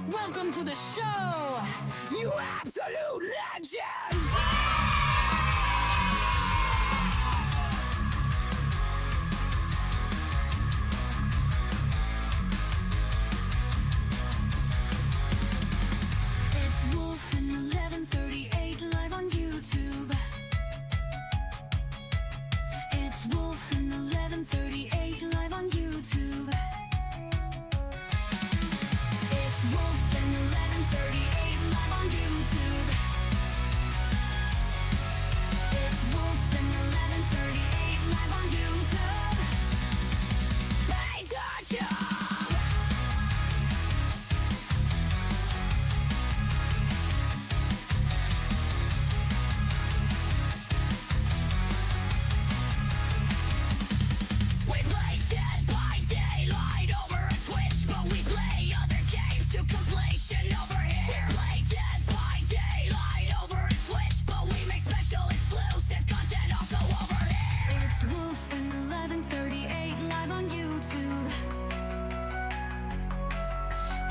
Welcome to the show, you absolute legend! It's Wolf in 1138 live on YouTube. It's Wolf in 1138 live on YouTube. It's Wolf in 1138 live on YouTube. It's Wolf in 1138 live on YouTube. Hey, gotcha! We play Dead by Daylight over on Twitch, but we play other games to completion over here. We play Dead by Daylight over on Twitch, but we make special exclusive content also over here. It's Wolf in 1138 live on YouTube.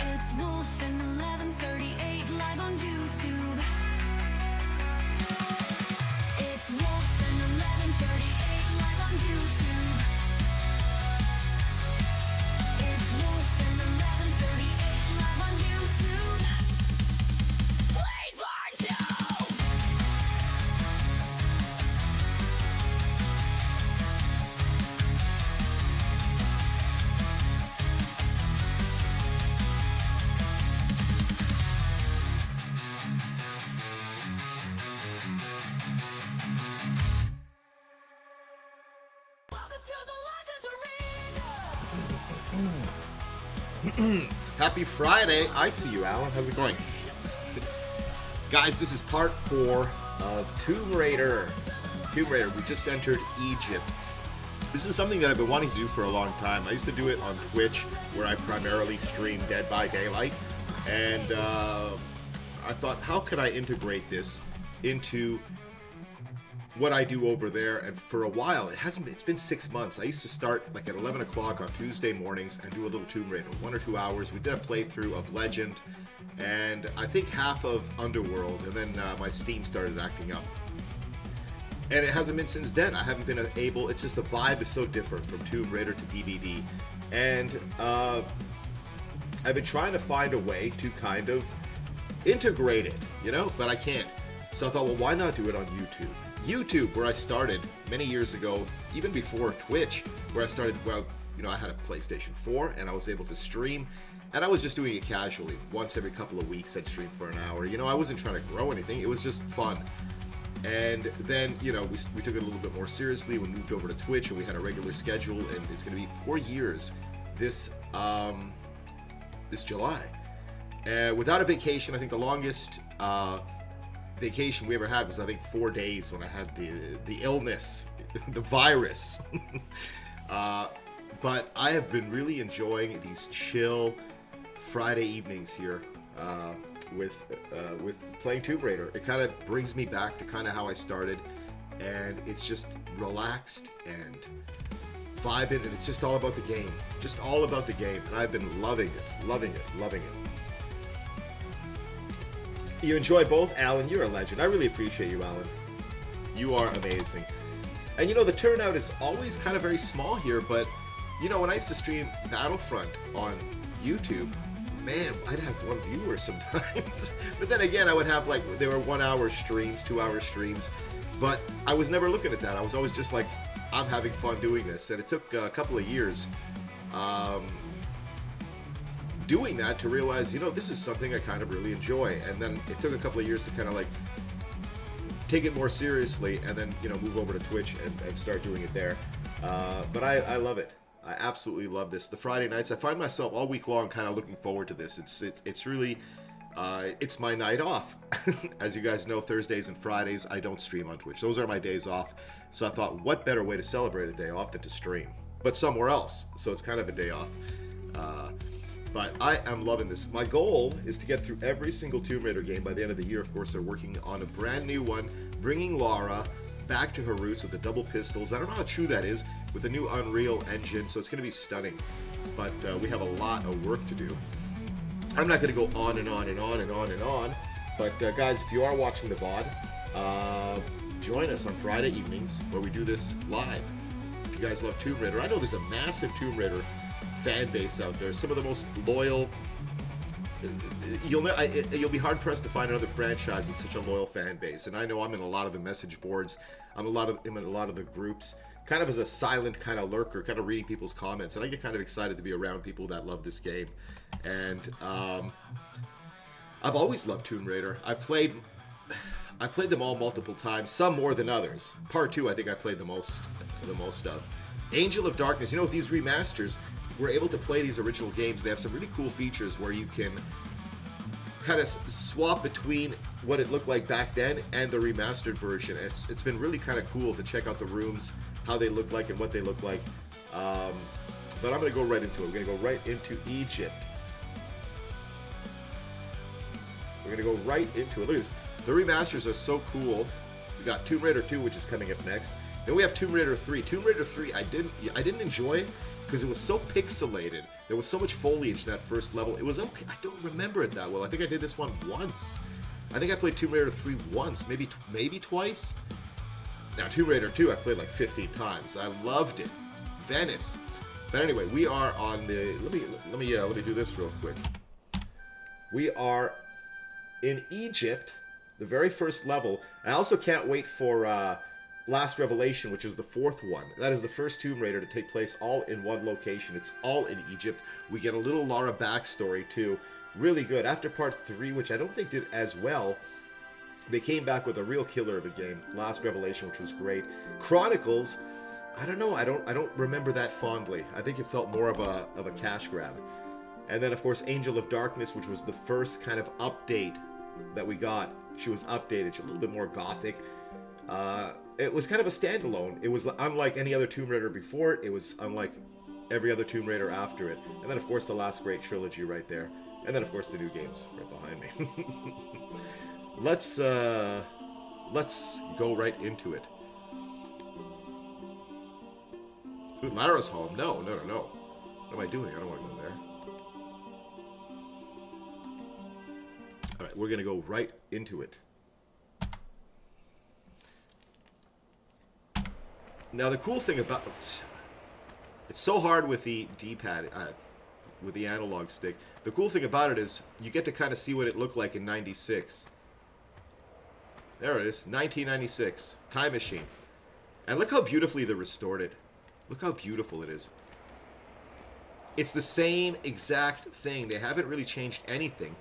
It's Wolf in 1138 live on YouTube. It's Wolf in 1138 live on YouTube. It's Wolf in 1138 live on YouTube. Played for two! Welcome to the Legends Arena! Happy Friday. I see you, Alan. How's it going? Guys, this is part 4 of Tomb Raider. Tomb Raider, we just entered Egypt. This is something that I've been wanting to do for a long time. I used to do it on Twitch, where I primarily stream Dead by Daylight. And I thought, how can I integrate this into what I do over there? And for a while, it's been 6 months. I used to start like at 11 o'clock on Tuesday mornings and do a little Tomb Raider, 1 or 2 hours. We did a playthrough of Legend and I think half of Underworld, and then my Steam started acting up. And it hasn't been since then. I haven't been able, it's just the vibe is so different from Tomb Raider to DVD. And I've been trying to find a way to kind of integrate it, you know, but I can't. So I thought, well, why not do it on YouTube? YouTube, where I started many years ago, even before Twitch, where I started, well, you know, I had a PlayStation 4 and I was able to stream, and I was just doing it casually. Once every couple of weeks, I'd stream for an hour. You know, I wasn't trying to grow anything. It was just fun. And then, you know, we took it a little bit more seriously. We moved over to Twitch and we had a regular schedule, and it's going to be 4 years this July. Without a vacation, I think the longest vacation we ever had was, I think, 4 days when I had the illness, the virus. But I have been really enjoying these chill Friday evenings here with playing Tomb Raider. It kind of brings me back to kind of how I started, and it's just relaxed and vibing, and it's just all about the game. Just all about the game, and I've been loving it, loving it, loving it. You enjoy both? Alan, you're a legend. I really appreciate you, Alan. You are amazing. And you know, the turnout is always kind of very small here, but you know, when I used to stream Battlefront on YouTube, man, I'd have 1 viewer sometimes. But then again, I would have like, they were 1 hour streams, 2 hour streams, but I was never looking at that. I was always just like, I'm having fun doing this. And it took a couple of years doing that to realize, you know, this is something I kind of really enjoy. And then it took a couple of years to kind of like take it more seriously, and then, you know, move over to Twitch and start doing it there. But I love it. I absolutely love this. The Friday nights, I find myself all week long kind of looking forward to this. It's really, it's my night off. As you guys know, Thursdays and Fridays, I don't stream on Twitch. Those are my days off. So I thought, what better way to celebrate a day off than to stream? But somewhere else. So it's kind of a day off. But I am loving this. My goal is to get through every single Tomb Raider game by the end of the year. Of course, they're working on a brand new one, bringing Lara back to her roots with the double pistols. I don't know how true that is with the new Unreal Engine, so it's going to be stunning. But we have a lot of work to do. I'm not going to go on and on and on and on and on. But guys, if you are watching the VOD, join us on Friday evenings where we do this live. If you guys love Tomb Raider, I know there's a massive Tomb Raider fan base out there. Some of the most loyal. You'll be hard pressed to find another franchise with such a loyal fan base. And I know I'm in a lot of the message boards. I'm in a lot of the groups, kind of as a silent kind of lurker, kind of reading people's comments. And I get kind of excited to be around people that love this game. And I've always loved Tomb Raider. I played them all multiple times, some more than others. Part 2, I think I played the most of. Angel of Darkness. You know, with these remasters, we're able to play these original games. They have some really cool features where you can kind of swap between what it looked like back then and the remastered version. It's been really kind of cool to check out the rooms, how they look like and what they look like. But I'm going to go right into it. We're going to go right into Egypt. We're going to go right into it. Look at this. The remasters are so cool. We got Tomb Raider 2, which is coming up next. Then we have Tomb Raider 3. Tomb Raider 3, I didn't enjoy because it was so pixelated. There was so much foliage that first level. It was okay. I don't remember it that well. I think I did this one once. I think I played Tomb Raider 3 once, maybe twice. Now Tomb Raider 2, I played like 15 times. I loved it. Venice. But anyway, we are on the. Let me do this real quick. We are in Egypt, the very first level. I also can't wait for Last Revelation, which is the 4th one. That is the first Tomb Raider to take place all in one location. It's all in Egypt. We get a little Lara backstory too. Really good. After part 3, which I don't think did as well, they came back with a real killer of a game, Last Revelation, which was great. Chronicles, I don't know. I don't remember that fondly. I think it felt more of a cash grab. And then of course Angel of Darkness, which was the first kind of update that we got. She was updated. She's a little bit more gothic. It was kind of a standalone. It was unlike any other Tomb Raider before it. It was unlike every other Tomb Raider after it. And then of course the last great trilogy right there. And then of course the new games right behind me. Let's go right into it. Ooh, Lara's home. No. What am I doing? I don't want to go there. Alright, we're going to go right into it. Now the cool thing about... It's so hard with the D-pad, with the analog stick. The cool thing about it is you get to kind of see what it looked like in 96. There it is, 1996. Time Machine. And look how beautifully they restored it. Look how beautiful it is. It's the same exact thing. They haven't really changed anything.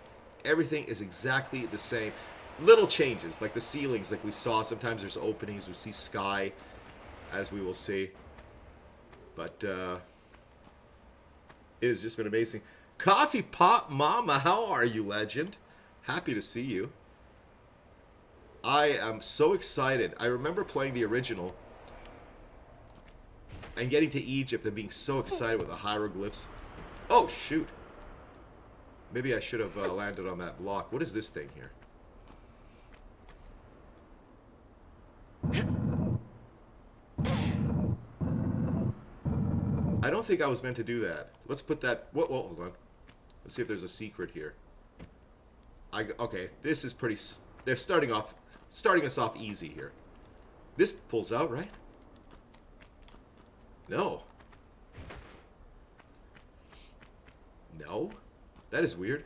Everything is exactly the same. Little changes, like the ceilings, like we saw. Sometimes there's openings. We see sky, as we will see. But it has just been amazing. Coffee Pot Mama, how are you, legend? Happy to see you. I am so excited. I remember playing the original and getting to Egypt and being so excited with the hieroglyphs. Oh, shoot. Maybe I should have landed on that block. What is this thing here? I don't think I was meant to do that. Let's put that... Whoa, hold on. Let's see if there's a secret here. Okay, this is pretty... They're starting us off easy here. This pulls out, right? No. No? That is weird.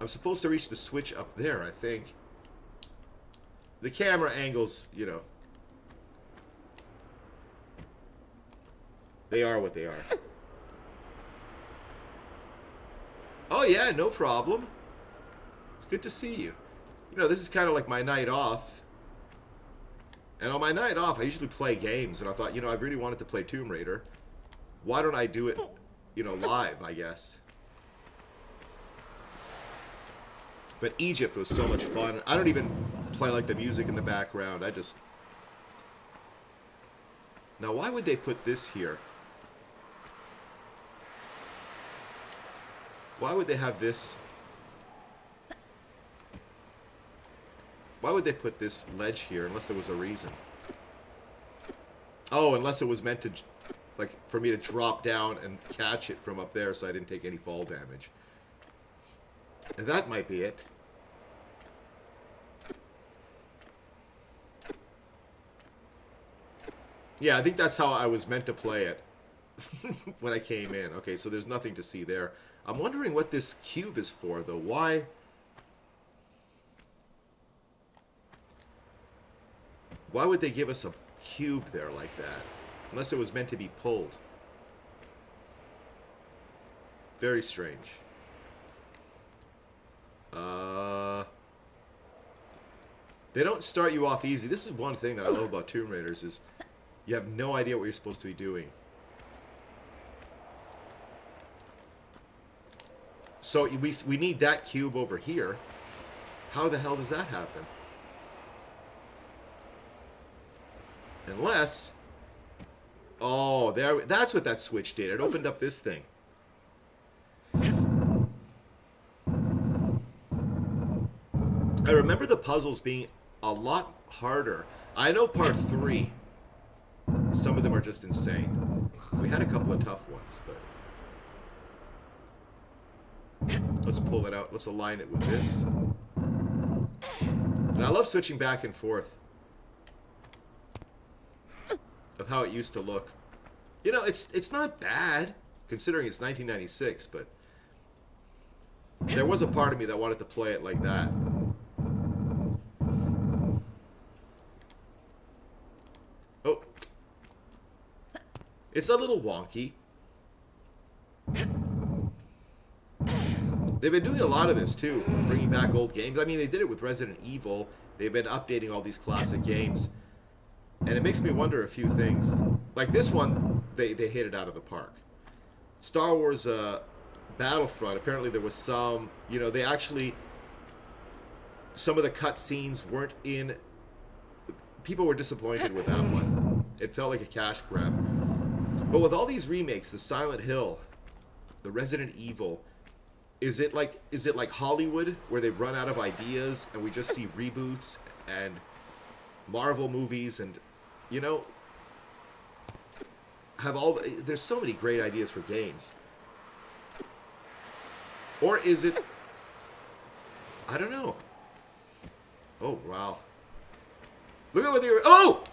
I'm supposed to reach the switch up there, I think. The camera angles, you know. They are what they are. Oh yeah, no problem. It's good to see you. You know, this is kind of like my night off. And on my night off, I usually play games. And I thought, you know, I really wanted to play Tomb Raider. Why don't I do it, you know, live, I guess. But Egypt was so much fun. I don't even play like the music in the background. I just... Now, why would they put this here? Why would they have this? Why would they put this ledge here unless there was a reason? Oh, unless it was meant to... like for me to drop down and catch it from up there so I didn't take any fall damage. And that might be it. Yeah, I think that's how I was meant to play it when I came in. Okay, so there's nothing to see there. I'm wondering what this cube is for, though. Why? Why would they give us a cube there like that? Unless it was meant to be pulled. Very strange. They don't start you off easy. This is one thing that I love about Tomb Raiders is you have no idea what you're supposed to be doing. So we need that cube over here. How the hell does that happen? Unless... Oh, that's what that switch did. It opened up this thing. I remember the puzzles being a lot harder. I know part 3, some of them are just insane. We had a couple of tough ones, but... Let's pull it out. Let's align it with this. And I love switching back and forth of how it used to look. You know, it's not bad, considering it's 1996, but there was a part of me that wanted to play it like that. Oh. It's a little wonky. They've been doing a lot of this, too, bringing back old games. I mean, they did it with Resident Evil. They've been updating all these classic games. And it makes me wonder a few things. Like this one, they hit it out of the park. Star Wars Battlefront, apparently there was some, you know, they actually... Some of the cutscenes weren't in... People were disappointed with that one. It felt like a cash grab. But with all these remakes, the Silent Hill, the Resident Evil... Is it like Hollywood, where they've run out of ideas and we just see reboots and Marvel movies and, you know, have all... There's so many great ideas for games. Or is it... I don't know. Oh, wow. Look at what they were... Oh!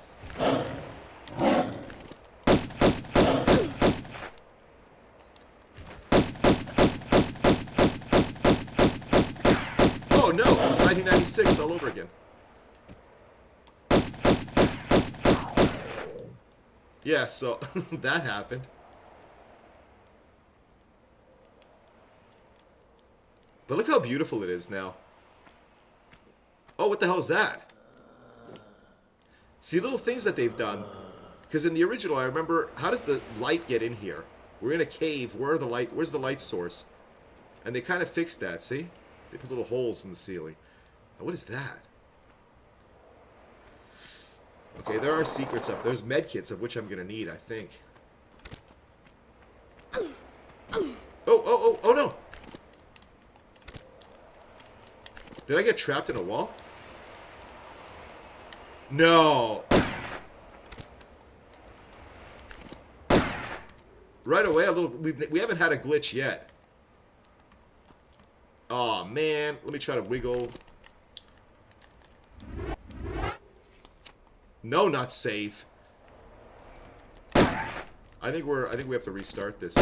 Oh no, it's 1996 all over again. Yeah, so that happened. But look how beautiful it is now. Oh, what the hell is that? See, little things that they've done. Because in the original, I remember, how does the light get in here? We're in a cave. Where's the light source? And they kind of fixed that, see? They put little holes in the ceiling. Now, what is that? Okay, there are secrets up. There's medkits, of which I'm going to need, I think. Oh no! Did I get trapped in a wall? No! Right away, we haven't had a glitch yet. Oh man, let me try to wiggle. No, not save. I think we have to restart this.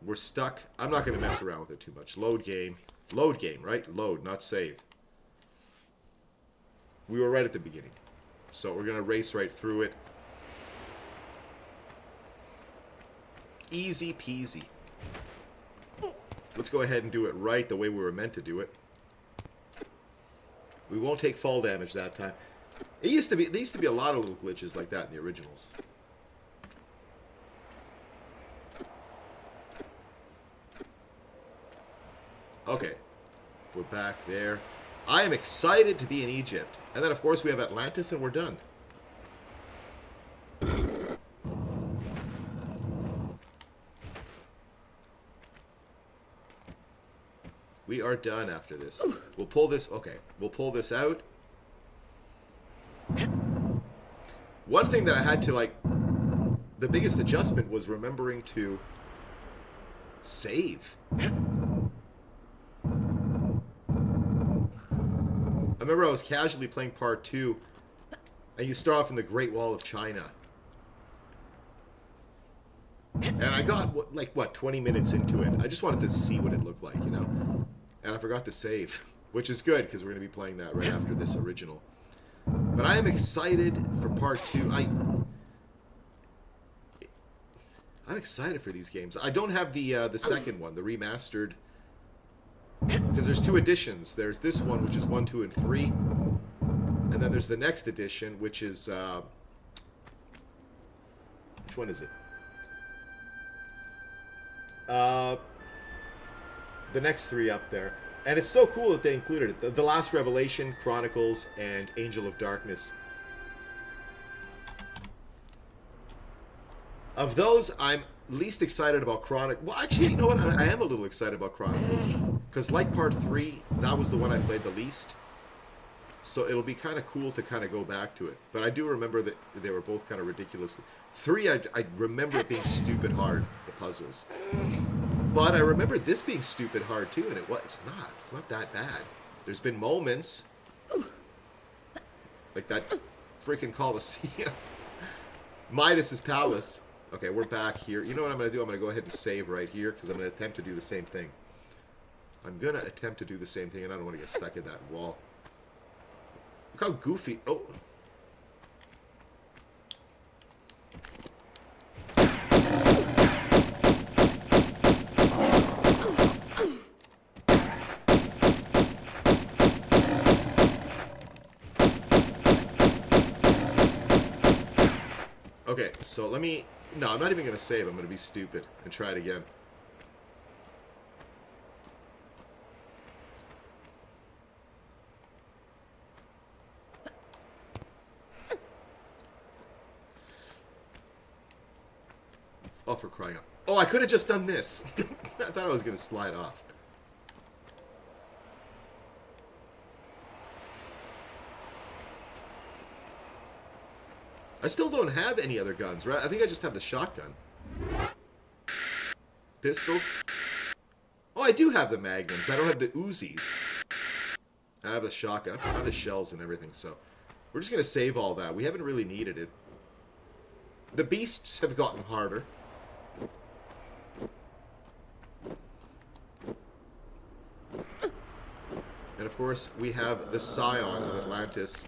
We're stuck. I'm not going to mess around with it too much. Load game. Load game, right? Load, not save. We were right at the beginning. So we're going to race right through it. Easy peasy. Let's go ahead and do it right the way we were meant to do it. We won't take fall damage that time. There used to be a lot of little glitches like that in the originals. Okay. We're back there. I am excited to be in Egypt. And then, of course, we have Atlantis and we're done. We are done after this. We'll pull this... Okay. We'll pull this out. One thing that I had to, like, the biggest adjustment was remembering to save. I remember I was casually playing part 2, and you start off in the Great Wall of China. And I got, like, what, 20 minutes into it. I just wanted to see what it looked like, you know? And I forgot to save, which is good, because we're going to be playing that right after this original. But I am excited for part 2. I'm excited for these games. I don't have the second one, the remastered, because there's 2 editions. There's this one, which is 1, 2, and 3, and then there's the next edition, which is which one is it? The next 3 up there, and it's so cool that they included it. The Last Revelation, Chronicles, and Angel of Darkness. Of those, I'm least excited about Chronicles. Well, actually, you know what? I am a little excited about Chronicles. Because like Part 3, that was the one I played the least. So it'll be kind of cool to kind of go back to it. But I do remember that they were both kind of ridiculous. 3, I remember it being stupid hard, the puzzles. But I remember this being stupid hard too, and it's not. It's not that bad. There's been moments. Like that freaking Colosseum. Midas's Palace. Okay, we're back here. You know what I'm going to do? I'm going to go ahead and save right here, because I'm going to attempt to do the same thing. I'm going to attempt to do the same thing, and I don't want to get stuck in that wall. Look how goofy... Oh. Okay, so let me... No, I'm not even going to save. I'm going to be stupid and try it again. Oh, for crying out. Oh, I could have just done this. I thought I was going to slide off. I still don't have any other guns, right? I think I just have the shotgun. Pistols. Oh, I do have the magnums. I don't have the Uzis. I have the shotgun. I have the shells and everything, so... We're just going to save all that. We haven't really needed it. The beasts have gotten harder. And of course, we have the Scion of Atlantis.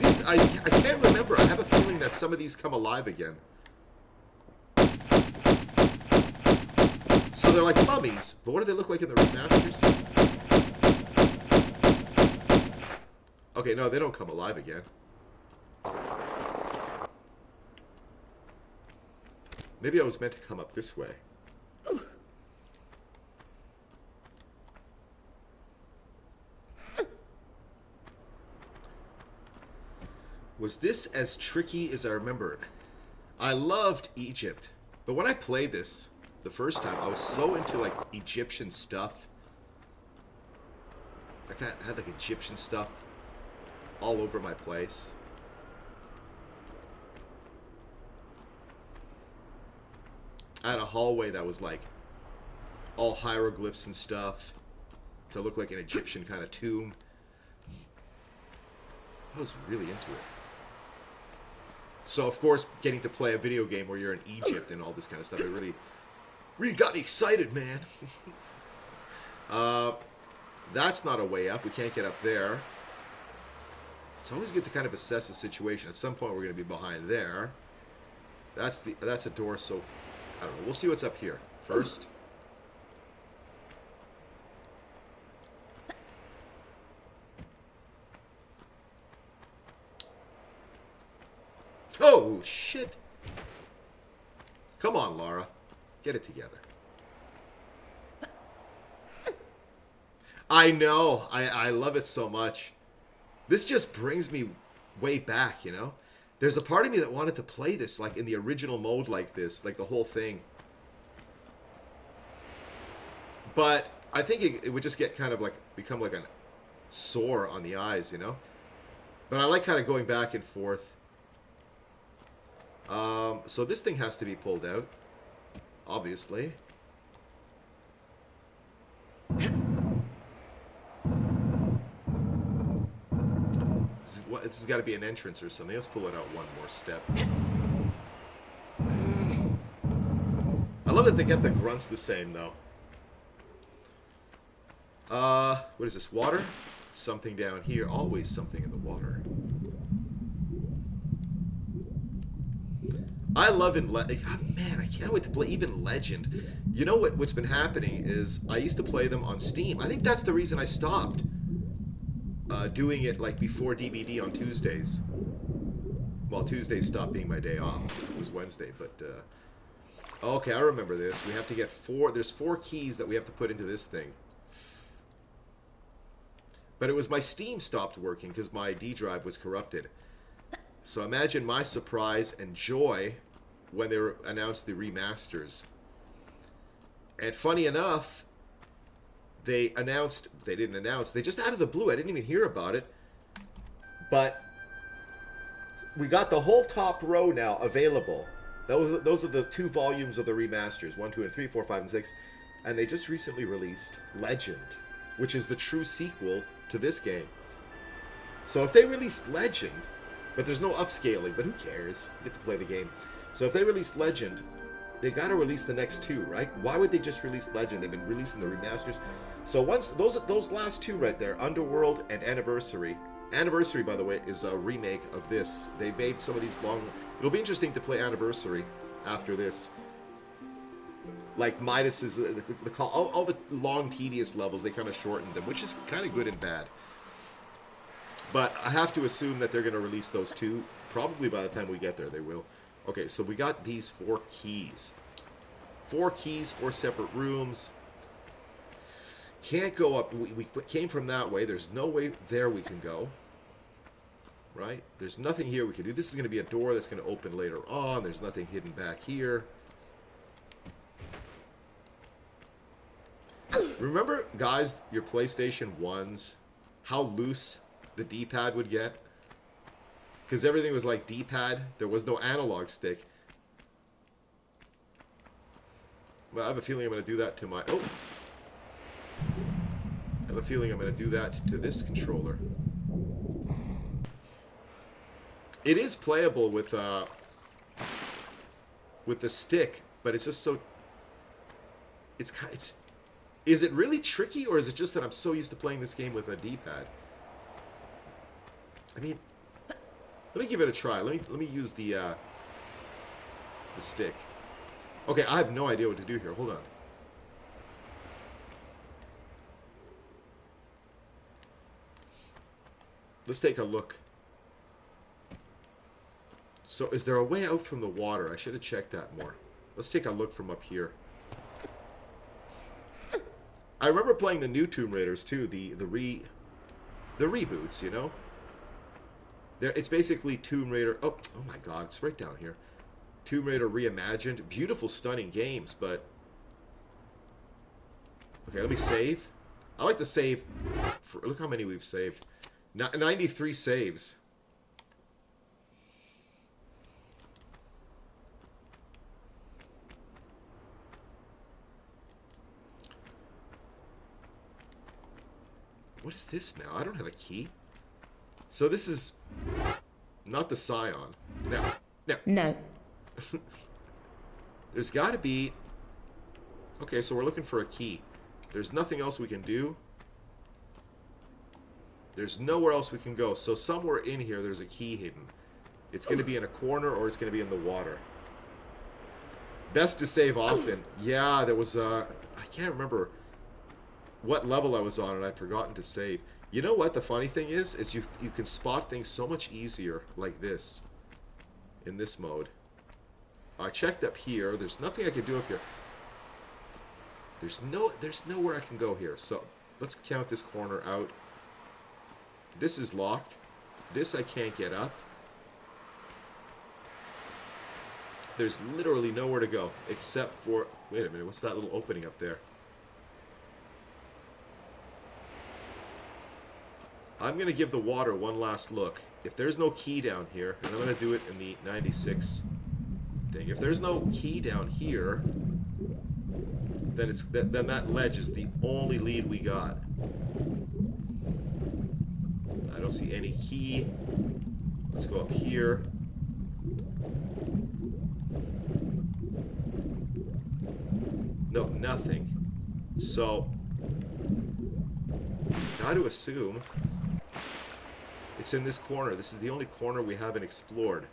These, I can't remember. I have a feeling that some of these come alive again. So they're like mummies, but what do they look like in the remasters? Okay, no, they don't come alive again. Maybe I was meant to come up this way. Was this as tricky as I remembered? I loved Egypt, but when I played this the first time, I was so into like Egyptian stuff. Like I had like Egyptian stuff all over my place. I had a hallway that was like all hieroglyphs and stuff to look like an Egyptian kind of tomb. I was really into it. So, of course, getting to play a video game where you're in Egypt and all this kind of stuff, it really got me excited, man. That's not a way up. We can't get up there. It's always good to kind of assess the situation. At some point, we're going to be behind there. That's a door, so... I don't know. We'll see what's up here first. Oh, shit. Come on, Laura. Get it together. I know. I love it so much. This just brings me way back, you know? There's a part of me that wanted to play this, like, in the original mode like this. Like, the whole thing. But I think it would just get kind of, like, become like a sore on the eyes, you know? But I like kind of going back and forth. So this thing has to be pulled out, obviously. This has got to be an entrance or something. Let's pull it out one more step. I love that they get the grunts the same, though. What is this? Water? Something down here. Always something in the water. I love man, I can't wait to play even Legend. You know what's been happening is I used to play them on Steam. I think that's the reason I stopped doing it like before DVD on Tuesdays. Well, Tuesdays stopped being my day off. It was Wednesday, but okay, I remember this. We have to get there's 4 keys that we have to put into this thing. But it was my Steam stopped working because my D drive was corrupted. So imagine my surprise and joy when they announced the remasters. And funny enough, they didn't announce, they just out of the blue, I didn't even hear about it. But we got the whole top row now available. Those are the 2 volumes of the remasters, 1, 2, and 3, 4, 5, and 6. And they just recently released Legend, which is the true sequel to this game. So if they release Legend, but there's no upscaling, but who cares? You get to play the game. So if they release Legend, they got to release the next 2, right? Why would they just release Legend? They've been releasing the remasters. So once those last 2 right there, Underworld and Anniversary. Anniversary, by the way, is a remake of this. They made some of these long. It'll be interesting to play Anniversary after this. Like Midas's, all the long, tedious levels, they kind of shortened them, which is kind of good and bad. But I have to assume that they're going to release those 2. Probably by the time we get there, they will. Okay, so we got these 4 keys. 4 keys, 4 separate rooms. Can't go up. We came from that way. There's no way there we can go. Right? There's nothing here we can do. This is going to be a door that's going to open later on. There's nothing hidden back here. Remember, guys, your PlayStation 1s, how loose the D-pad would get? Because everything was like D-pad. There was no analog stick. Well, I have a feeling I'm going to do that to my... Oh! I have a feeling I'm going to do that to this controller. It is playable with the stick, but it's just so... It's is it really tricky, or is it just that I'm so used to playing this game with a D-pad? I mean, let me give it a try. Let me use the stick. Okay, I have no idea what to do here. Hold on. Let's take a look. So, is there a way out from the water? I should have checked that more. Let's take a look from up here. I remember playing the new Tomb Raiders too, the reboots, you know. It's basically Tomb Raider. Oh my God, it's right down here. Tomb Raider Reimagined, beautiful, stunning games, but okay, let me save. I like to save. Look how many we've saved. 93 saves. What is this now? I don't have a key. So this is not the Scion. No. There's got to be... Okay, so we're looking for a key. There's nothing else we can do. There's nowhere else we can go. So somewhere in here there's a key hidden. It's going to be in a corner or it's going to be in the water. Best to save often. Yeah, there was a... I can't remember what level I was on, and I'd forgotten to save. You know what the funny thing is you can spot things so much easier like this in this mode. I checked up here. There's nothing I can do up here. There's nowhere I can go here. So let's count this corner out. This is locked. This I can't get up. There's literally nowhere to go except for... Wait a minute, what's that little opening up there? I'm going to give the water one last look. If there's no key down here, and I'm going to do it in the 96 thing. If there's no key down here, then then that ledge is the only lead we got. I don't see any key. Let's go up here. No, nothing. So, got to assume it's in this corner. This is the only corner we haven't explored.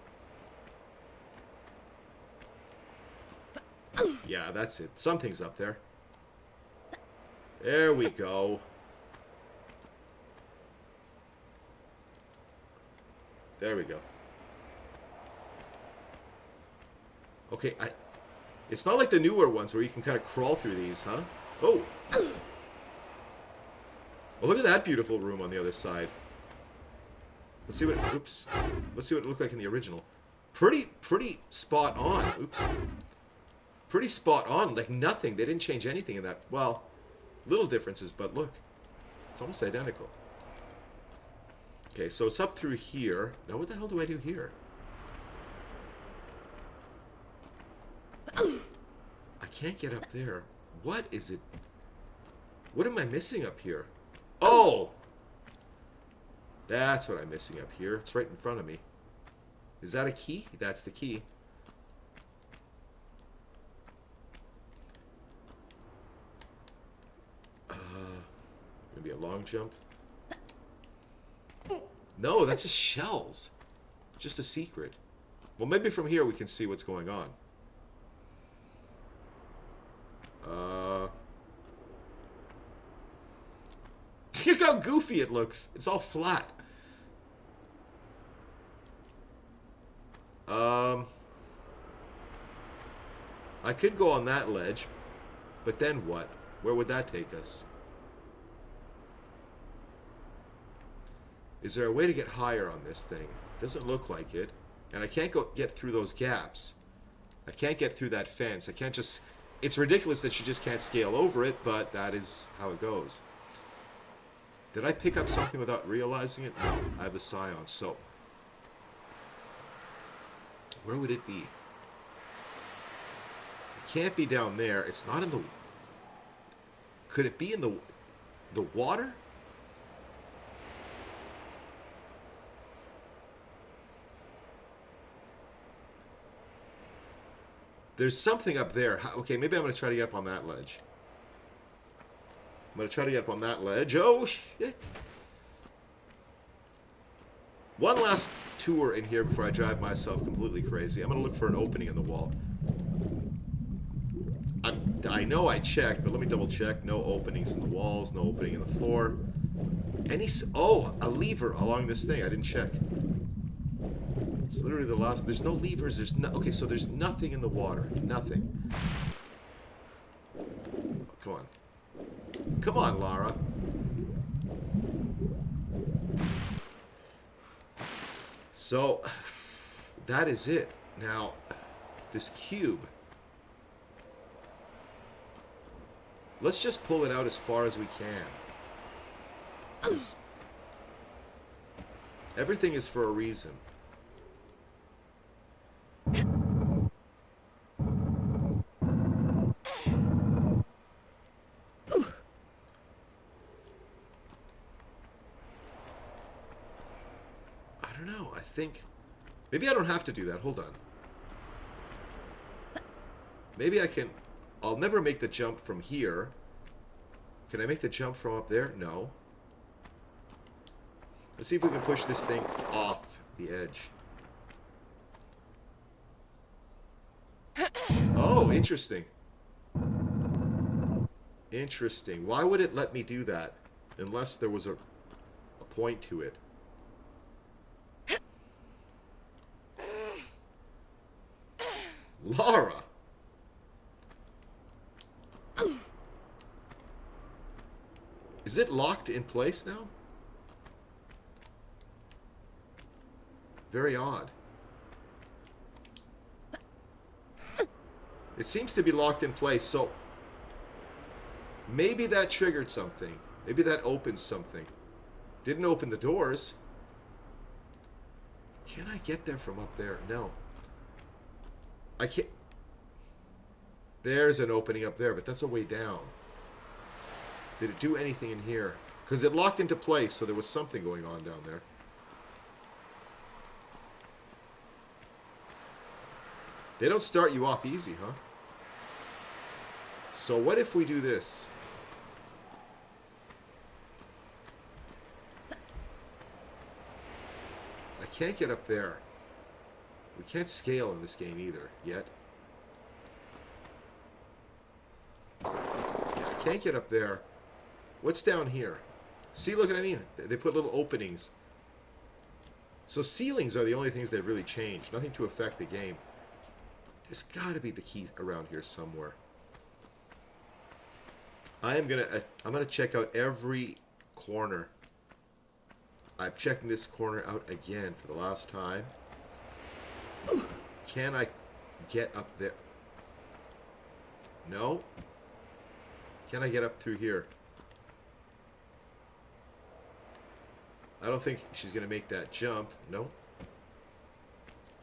Yeah, that's it. Something's up there. There we go. There we go. Okay, it's not like the newer ones where you can kind of crawl through these, huh? Oh! Well, look at that beautiful room on the other side. Let's see what... Oops. Let's see what it looked like in the original. Pretty spot on. Oops. Pretty spot on. Like nothing. They didn't change anything in that. Well, little differences, but look. It's almost identical. Okay, so it's up through here. Now what the hell do I do here? I can't get up there. What is it? What am I missing up here? Oh! That's what I'm missing up here. It's right in front of me. Is that a key? That's the key. Maybe a long jump. No, that's just shells. Just a secret. Well, maybe from here we can see what's going on. Look how goofy it looks. It's all flat. I could go on that ledge, but then what? Where would that take us? Is there a way to get higher on this thing? Doesn't look like it. And I can't get through those gaps. I can't get through that fence. I can't just... It's ridiculous that you just can't scale over it, but that is how it goes. Did I pick up something without realizing it? No, I have the scion, so... Where would it be? It can't be down there. It's not in the... Could it be in the water? There's something up there. Okay, maybe I'm going to try to get up on that ledge. I'm going to try to get up on that ledge. Oh, shit. One last tour in here before I drive myself completely crazy. I'm going to look for an opening in the wall. I know I checked, but let me double check. No openings in the walls, no opening in the floor. Oh, a lever along this thing. I didn't check. It's literally the last... There's no levers. There's no... Okay, so there's nothing in the water. Nothing. Oh, come on. Come on, Lara. So, that is it. Now, this cube. Let's just pull it out as far as we can. Everything is for a reason. Maybe I don't have to do that. Hold on. Maybe I can... I'll never make the jump from here. Can I make the jump from up there? No. Let's see if we can push this thing off the edge. Oh, interesting. Interesting. Why would it let me do that? Unless there was a point to it. Lara! Is it locked in place now? Very odd. It seems to be locked in place, so maybe that triggered something. Maybe that opened something. Didn't open the doors. Can I get there from up there? No. I can't. There's an opening up there, but that's a way down. Did it do anything in here? Because it locked into place, so there was something going on down there. They don't start you off easy, huh? So what if we do this? I can't get up there. We can't scale in this game either, yet. Yeah, I can't get up there. What's down here? See, look what I mean? They put little openings. So ceilings are the only things they've really changed. Nothing to affect the game. There's got to be the key around here somewhere. I'm gonna check out every corner. I'm checking this corner out again for the last time. Can I get up there? No. Can I get up through here? I don't think she's gonna make that jump. No.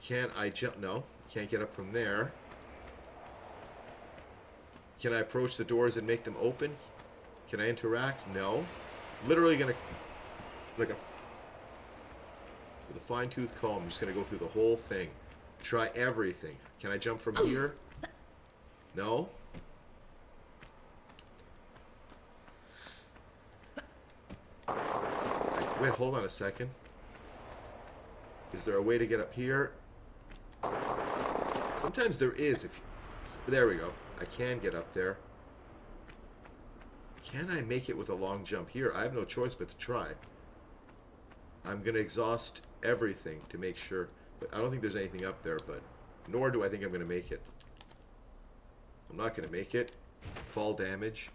Can I jump? No. Can't get up from there. Can I approach the doors and make them open? Can I interact? No. Literally gonna, like a, with a fine-tooth comb, I'm just gonna go through the whole thing. Try everything. Can I jump from here? No. Wait, hold on a second. Is there a way to get up here? Sometimes there is. There we go. I can get up there. Can I make it with a long jump here? I have no choice but to try. I'm going to exhaust everything to make sure. But I don't think there's anything up there, but nor do I think I'm going to make it. I'm not going to make it. Fall damage.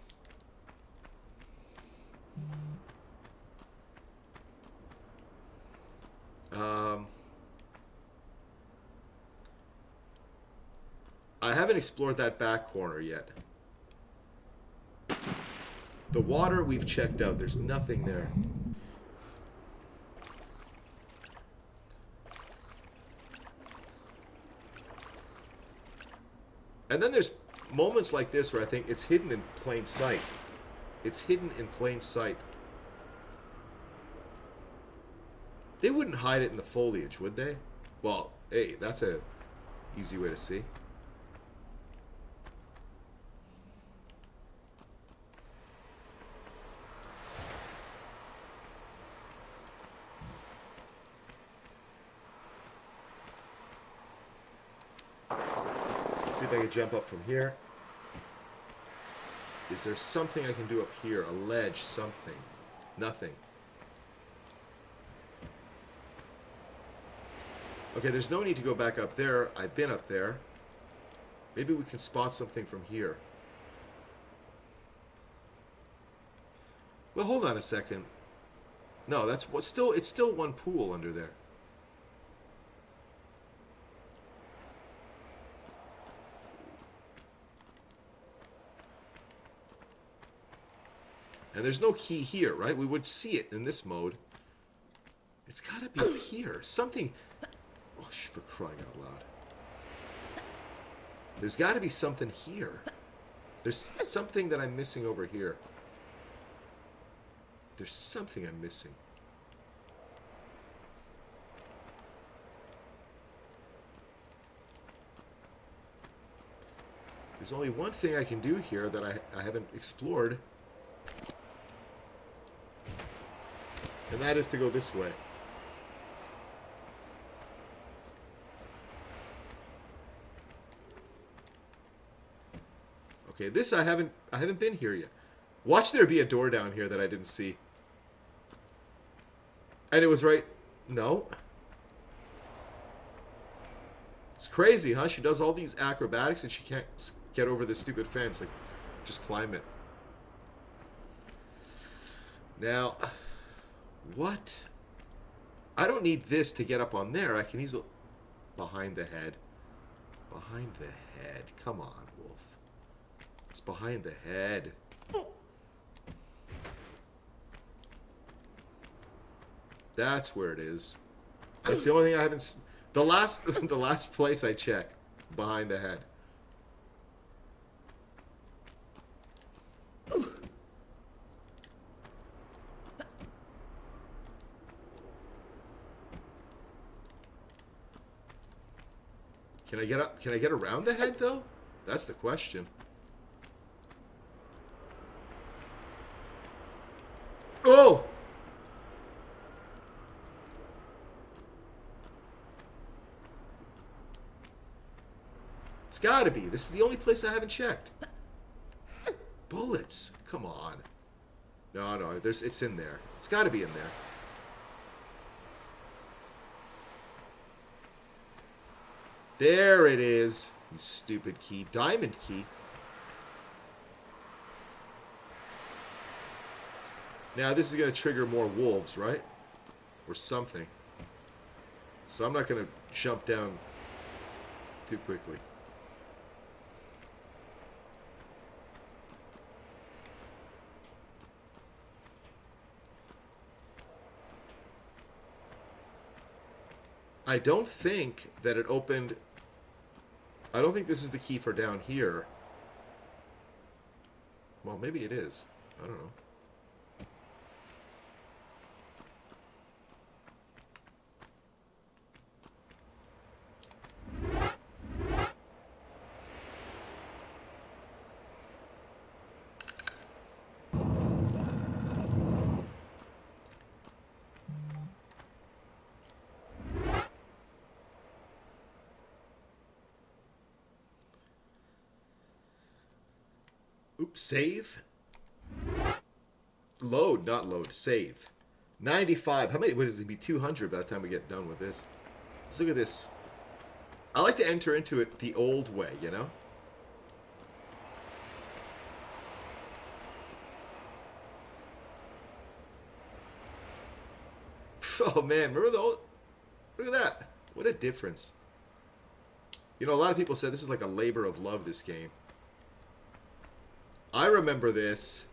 I haven't explored that back corner yet. The water we've checked out. There's nothing there. And then there's moments like this where I think it's hidden in plain sight. It's hidden in plain sight. They wouldn't hide it in the foliage, would they? Well, hey, that's a easy way to see. See if I can jump up from here. Is there something I can do up here? A ledge, something. Nothing. Okay, there's no need to go back up there. I've been up there. Maybe we can spot something from here. Well, hold on a second. No, that's what still. It's still one pool under there. And there's no key here, right? We would see it in this mode. It's got to be up here. Something. Oh, for crying out loud. There's got to be something here. There's something that I'm missing over here. There's something I'm missing. There's only one thing I can do here that I haven't explored. And that is to go this way. Okay, this I haven't been here yet. Watch there be a door down here that I didn't see. And it was right. No. It's crazy, huh? She does all these acrobatics and she can't get over this stupid fence. Like, just climb it. Now, what? I don't need this to get up on there. I can easily... Behind the head. Behind the head. Come on, Wolf. It's behind the head. That's where it is. That's the only thing I haven't... The last, the last place I checked, behind the head. Can I get up? Can I get around the head, though? That's the question. Oh! It's gotta be. This is the only place I haven't checked. Bullets. Come on. No, no. It's in there. It's gotta be in there. There it is. You stupid key. Diamond key. Now this is going to trigger more wolves, right? Or something. So I'm not going to jump down too quickly. I don't think that it opened... I don't think this is the key for down here. Well, maybe it is. I don't know. Oops, save. Load, not load, save. 95. How many? What is it? Be 200 by the time we get done with this. Let's look at this. I like to enter into it the old way, you know? Oh man, remember the old... Look at that. What a difference. You know, a lot of people said this is like a labor of love, this game. I remember this.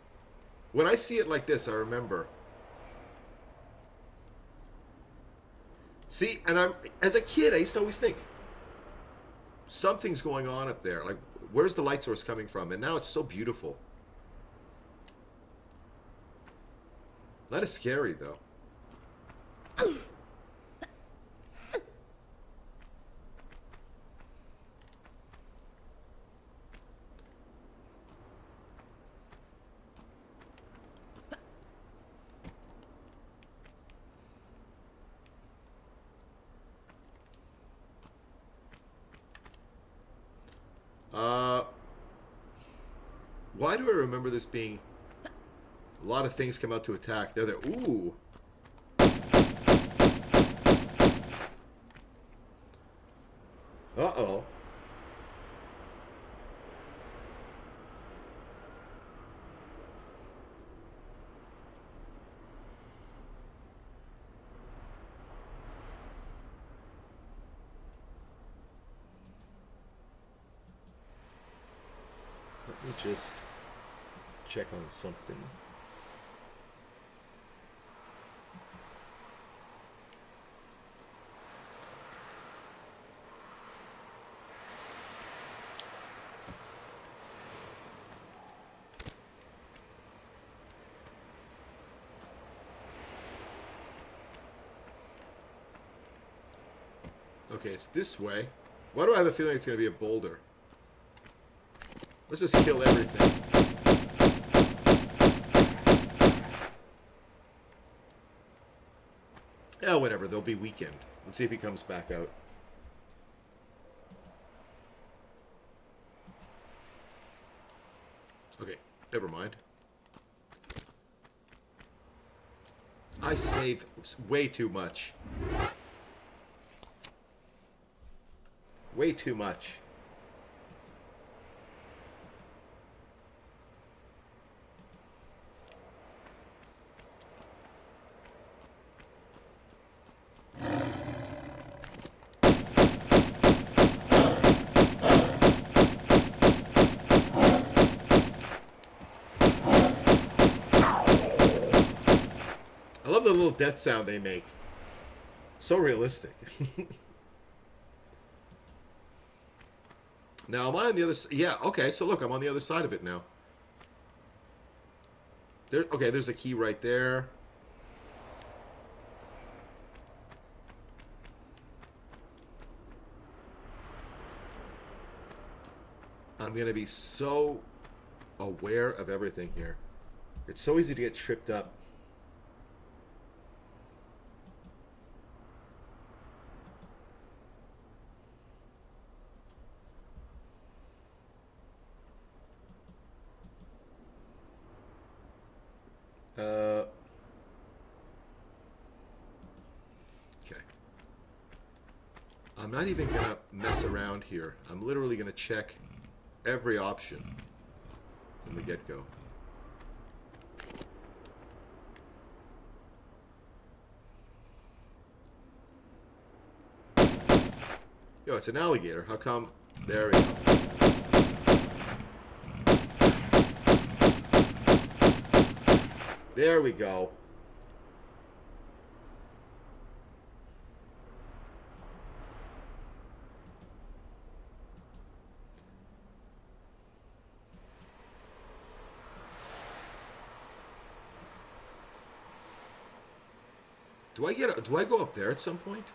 When I see it like this, I remember. See, and as a kid, I used to always think, something's going on up there. Like, where's the light source coming from? And now it's so beautiful. Not as scary, though. Why do I remember this being... A lot of things come out to attack. They're there. Ooh. Uh-oh. Let me just check on something. Okay, it's this way. Why do I have a feeling it's going to be a boulder? Let's just kill everything. Yeah, whatever. They'll be weakened. Let's see if he comes back out. Okay, never mind. I save way too much. Way too much. I love the little death sound they make. So realistic. Now, am I on the other side? Yeah, okay, so look, I'm on the other side of it now. Okay, there's a key right there. I'm going to be so aware of everything here. It's so easy to get tripped up. Okay. I'm not even going to mess around here. I'm literally going to check every option from the get-go. Yo, it's an alligator. How come? There we go. There we go. Do I go up there at some point?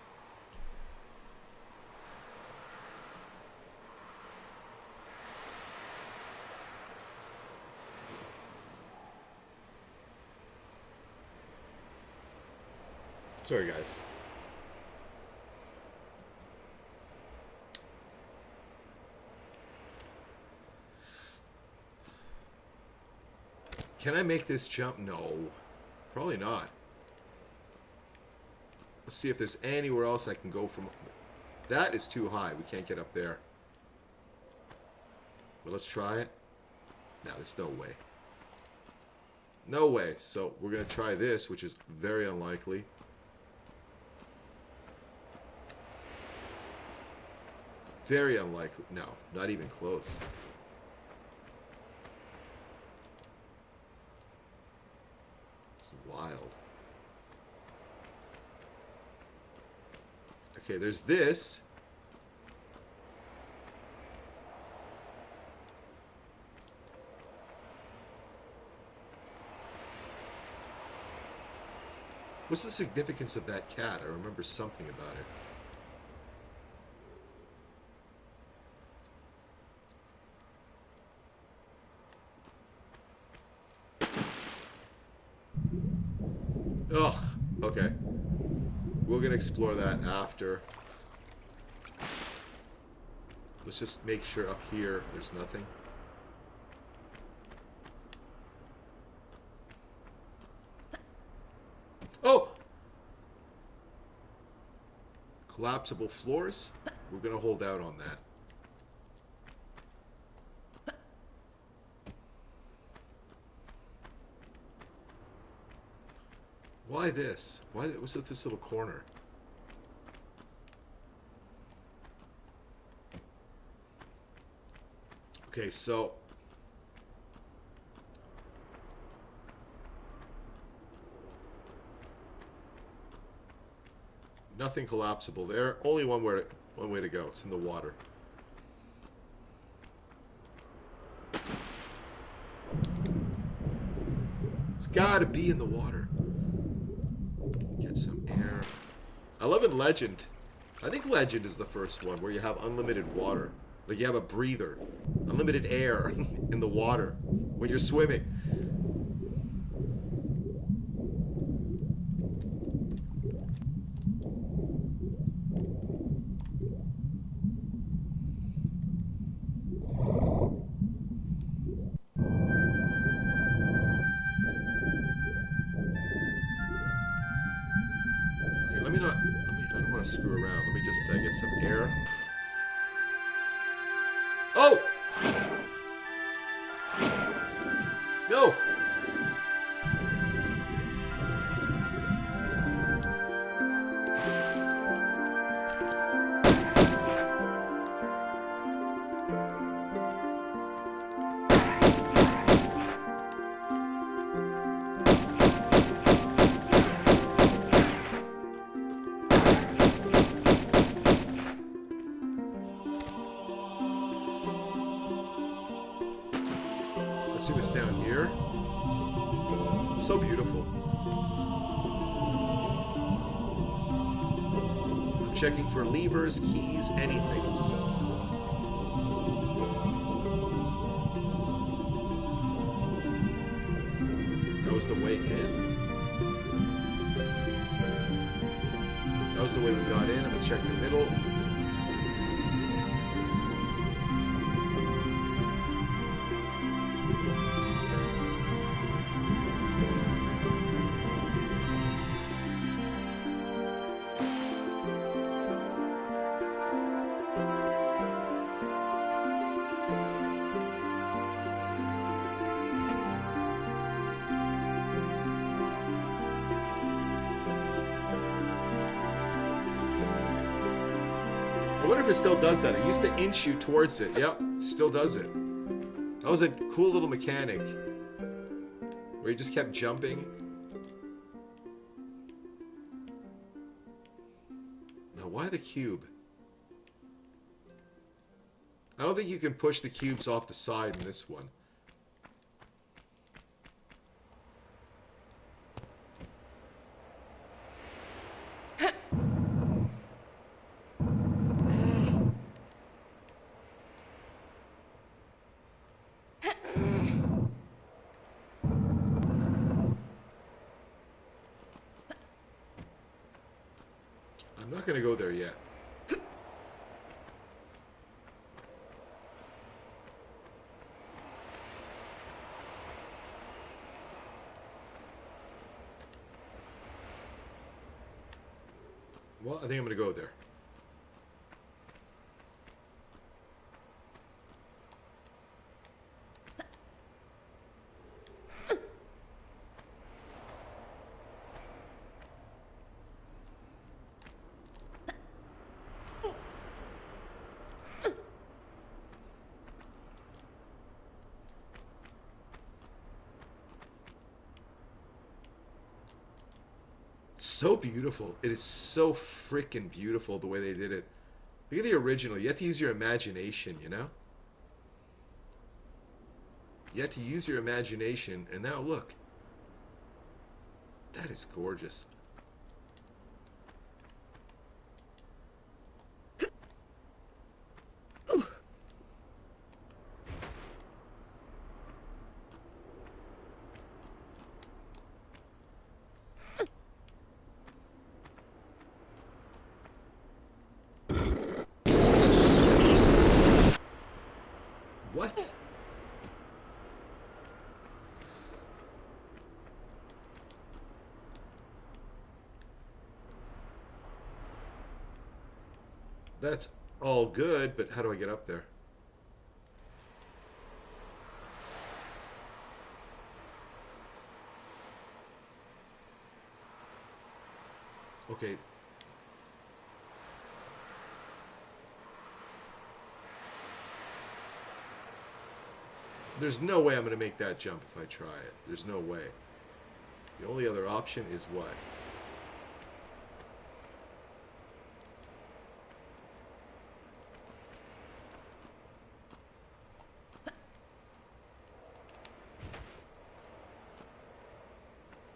Sorry, guys. Can I make this jump? No. Probably not. Let's see if there's anywhere else I can go from. That is too high. We can't get up there. But let's try it. No, there's no way. No way. So we're going to try this, which is very unlikely. Very unlikely. No, not even close. It's wild. Okay, there's this. What's the significance of that cat? I remember something about it. Ugh, okay. We're going to explore that after. Let's just make sure up here there's nothing. Oh! Collapsible floors. We're going to hold out on that. Why this? Why was it this little corner? Okay, so nothing collapsible there. Only one way to go. It's in the water. It's got to be in the water. Get some air. I love in Legend. I think Legend is the first one where you have unlimited water. Like you have a breather. Unlimited air in the water when you're swimming. I don't want to screw around. Let me just get some air. Oh! No! checking for levers, keys, anything. That was the way in. That was the way we got in. I'm gonna check the middle. I wonder if it still does that. It used to inch you towards it. Yep, still does it. That was a cool little mechanic where you just kept jumping. Now, why the cube? I don't think you can push the cubes off the side in this one. I'm not going to go there yet. Well, I think I'm going to go there. So beautiful. It is so freaking beautiful the way they did it. Look at the original. You have to use your imagination, you know? You have to use your imagination, and now look. That is gorgeous. What? That's all good, but how do I get up there? Okay. There's no way I'm going to make that jump if I try it. There's no way. The only other option is what?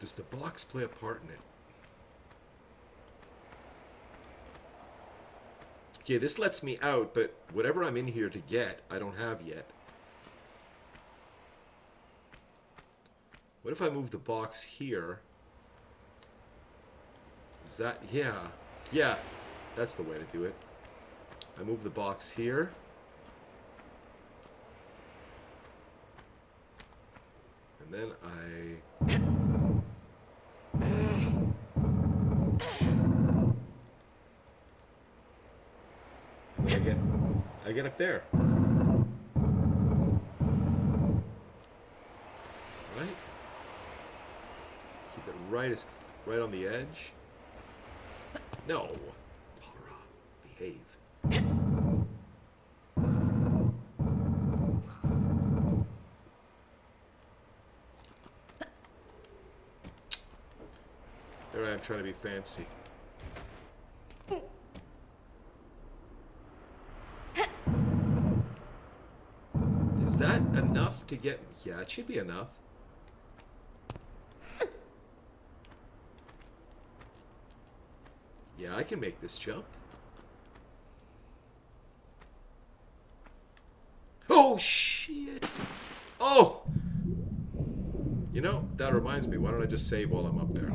Does the box play a part in it? Okay, this lets me out, but whatever I'm in here to get, I don't have yet. What if I move the box here? Is that... Yeah. Yeah, that's the way to do it. I move the box here. And then I get up there. Right? Keep it right on the edge. No. Laura, behave. There I am trying to be fancy. Is that enough to get... Yeah, it should be enough. Yeah, I can make this jump. reminds me, why don't I just save while I'm up there?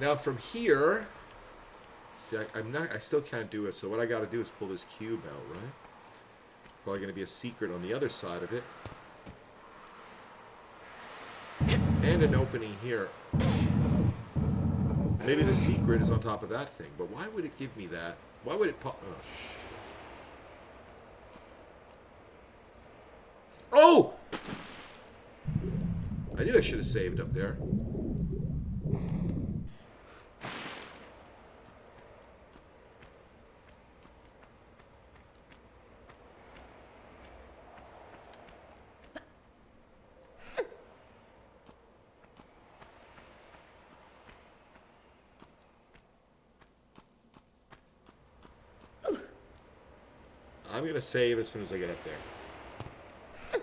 Now from here, see, I still can't do it. So what I got to do is pull this cube out, right? Probably going to be a secret on the other side of it, and an opening here. Maybe the secret is on top of that thing, but why would it give me that? Why would it pop? Oh, oh! I knew I should have saved up there. I'm going to save as soon as I get up there.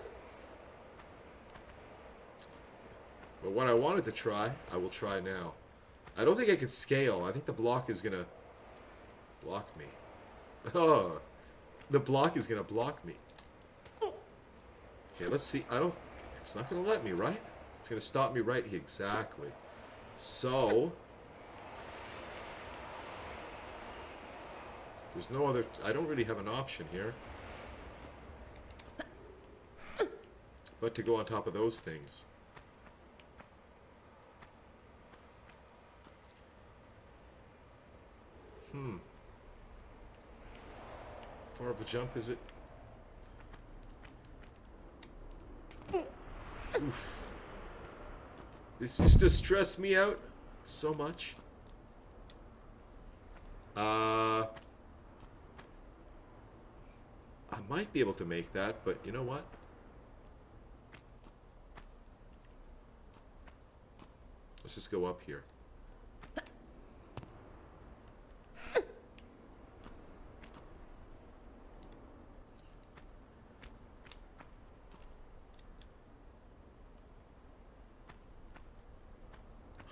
But what I wanted to try, I will try now. I don't think I can scale. I think the block is going to block me. Oh, the block is going to block me. Okay, let's see. It's not going to let me, right? It's going to stop me right here. Exactly. So, there's no other... I don't really have an option here but to go on top of those things. Far of a jump is it? Oof. This used to stress me out so much. I might be able to make that, but you know what? Let's just go up here.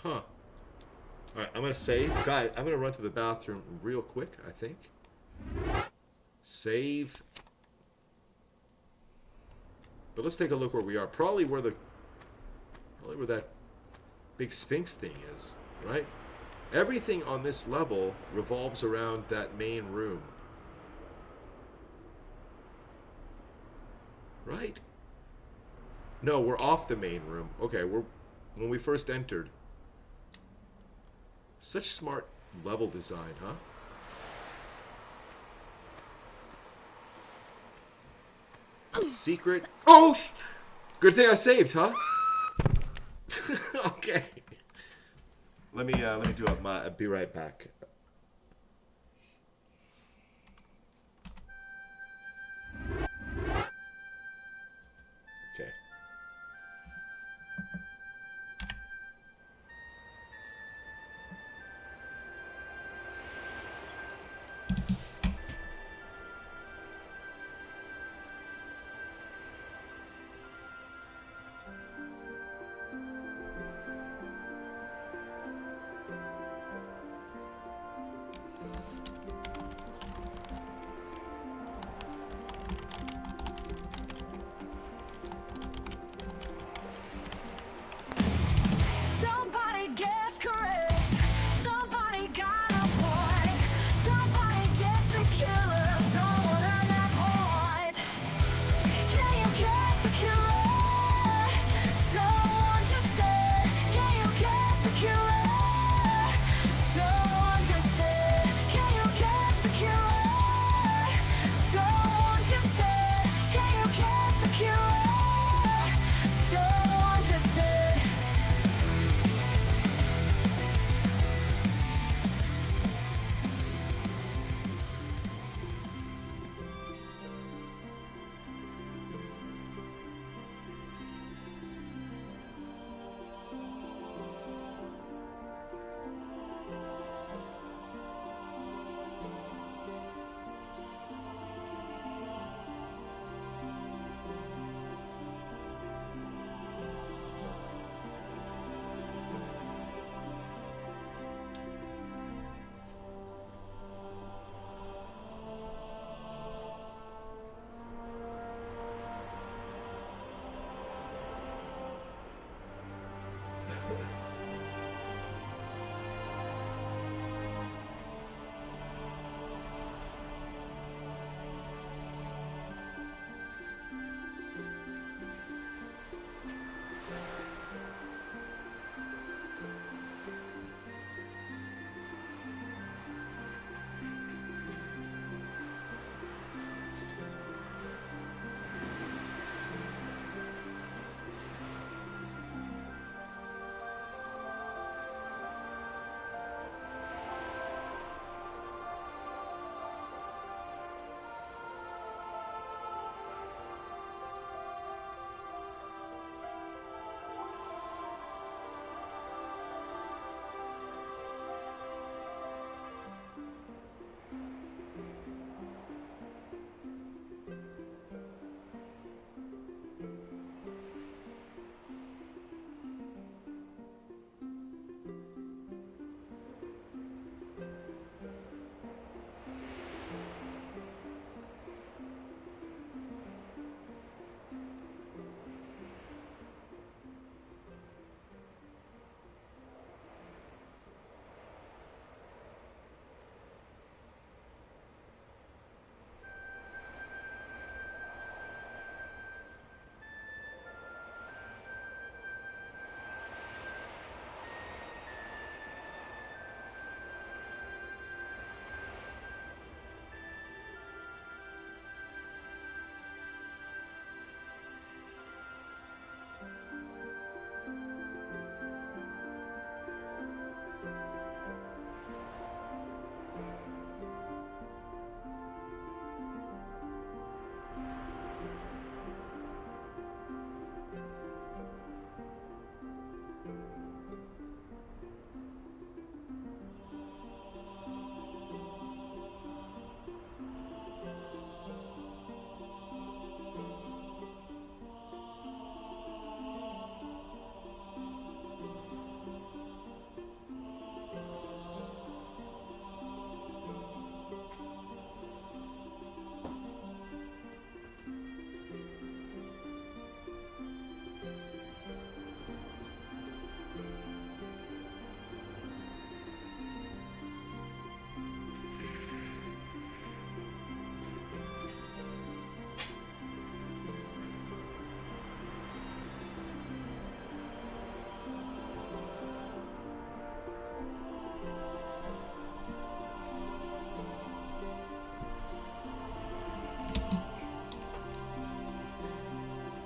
Huh. Alright, I'm going to save. Guys, I'm going to run to the bathroom real quick, I think. Save. But let's take a look where we are. Probably where that big Sphinx thing is, right? Everything on this level revolves around that main room. Right? No, we're off the main room. Okay, when we first entered. Such smart level design, huh? Secret. Oh! Good thing I saved, huh? Okay. Let me do it. I'll be right back. Okay.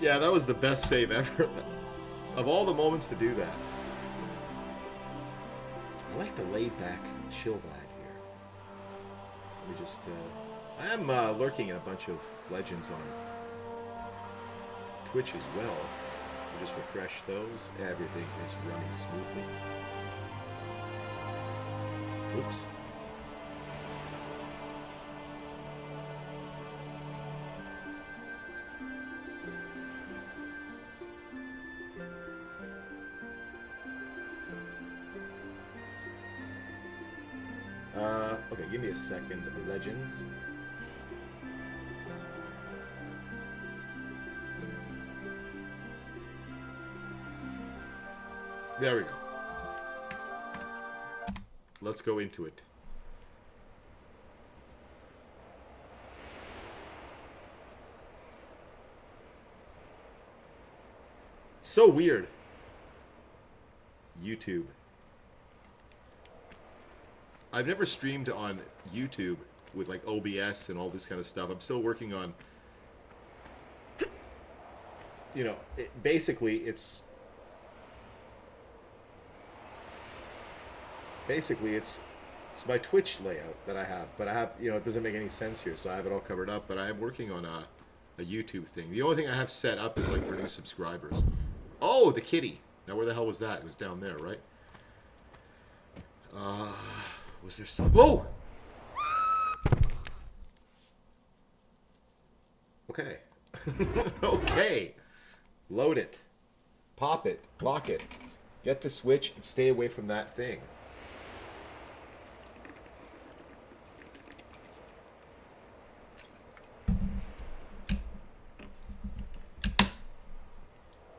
Yeah, that was the best save ever. Of all the moments to do that. I like the laid-back chill vibe here. Let me just, I am lurking in a bunch of legends on Twitch as well. We'll just refresh those. Everything is running smoothly. Oops. Okay, give me a second. Legends. There we go. Let's go into it. So weird. YouTube. I've never streamed on YouTube with like OBS and all this kind of stuff. I'm still working on, you know, basically it's my Twitch layout that I have, but I have, you know, it doesn't make any sense here, so I have it all covered up, but I am working on a YouTube thing. The only thing I have set up is like for new subscribers. Oh, the kitty. Now where the hell was that? It was down there, right? Was there some... Whoa! Okay. Okay. Load it. Pop it. Lock it. Get the switch and stay away from that thing.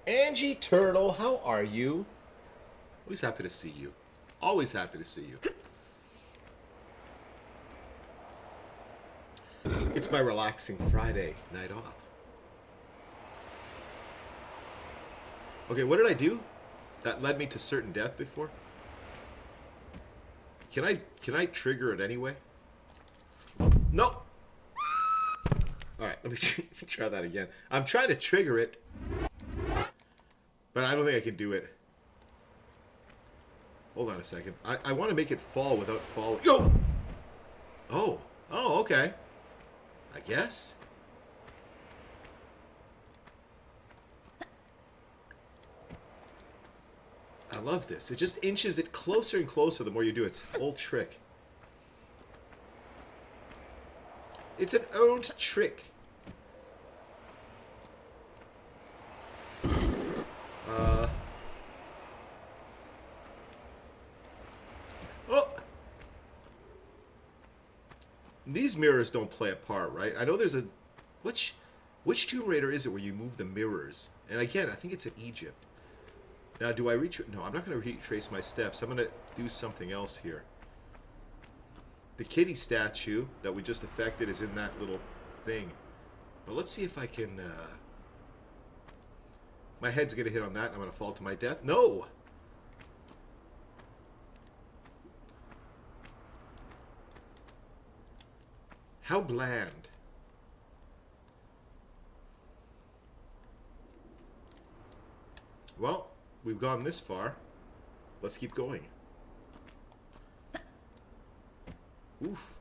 Angie Turtle, how are you? Always happy to see you. Always happy to see you. It's my relaxing Friday night off. Okay, what did I do? That led me to certain death before? Can I trigger it anyway? No! Alright, let me try that again. I'm trying to trigger it, but I don't think I can do it. Hold on a second. I want to make it fall without falling. Yo! Oh. Oh, okay. I guess. I love this. It just inches it closer and closer the more you do it. It's an old trick. It's an old trick. Oh! These mirrors don't play a part, right? I know there's a... Which Tomb Raider is it where you move the mirrors? And again, I think it's in Egypt. Now, do I retrace... No, I'm not going to retrace my steps. I'm going to do something else here. The kitty statue that we just affected is in that little thing. But let's see if I can... My head's going to hit on that and I'm going to fall to my death. No! How bland. Well, we've gone this far. Let's keep going. Oof.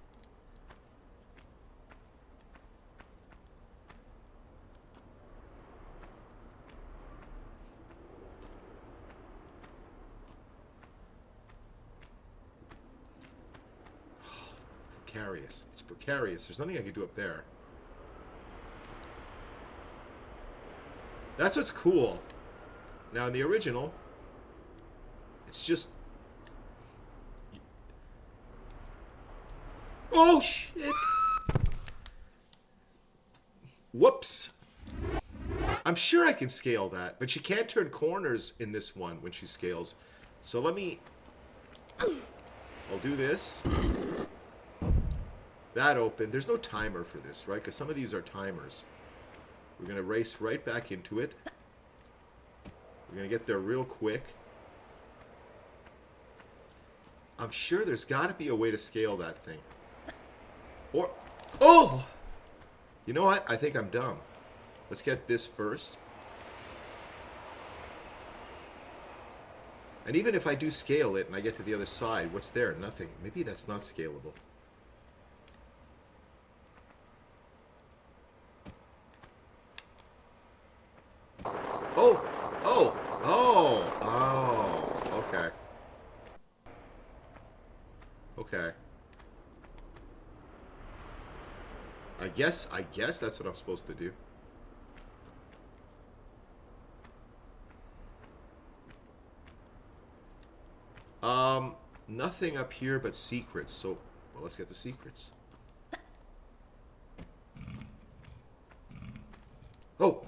Precarious. It's precarious. There's nothing I can do up there. That's what's cool. Now, in the original, it's just... Oh, shit! Whoops. I'm sure I can scale that, but she can't turn corners in this one when she scales. So let me... I'll do this. That open. There's no timer for this, right? Because some of these are timers. We're going to race right back into it. We're going to get there real quick. I'm sure there's got to be a way to scale that thing. Or... Oh! You know what? I think I'm dumb. Let's get this first. And even if I do scale it and I get to the other side, what's there? Nothing. Maybe that's not scalable. Oh! Oh! Oh! Oh! Okay. Okay. I guess that's what I'm supposed to do. Nothing up here but secrets. So, well, let's get the secrets. Oh!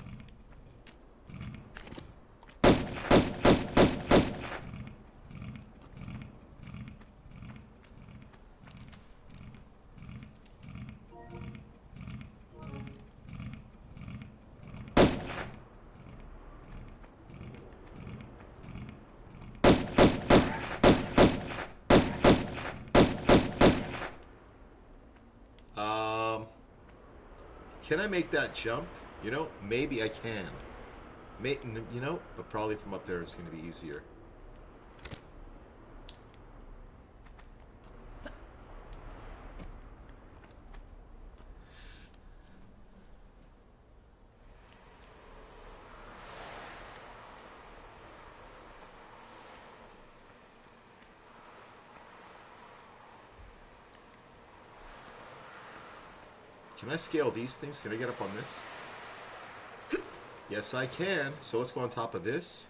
Can I make that jump? You know, maybe I can. You know, but probably from up there it's going to be easier. Can I scale these things? Can I get up on this? Yes, I can. So let's go on top of this.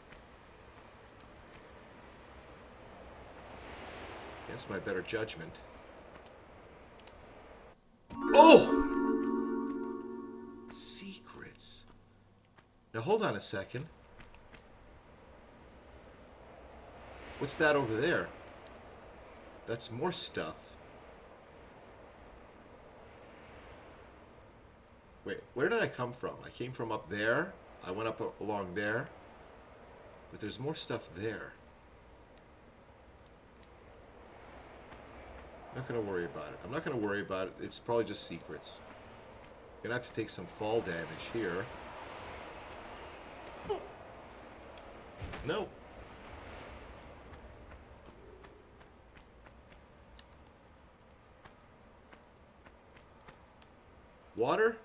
Against my better judgment. Oh! Secrets. Now hold on a second. What's that over there? That's more stuff. Wait, where did I come from? I came from up there. I went up along there. But there's more stuff there. I'm not going to worry about it. I'm not going to worry about it. It's probably just secrets. I'm going to have to take some fall damage here. No. Water?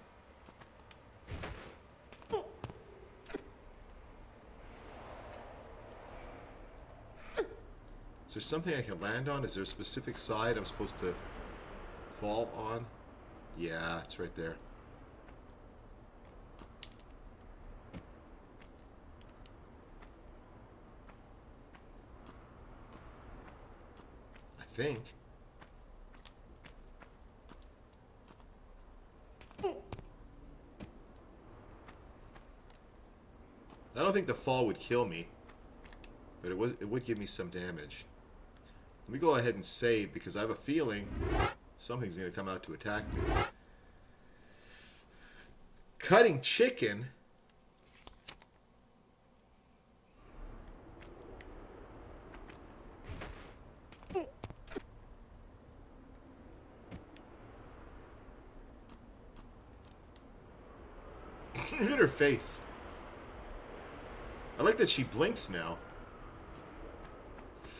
Is there something I can land on? Is there a specific side I'm supposed to fall on? Yeah, it's right there. I think. I don't think the fall would kill me, but it would give me some damage. Let me go ahead and save because I have a feeling something's going to come out to attack me. Cutting chicken? Look at her face. I like that she blinks now.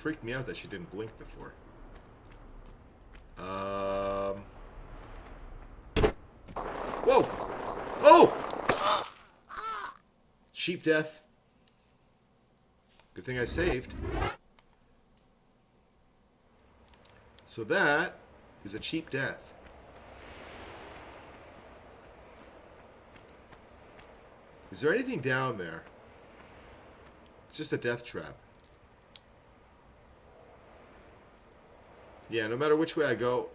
Freaked me out that she didn't blink before. Whoa! Oh! Cheap death. Good thing I saved. So that is a cheap death. Is there anything down there? It's just a death trap. Yeah, no matter which way I go,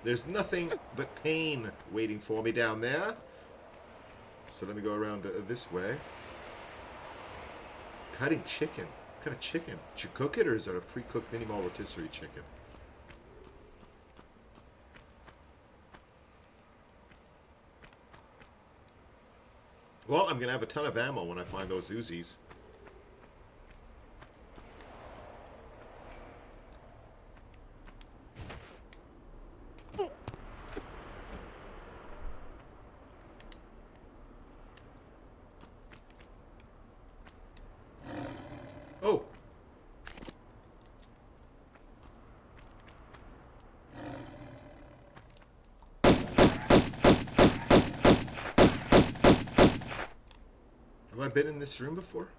there's nothing but pain waiting for me down there. So let me go around this way. Cutting chicken. What kind of chicken? Did you cook it, or is it a pre-cooked minimal rotisserie chicken? Well, I'm going to have a ton of ammo when I find those Uzis. been in this room before?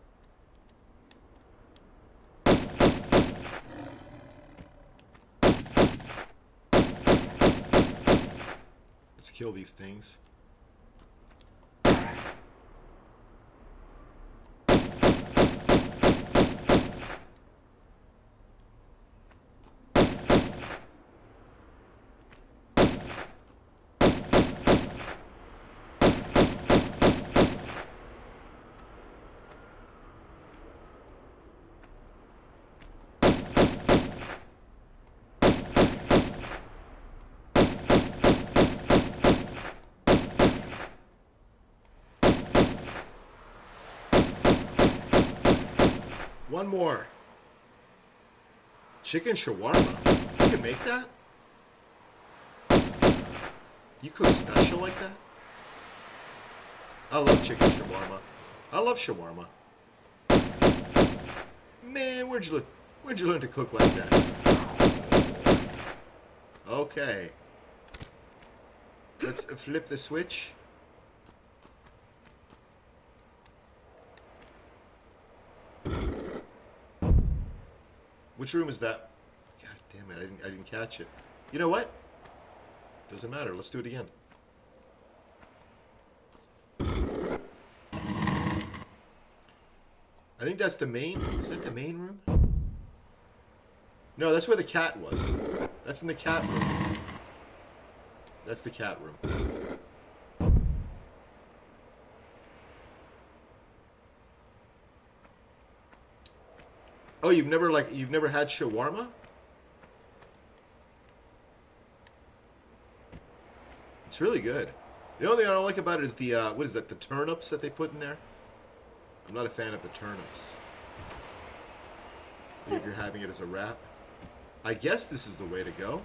Let's kill these things. One more. Chicken shawarma. You can make that? You cook special like that? I love chicken shawarma. I love shawarma. Man, where'd you learn to cook like that? Okay. Let's flip the switch. Which room is that? God damn it, I didn't catch it. You know what? Doesn't matter, let's do it again. I think that's the main, is that the main room? No, that's where the cat was. That's in the cat room. That's the cat room. Oh, you've never had shawarma? It's really good. The only thing I don't like about it is the what is that? The turnips that they put in there. I'm not a fan of the turnips. If you're having it as a wrap, I guess this is the way to go.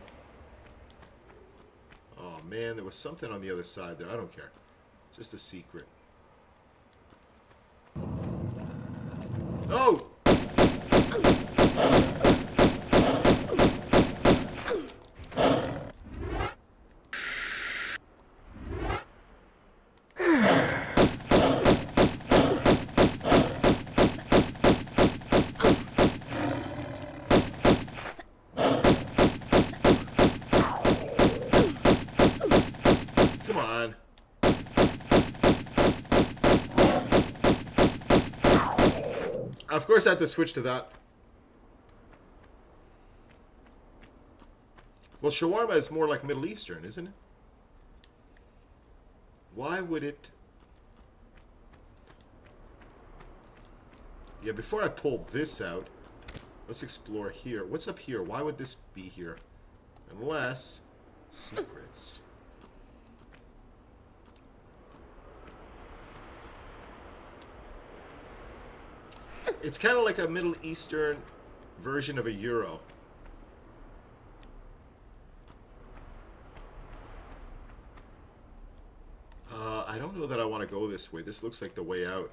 Oh man, there was something on the other side there. I don't care. Just a secret. Oh. Come on. Of course I have to switch to that. Well, shawarma is more like Middle Eastern, isn't it? Why would it... Yeah, before I pull this out, let's explore here. What's up here? Why would this be here? Unless... secrets. It's kind of like a Middle Eastern version of a euro. I don't know that I want to go this way. This looks like the way out.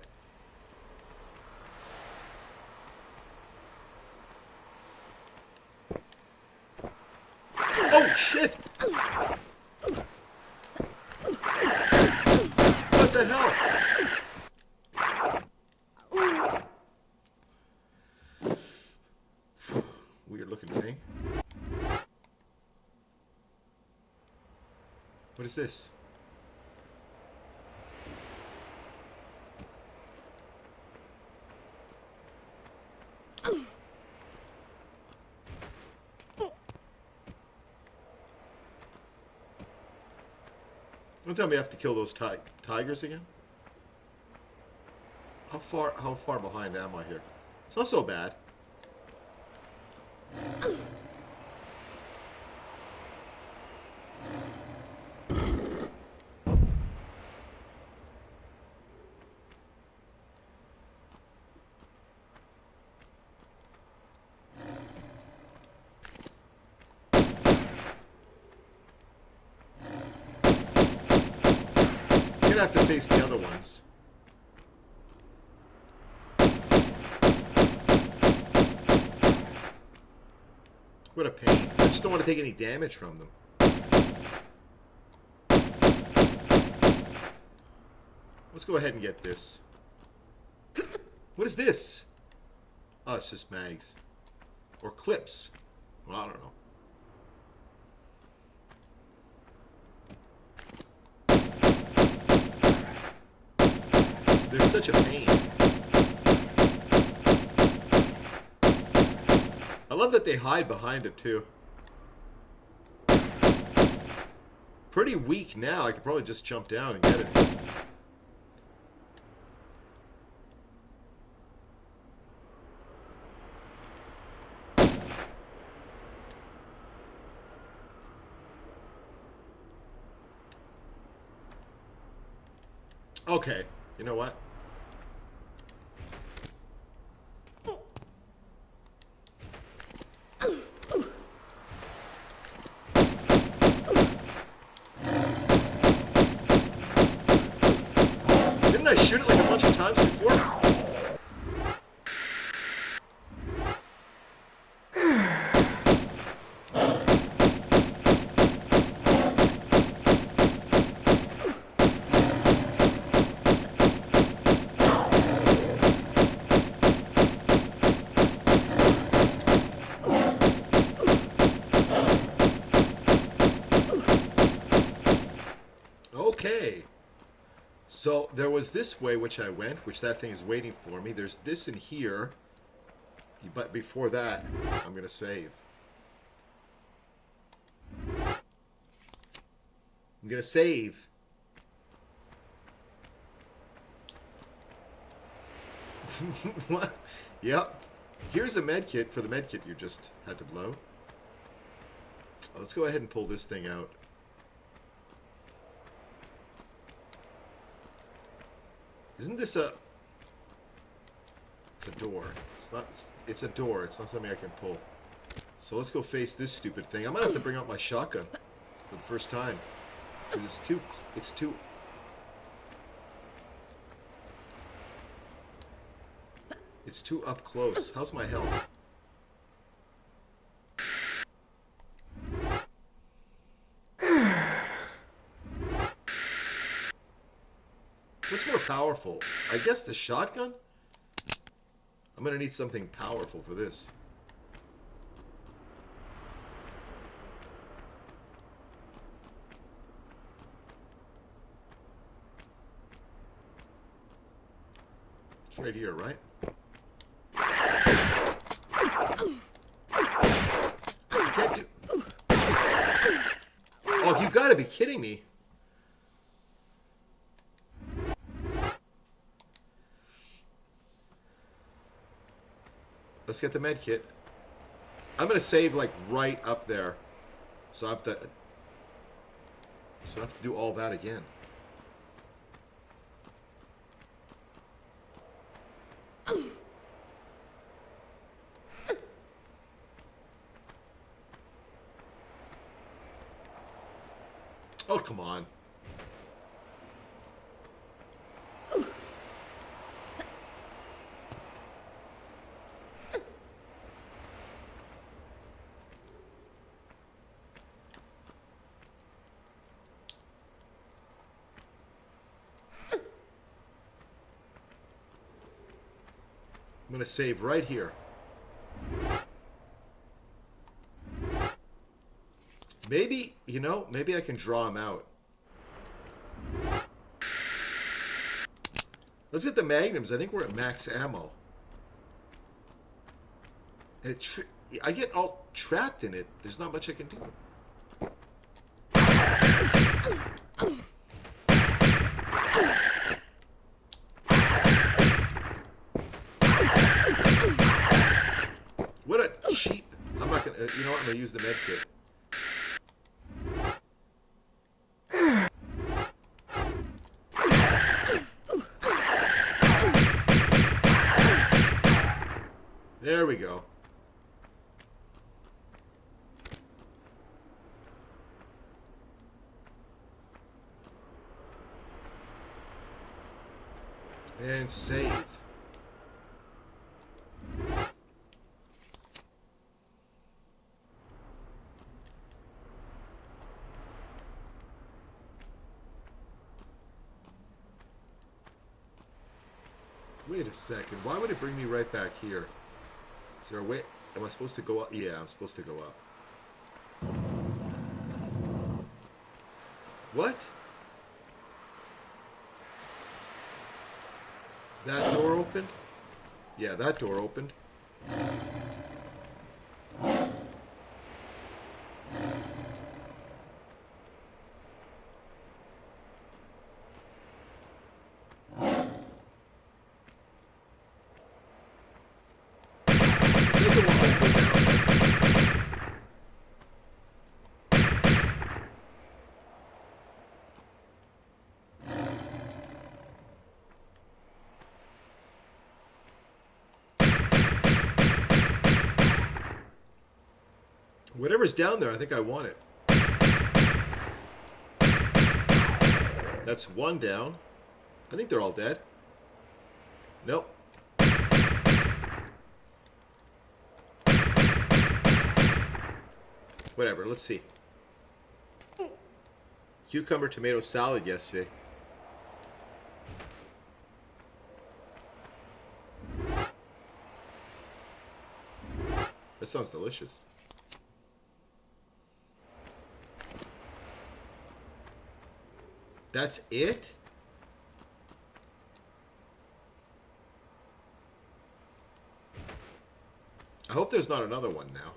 Oh, shit! What the hell? Weird looking thing. What is this? Don't tell me I have to kill those tigers again. How far behind am I here? It's not so bad. I'm gonna have to face the other ones. What a pain. I just don't want to take any damage from them. Let's go ahead and get this. What is this? Oh, it's just mags. Or clips. Well, I don't know. They're such a pain. I love that they hide behind it, too. Pretty weak now. I could probably just jump down and get it. Okay, you know what? Didn't I shoot it like a bunch of times before? Okay. So there was this way which I went, which that thing is waiting for me. There's this in here. But before that, I'm going to save. I'm going to save. What? Yep. Here's a med kit for the med kit you just had to blow. Let's go ahead and pull this thing out. Isn't this a... It's a door. It's not... It's a door. It's not something I can pull. So let's go face this stupid thing. I might have to bring out my shotgun for the first time. Because it's too... It's too... It's too up close. How's my health? What's more powerful? I guess the shotgun? I'm gonna need something powerful for this. It's right here, right? You can't do... Oh, you gotta be kidding me. Let's get the med kit. I'm gonna save like right up there, so I have to do all that again. Oh, come on. I'm going to save right here. Maybe, you know, maybe I can draw him out. Let's get the magnums. I think we're at max ammo. And I get all trapped in it. There's not much I can do. What a cheap... I'm not going to... You know what? I'm going to use the med kit. There we go. And save. Wait Wait a second. Why would it bring me right back here? Is there a way? Am I supposed to go up? Yeah, I'm supposed to go up. What? That door opened? Yeah, that door opened. Doesn't want me to go down there. Whatever's down there, I think I want it. That's one down. I think they're all dead. Nope. Whatever, let's see. Cucumber tomato salad yesterday. That sounds delicious. That's it? I hope there's not another one now.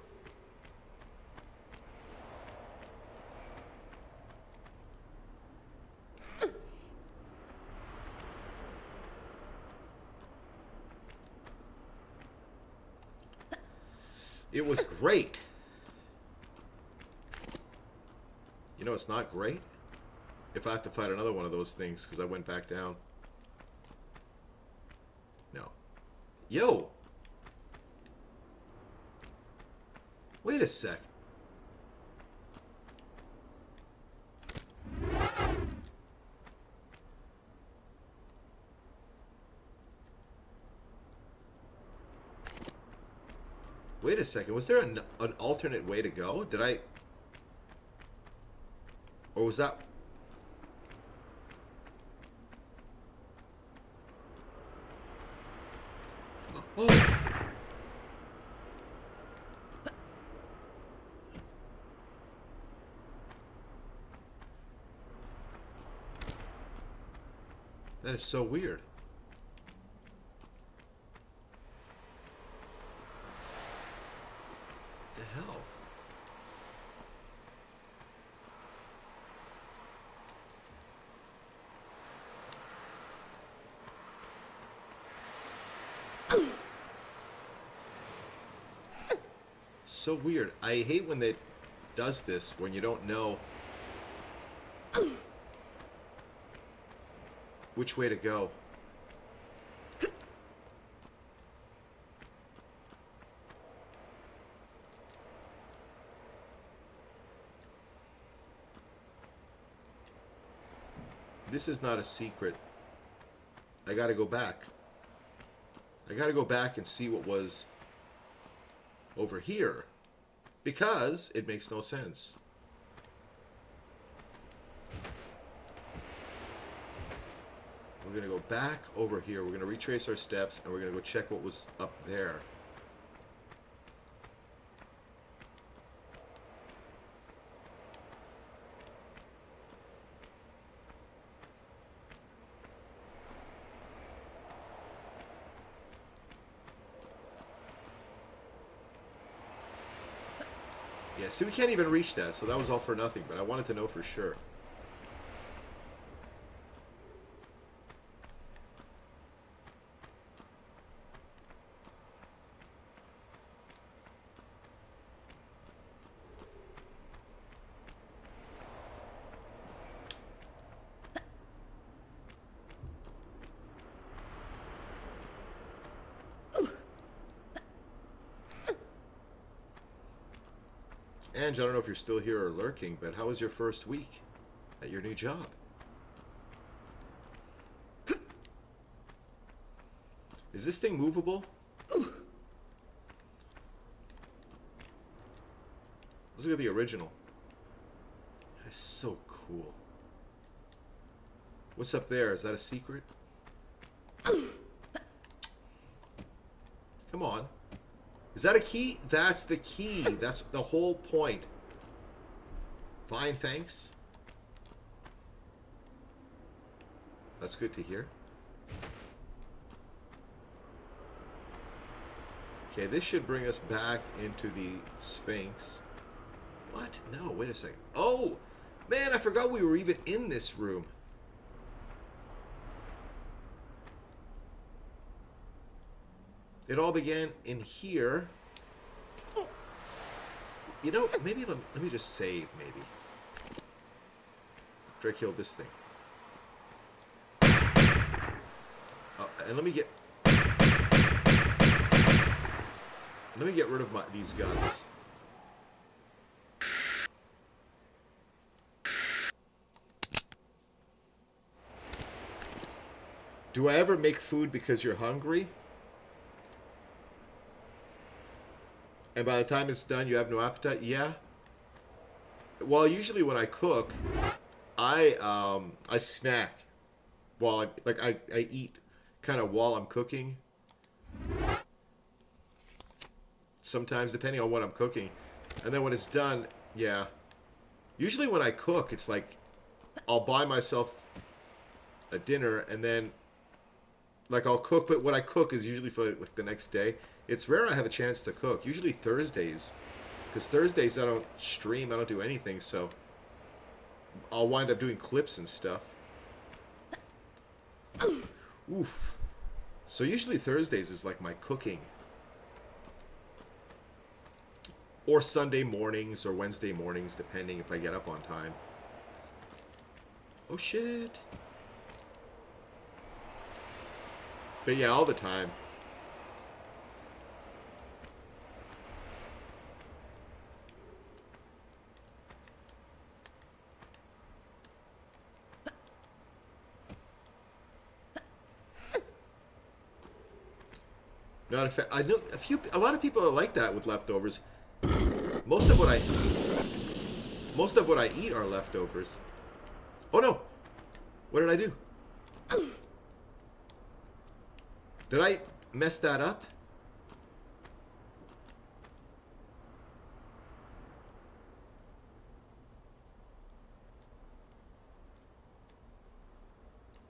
It was great. You know, it's not great if I have to fight another one of those things because I went back down. No. Yo! Wait a sec. Wait a second. Was there an alternate way to go? Did I... Or was that... Oh! That is so weird. The hell? So weird. I hate when it does this when you don't know which way to go. This is not a secret. I gotta go back. I gotta go back and see what was over here. Because it makes no sense. We're going to go back over here. We're going to retrace our steps, and we're going to go check what was up there. Yeah, see, we can't even reach that, so that was all for nothing, but I wanted to know for sure. Ange, I don't know if you're still here or lurking, but how was your first week at your new job? Is this thing movable? Let's look at the original. That's so cool. What's up there? Is that a secret? Come on. Is that a key? That's the key. That's the whole point. Fine, thanks. That's good to hear. Okay, this should bring us back into the Sphinx. What? No, wait a second. Oh! Man, I forgot we were even in this room. It all began in here. You know, maybe let me just save, maybe. After I kill this thing. Oh, and let me get rid of these guns. Do I ever make food because you're hungry? And by the time it's done, you have no appetite? Yeah. Well, usually when I cook, I snack while I eat kind of while I'm cooking. Sometimes, depending on what I'm cooking. And then when it's done, yeah. Usually when I cook, it's like I'll buy myself a dinner and then like I'll cook, but what I cook is usually for like the next day. It's rare I have a chance to cook. Usually Thursdays. Because Thursdays I don't stream, I don't do anything, so I'll wind up doing clips and stuff. Oof. So usually Thursdays is like my cooking. Or Sunday mornings or Wednesday mornings, depending if I get up on time. Oh shit. But yeah, all the time. Not a fan. I know a lot of people are like that with leftovers. Most of what I eat are leftovers. Oh no! What did I do? Did I mess that up?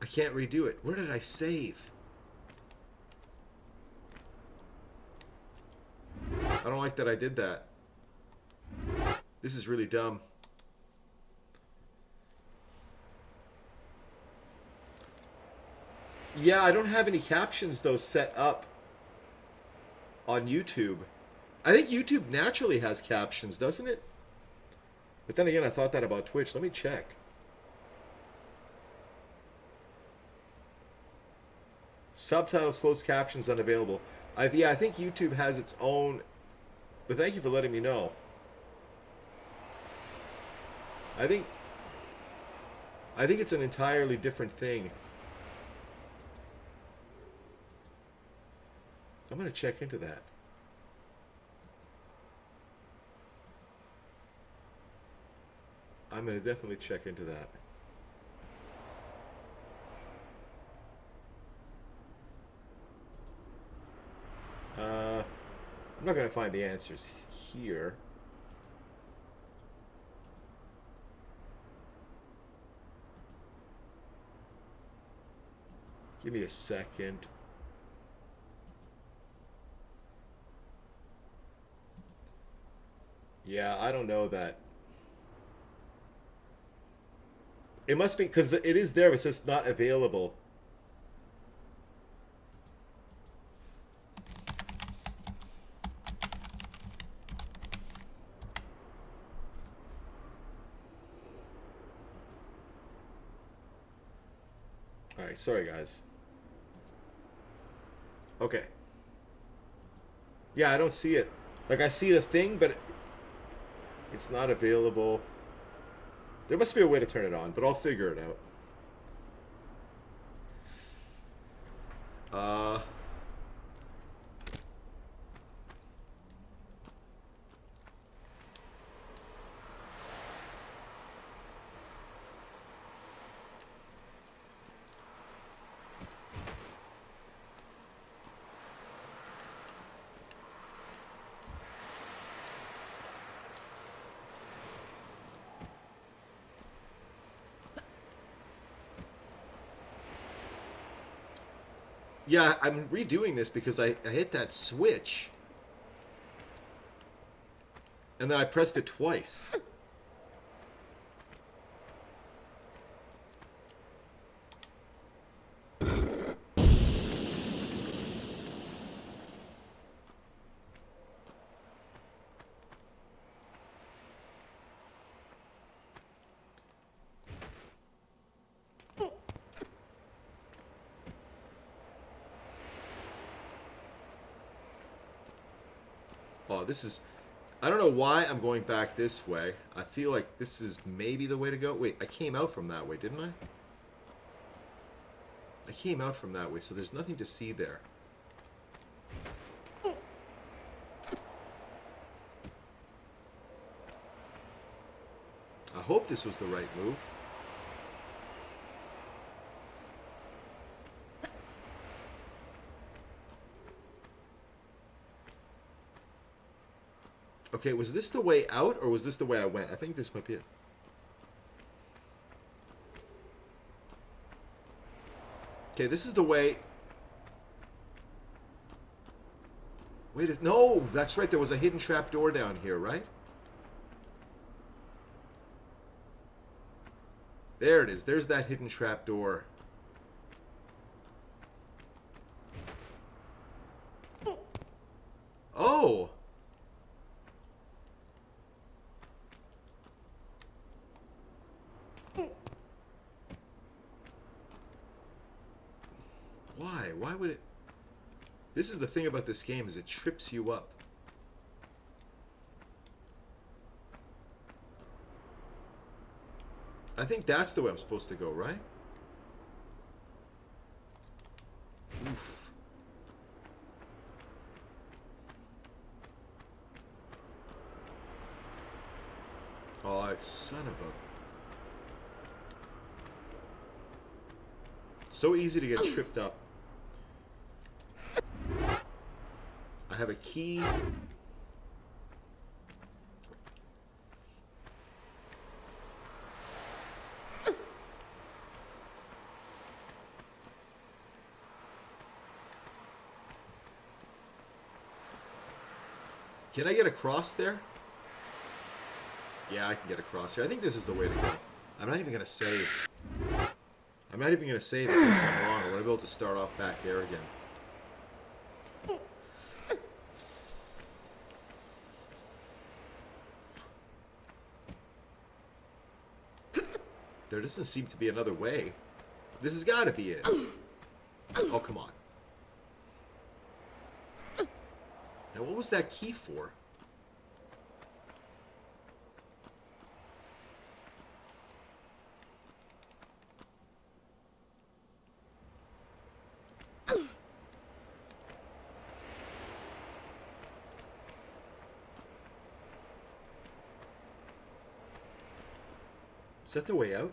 I can't redo it. Where did I save? I don't like that I did that. This is really dumb. Yeah, I don't have any captions, though, set up on YouTube. I think YouTube naturally has captions, doesn't it? But then again, I thought that about Twitch. Let me check. Subtitles, closed captions unavailable. Yeah, I think YouTube has its own... But thank you for letting me know. I think it's an entirely different thing. I'm going to check into that. I'm going to definitely check into that. I'm not going to find the answers here. Give me a second. Yeah, I don't know that. It must be because it is there, but it's just not available. Alright, sorry guys. Okay. Yeah, I don't see it. Like, I see the thing, but it's not available. There must be a way to turn it on, but I'll figure it out. Yeah, I'm redoing this because I hit that switch. And then I pressed it twice. Oh, this is... I don't know why I'm going back this way. I feel like this is maybe the way to go. Wait, I came out from that way, didn't I? I came out from that way, so there's nothing to see there. I hope this was the right move. Okay, was this the way out, or was this the way I went? I think this might be it. Okay, this is the way... Wait, no! That's right, there was a hidden trap door down here, right? There it is. There's that hidden trap door. Oh! Why? Why would it... This is the thing about this game, is it trips you up. I think that's the way I'm supposed to go, right? Oof. Oh, son of a... So easy to get tripped up. I have a key. Can I get across there? Yeah, I can get across here. I think this is the way to go. I'm not even going to save. I'm not even going to save it because I'm wrong. I want to be able to start off back there again. There doesn't seem to be another way. This has got to be it. Oh, come on. Now, what was that key for? Is that the way out?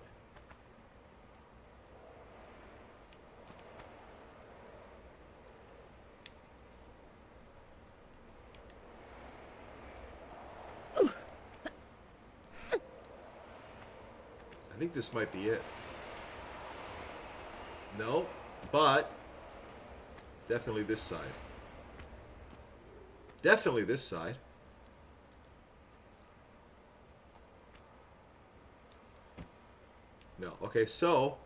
I think this might be it. No, but definitely this side. Definitely this side. No. Okay, so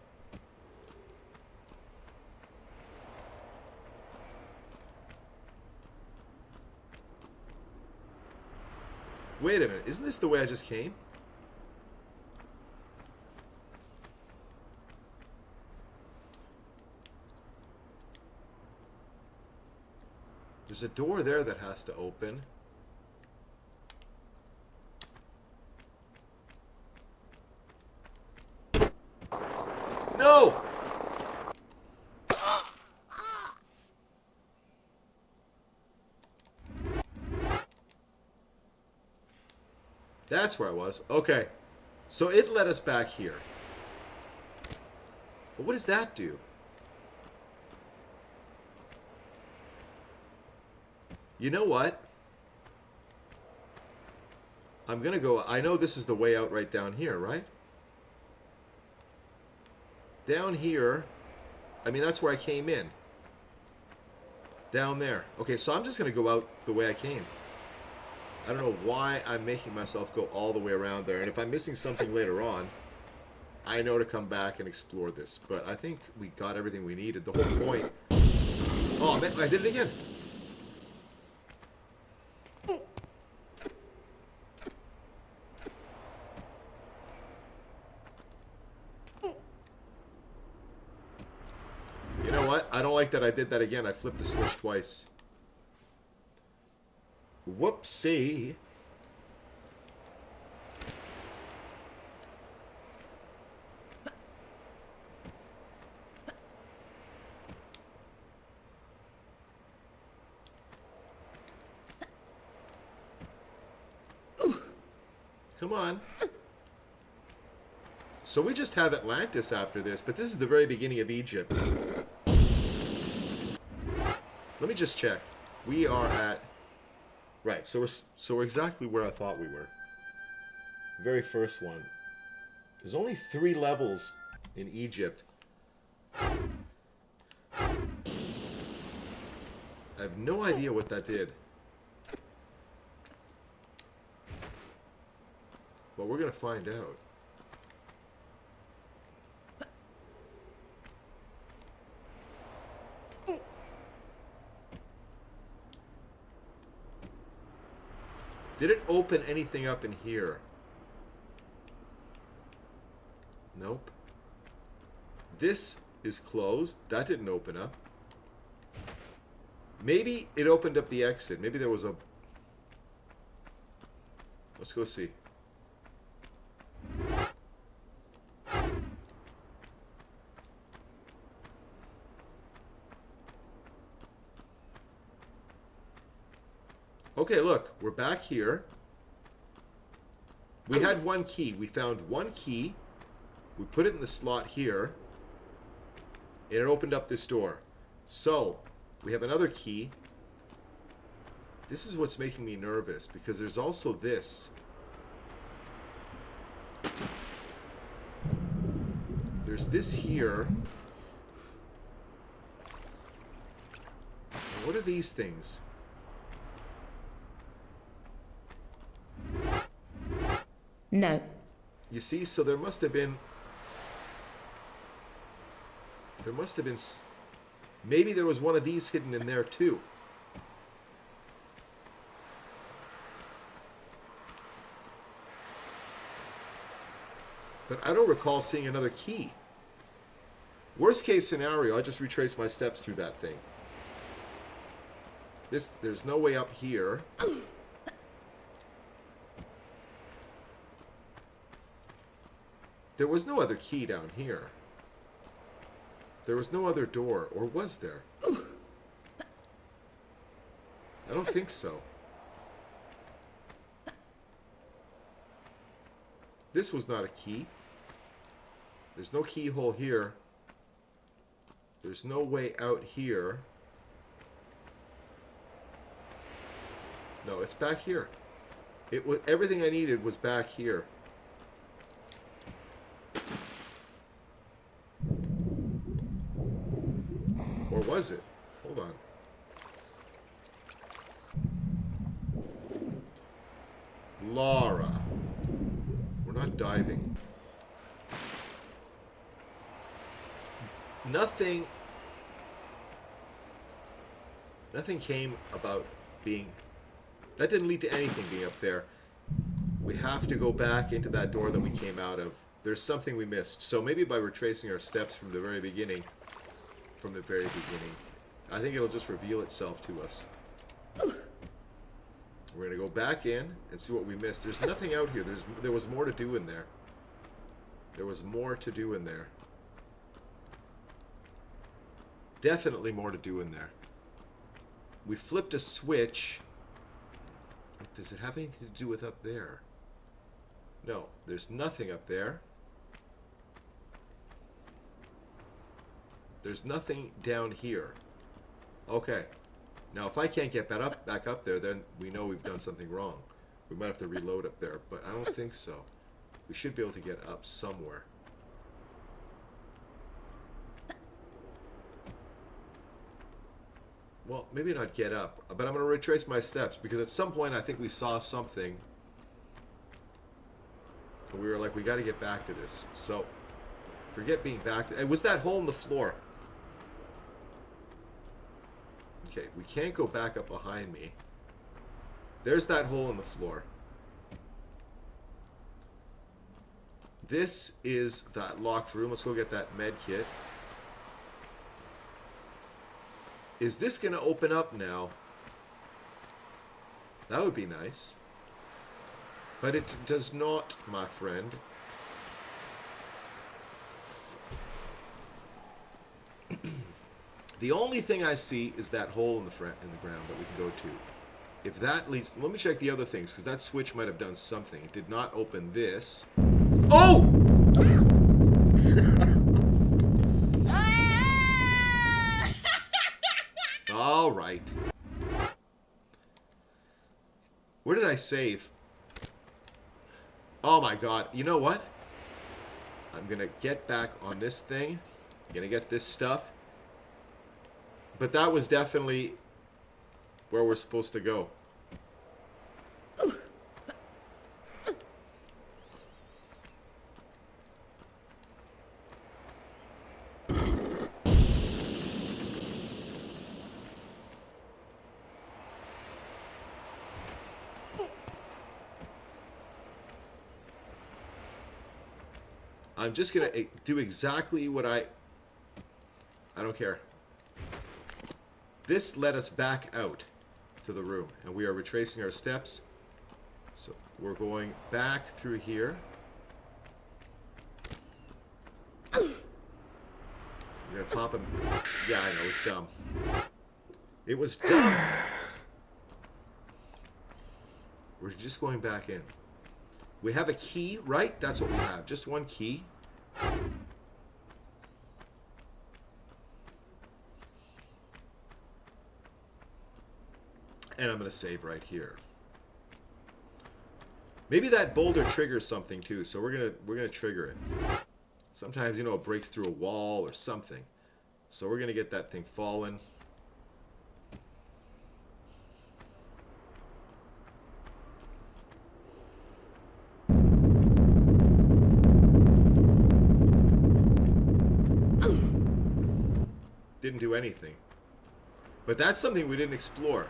wait a minute. Isn't this the way I just came? There's a door there that has to open. No! That's where I was. Okay. So it led us back here. But what does that do? You know what? I'm going to go... I know this is the way out right down here, right? Down here... I mean, that's where I came in. Down there. Okay, so I'm just going to go out the way I came. I don't know why I'm making myself go all the way around there. And if I'm missing something later on, I know to come back and explore this. But I think we got everything we needed. The whole point... Oh, man, I did it again. You know what? I don't like that I did that again. I flipped the switch twice. Whoopsie. Come on. So we just have Atlantis after this, but this is the very beginning of Egypt. Let me just check. We are at... Right, so we're exactly where I thought we were. Very first one. There's only 3 levels in Egypt. I have no idea what that did. But we're going to find out. Did it open anything up in here? Nope. This is closed. That didn't open up. Maybe it opened up the exit. Maybe there was a... Let's go see. Okay, look, we're back here. We had 1 key. We found 1 key. We put it in the slot here. And it opened up this door. So, we have another key. This is what's making me nervous, because there's also this. There's this here. And what are these things? No. You see, so there must have been... Maybe there was one of these hidden in there too. But I don't recall seeing another key. Worst case scenario, I just retrace my steps through that thing. There's no way up here. There was no other key down here. There was no other door, or was there? I don't think so. This was not a key. There's no keyhole here. There's no way out here. No, it's back here. It was everything I needed was back here. Or was it? Hold on. Laura. We're not diving. Nothing came about being... That didn't lead to anything being up there. We have to go back into that door that we came out of. There's something we missed. So maybe by retracing our steps from the very beginning... I think it'll just reveal itself to us. We're going to go back in and see what we missed. There's nothing out here. There was more to do in there. There was more to do in there. Definitely more to do in there. We flipped a switch. Does it have anything to do with up there? No, there's nothing up there. There's nothing down here. Okay. Now, if I can't get back up there, then we know we've done something wrong. We might have to reload up there, but I don't think so. We should be able to get up somewhere. Well, maybe not get up, but I'm going to retrace my steps because at some point I think we saw something. And we were like, we got to get back to this. So, forget being back. It was that hole in the floor. Okay, we can't go back up behind me. There's that hole in the floor. This is that locked room. Let's go get that med kit. Is this going to open up now? That would be nice. But it does not, my friend. The only thing I see is that hole in the ground that we can go to. If that leads... Let me check the other things, because that switch might have done something. It did not open this. Oh! All right. Where did I save? Oh my god. You know what? I'm going to get back on this thing. I'm going to get this stuff. But that was definitely where we're supposed to go. I'm just going to do exactly what I don't care. This led us back out to the room, and we are retracing our steps. So we're going back through here. We're gonna pop him. Yeah, I know, it's dumb. It was dumb. We're just going back in. We have a key, right? That's what we have. Just one key. And I'm going to save right here. Maybe that boulder triggers something too, so we're gonna trigger it. Sometimes, you know, it breaks through a wall or something. So we're going to get that thing falling. Didn't do anything. But that's something we didn't explore.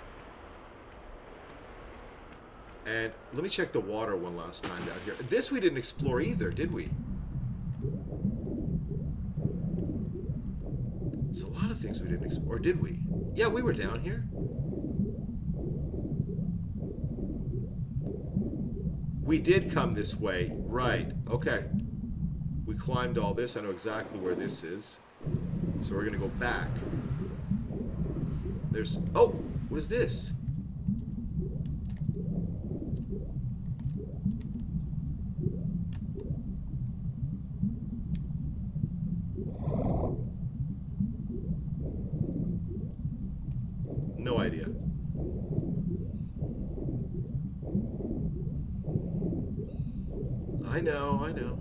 And let me check the water one last time down here. This we didn't explore either, did we? There's a lot of things we didn't explore. Or did we? Yeah, we were down here. We did come this way. Right. Okay. We climbed all this. I know exactly where this is. So we're going to go back. There's... Oh! What is this? No idea. I know, I know.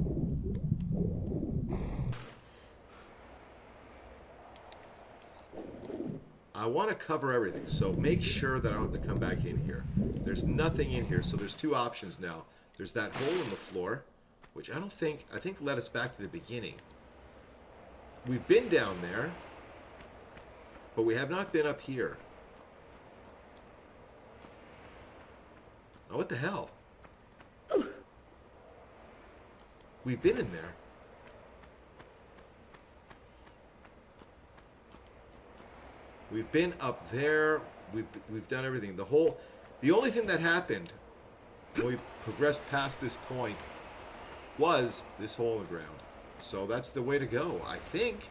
I want to cover everything, so make sure that I don't have to come back in here. There's nothing in here, so there's two options now. There's that hole in the floor, which I think led us back to the beginning. We've been down there, but we have not been up here. Oh, what the hell? We've been in there. We've been up there. We've done everything. The only thing that happened when we progressed past this point was this hole in the ground. So that's the way to go, I think.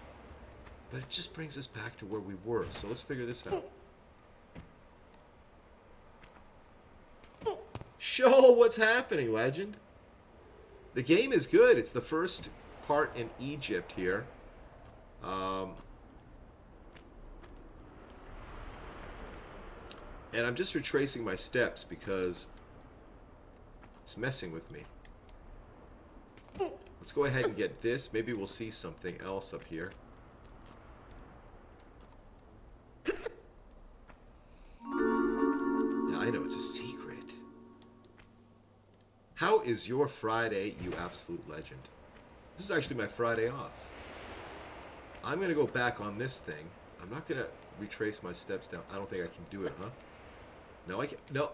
But it just brings us back to where we were. So let's figure this out. Show what's happening, legend. The game is good. It's the first part in Egypt here. And I'm just retracing my steps because it's messing with me. Let's go ahead and get this. Maybe we'll see something else up here. I know, it's a secret. How is your Friday, you absolute legend? This is actually my Friday off. I'm going to go back on this thing. I'm not going to retrace my steps down. I don't think I can do it, huh? No, I can't. No.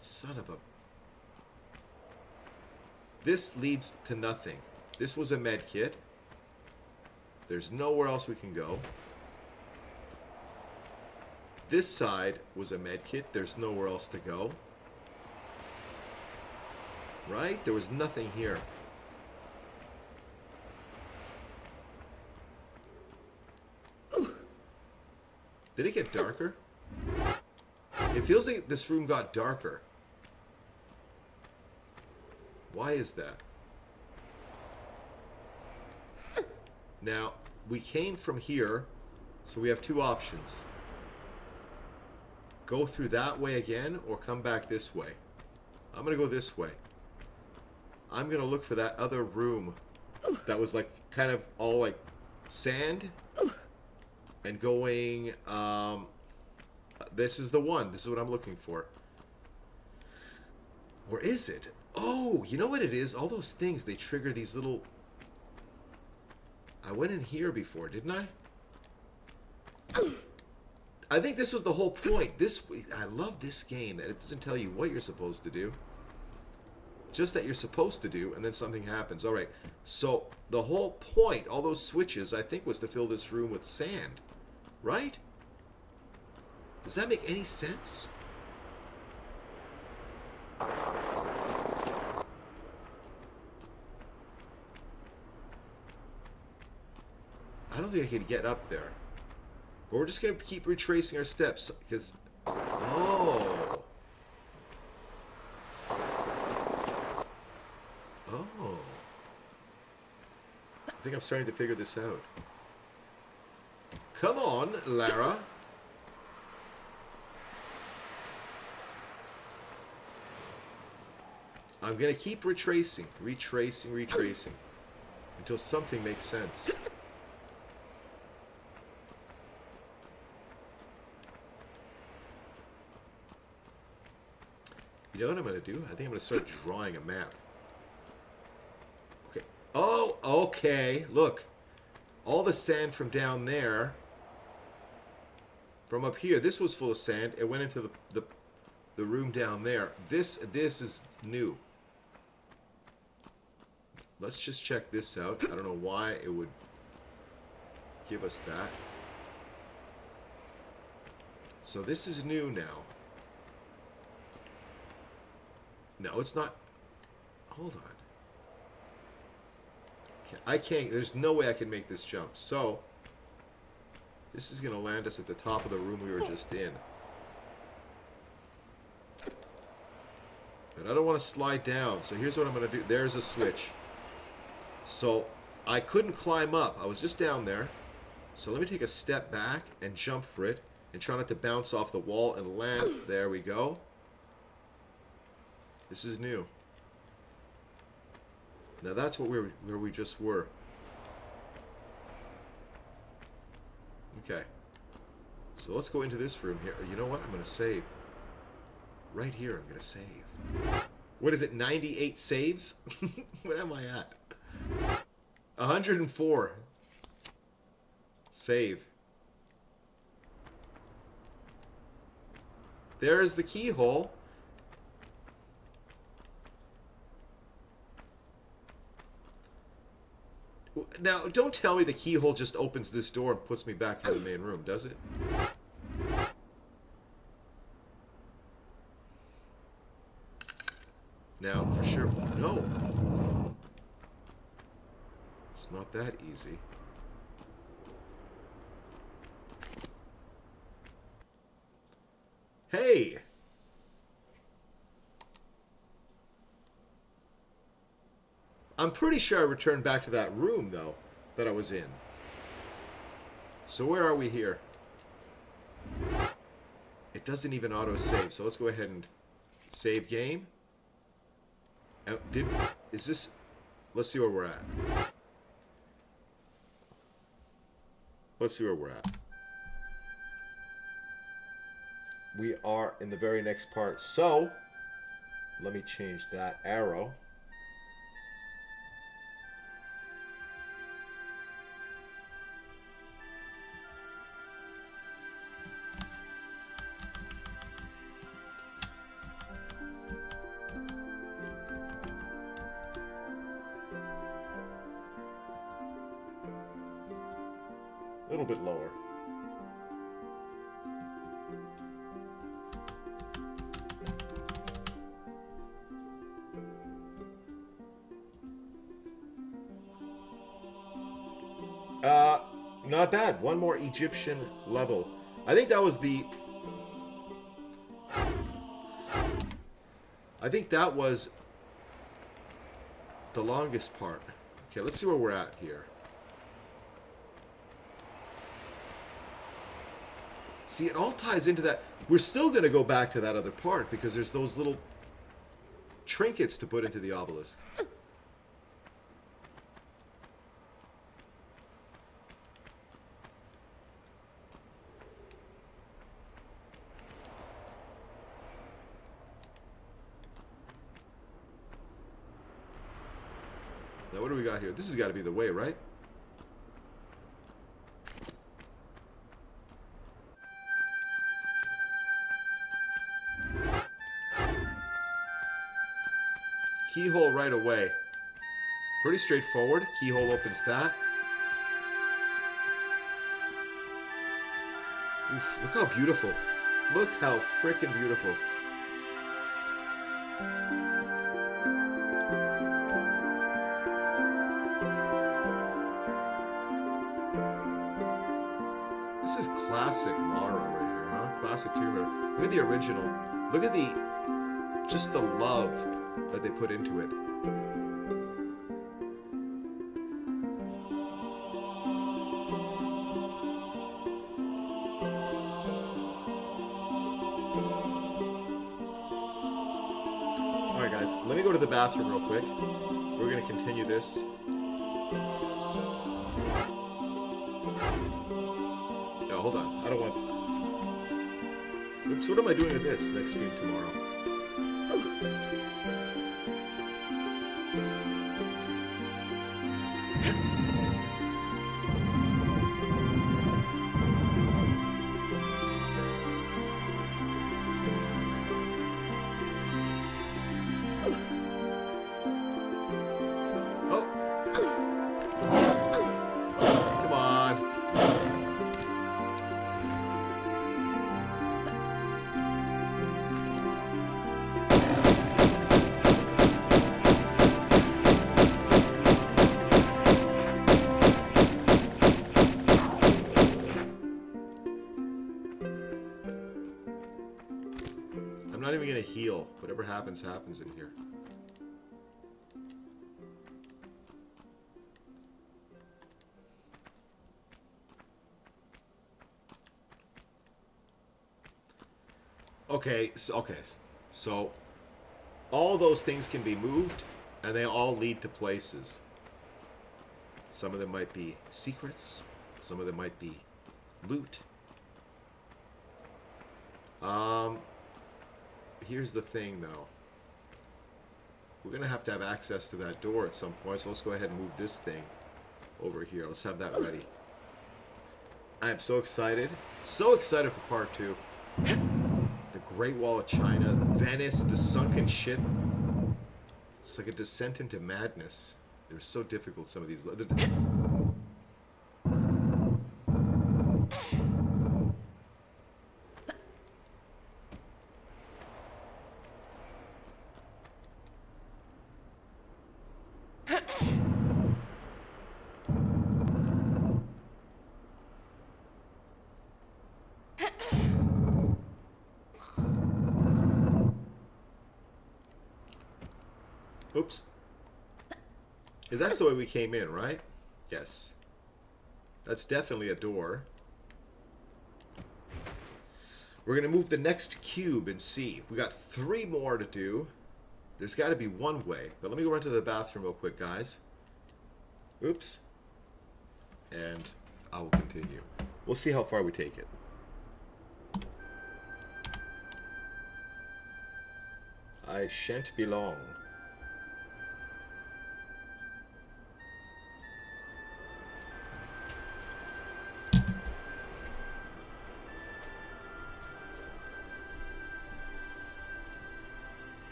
Son of a... This leads to nothing. This was a med kit. There's nowhere else we can go. This side was a med kit. There's nowhere else to go. Right? There was nothing here. Did it get darker? It feels like this room got darker. Why is that? Now, we came from here, so we have two options. Go through that way again, or come back this way. I'm going to go this way. I'm going to look for that other room that was like, kind of all like sand. And going, this is the one. This is what I'm looking for. Or is it? Oh, you know what it is? All those things, they trigger these little... I went in here before, didn't I? I think this was the whole point. I love this game, that it doesn't tell you what you're supposed to do. Just that you're supposed to do, and then something happens. All right, so the whole point, all those switches, I think, was to fill this room with sand. Right? Does that make any sense? I don't think I can get up there. But we're just going to keep retracing our steps, because... Oh! Oh. I think I'm starting to figure this out. Come on, Lara. I'm going to keep retracing, until something makes sense. You know what I'm going to do? I think I'm going to start drawing a map. Okay. Oh, okay. Look. All the sand from down there... From up here, this was full of sand. It went into the room down there. This is new. Let's just check this out. I don't know why it would give us that. So this is new now. No, it's not. Hold on. I can't. There's no way I can make this jump. So... This is going to land us at the top of the room we were just in. But I don't want to slide down, so here's what I'm going to do. There's a switch. So I couldn't climb up. I was just down there. So let me take a step back and jump for it. And try not to bounce off the wall and land. There we go. This is new. Now that's where we just were. Okay, so let's go into this room here. You know what? I'm going to save. Right here, I'm going to save. What is it, 98 saves? What am I at? 104. Save. There's the keyhole. Now, don't tell me the keyhole just opens this door and puts me back into the main room, does it? Now, for sure... No! It's not that easy. Hey! I'm pretty sure I returned back to that room, though, that I was in. So where are we here? It doesn't even auto-save, so let's go ahead and save game. Is this... Let's see where we're at. Let's see where we're at. we are in the very next part. So, let me change that arrow. A little bit lower. Not bad. One more Egyptian level. I think that was the... I think that was the longest part. Okay, let's see where we're at here. See, it all ties into that. We're still going to go back to that other part because there's those little trinkets to put into the obelisk. Now, what do we got here? This has got to be the way, right? Keyhole right away. Pretty straightforward. Keyhole opens that. Oof, look how beautiful. Look how freaking beautiful. This is classic Lara right here, huh? Classic Tomb Raider. Look at the original. Look at the... just the love that they put into it. Alright guys, let me go to the bathroom real quick. We're going to continue this. No, hold on. I don't want... Oops, what am I doing with this next stream tomorrow? I'm not even going to heal. Whatever happens, happens in here. Okay, so all those things can be moved, and they all lead to places. Some of them might be secrets. Some of them might be loot. Here's the thing, though. We're going to have access to that door at some point, so let's go ahead and move this thing over here. Let's have that ready. I am so excited. So excited for part 2. The Great Wall of China, Venice, the sunken ship. It's like a descent into madness. They're so difficult, some of these. Oops. That's the way we came in, right? Yes. That's definitely a door. We're going to move the next cube and see. We got 3 more to do. There's got to be one way. But let me go run to the bathroom real quick, guys. Oops. And I will continue. We'll see how far we take it. I shan't be long.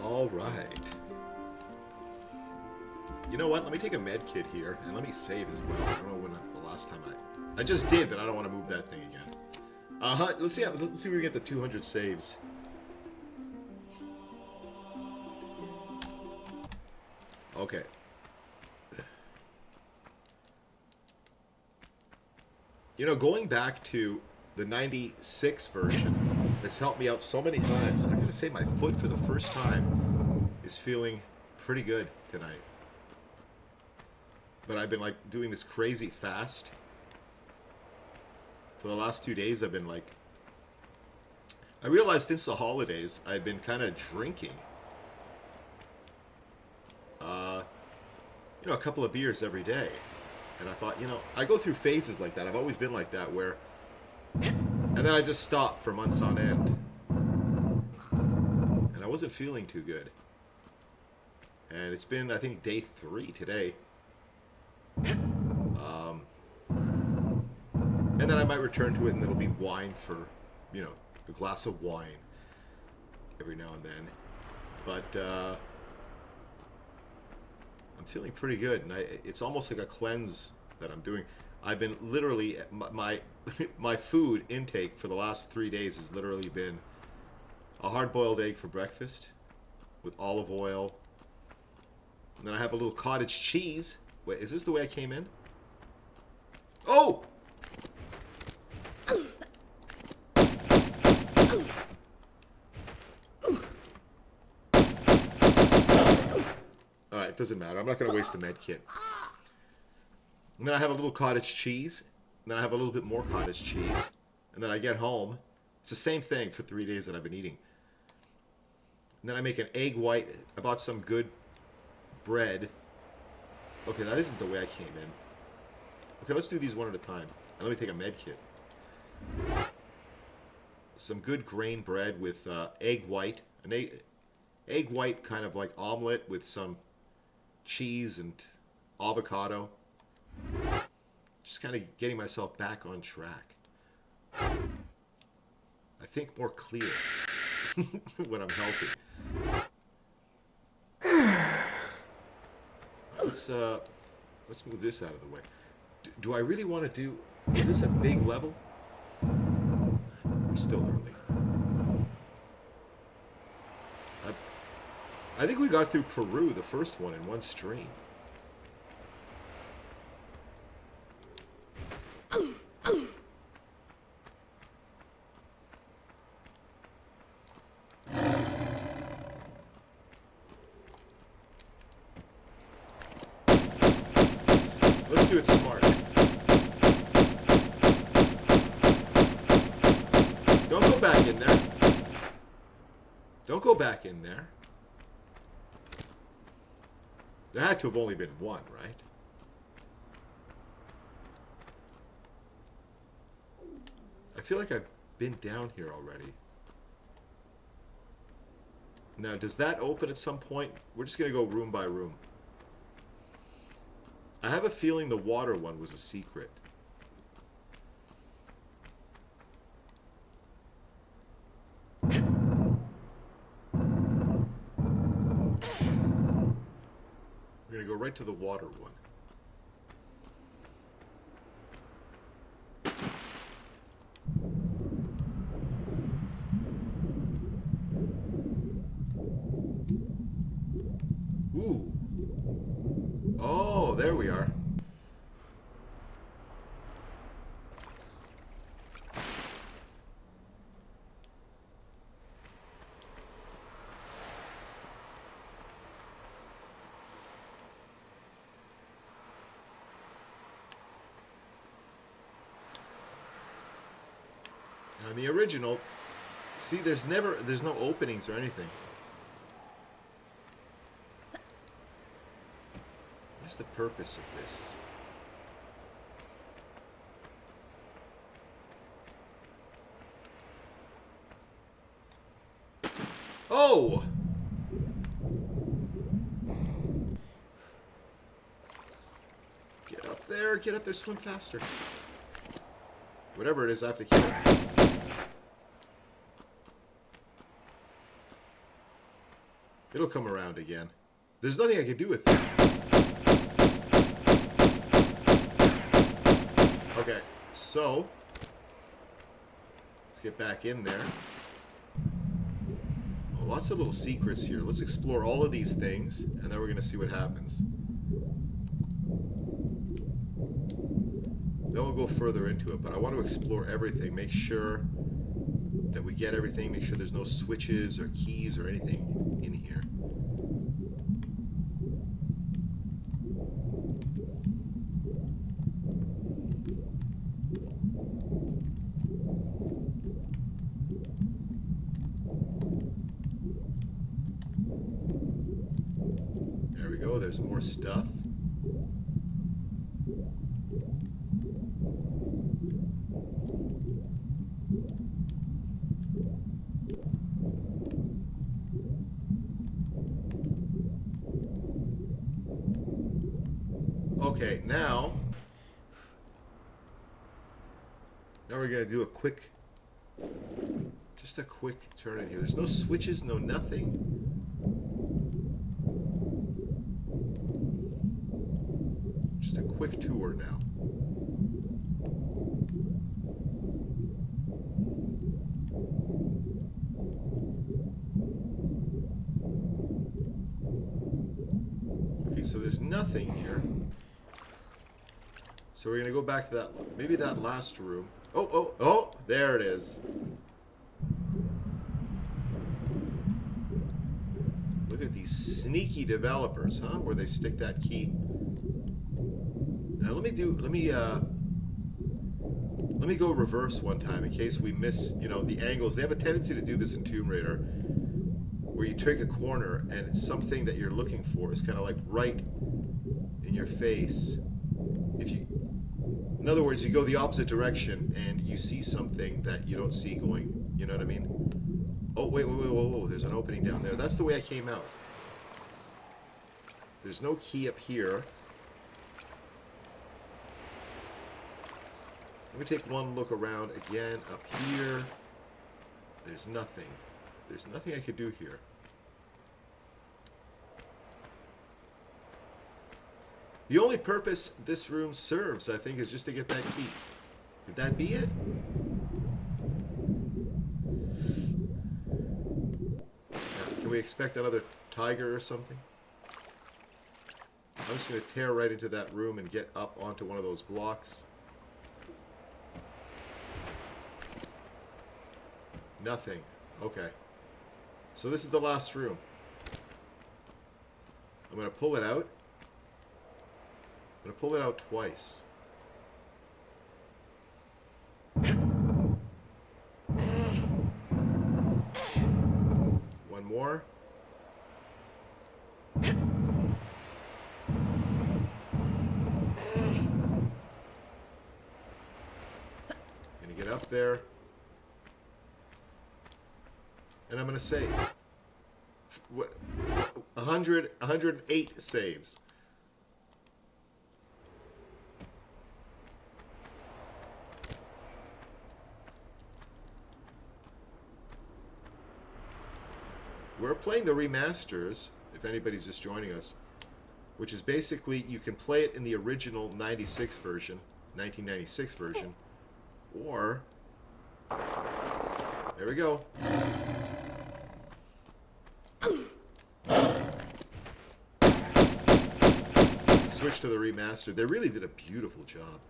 All right. You know what? Let me take a med kit here, and let me save as well. I don't know when the last time I just did, but I don't want to move that thing again. Let's see if we get the 200 saves. Okay. You know, going back to the 96 version has helped me out so many times. I gotta say, my foot for the first time is feeling pretty good tonight. But I've been like doing this crazy fast. For the last 2 days, I've been like, I realized since the holidays, I've been kind of drinking. You know, a couple of beers every day. And I thought, you know, I go through phases like that. I've always been like that, where... And then I just stopped for months on end. And I wasn't feeling too good. And it's been, I think, day 3 today. And then I might return to it, and it'll be wine for, you know, a glass of wine every now and then. But, I'm feeling pretty good, and it's almost like a cleanse that I'm doing. I've been literally my food intake for the last 3 days has literally been a hard-boiled egg for breakfast with olive oil. And then I have a little cottage cheese. Wait, is this the way I came in? Oh! Alright, it doesn't matter. I'm not going to waste the med kit. And then I have a little cottage cheese. And then I have a little bit more cottage cheese. And then I get home. It's the same thing for 3 days that I've been eating. And then I make an egg white. I bought some good bread. Okay, that isn't the way I came in. Okay, let's do these one at a time. And let me take a med kit. Some good grain bread with egg white. An egg white kind of like omelet with some cheese and avocado. Just kind of getting myself back on track. I think more clear when I'm healthy. Let's move this out of the way. Do I really want to do... Is this a big level? We're still early. I think we got through Peru, the first one, in one stream. Let's do it smart. Don't go back in there. Don't go back in there. There had to have only been one, right? I feel like I've been down here already. Now, does that open at some point? We're just going to go room by room. I have a feeling the water one was a secret. We're going to go right to the water one. Ooh. Oh, there we are. Now in the original, see, there's no openings or anything. What's the purpose of this? Oh! Get up there, swim faster. Whatever it is, I have to kill it. It'll come around again. There's nothing I can do with it. Okay, so let's get back in there. Oh, lots of little secrets here. Let's explore all of these things, and then we're going to see what happens. Then we'll go further into it, but I want to explore everything. Make sure that we get everything. Make sure there's no switches or keys or anything in here. There we go. There's more stuff. Okay, now we're going to do a quick, just a quick turn in here. There's no switches, no nothing. Just a quick tour now. nothing here. So we're gonna go back to that, maybe that last room. Oh, there it is. Look at these sneaky developers, huh? Where they stick that key. Now let me go reverse one time in case we miss, you know, the angles. They have a tendency to do this in Tomb Raider, where you take a corner and something that you're looking for is kind of like right in your face. In other words, you go the opposite direction and you see something that you don't see going. You know what I mean? Oh, wait, whoa. There's an opening down there. That's the way I came out. There's no key up here. Let me take one look around again. Up here, there's nothing. There's nothing I could do here. The only purpose this room serves, I think, is just to get that key. Could that be it? Now, can we expect another tiger or something? I'm just going to tear right into that room and get up onto one of those blocks. Nothing. Okay. So this is the last room. I'm going to pull it out. I'm going to pull it out twice. One more. Going to get up there. And I'm going to save. 108 saves. We're playing the remasters, if anybody's just joining us, which is basically you can play it in the original 96 version, 1996 version, or there we go. Switch to the remastered. They really did a beautiful job.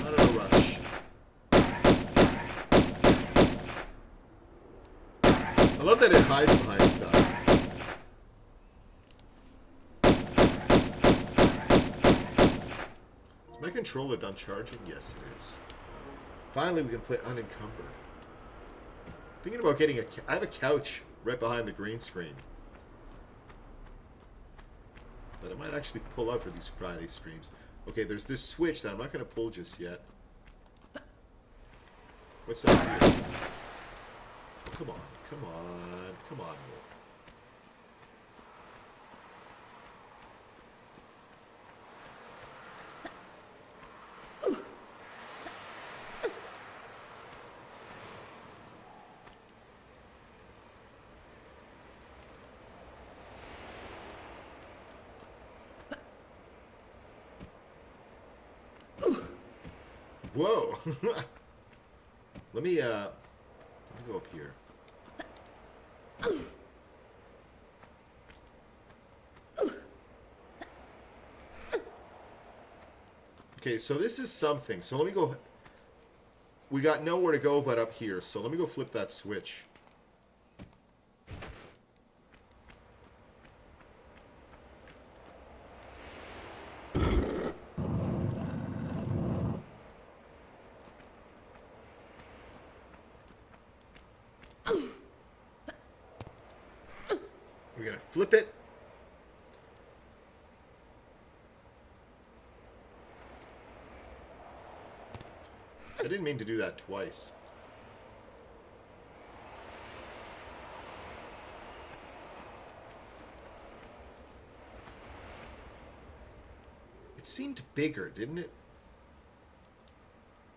Not in a rush. I love that it hides behind stuff. Is my controller done charging? Yes, it is. Finally, we can play unencumbered. Thinking about getting I have a couch right behind the green screen that I might actually pull out for these Friday streams. Okay, there's this switch that I'm not going to pull just yet. What's that here? Oh, come on, Wolf. Whoa! Let me go up here. Okay, so this is something. So let me go. We got nowhere to go but up here. So let me go flip that switch. We're going to flip it. I didn't mean to do that twice. It seemed bigger, didn't it?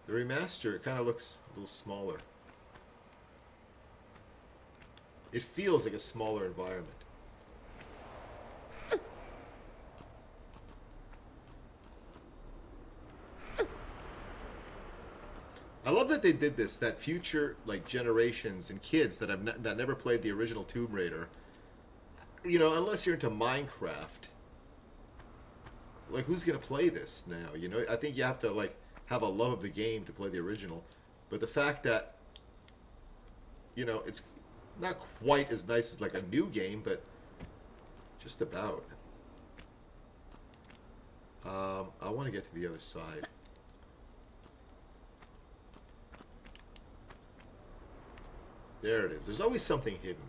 The remaster, it kind of looks a little smaller. It feels like a smaller environment. I love that they did this. That future like generations and kids that that never played the original Tomb Raider. You know, unless you're into Minecraft, like who's gonna play this now? You know, I think you have to like have a love of the game to play the original. But the fact that, you know, it's not quite as nice as like a new game, but just about. I want to get to the other side. There it is. There's always something hidden.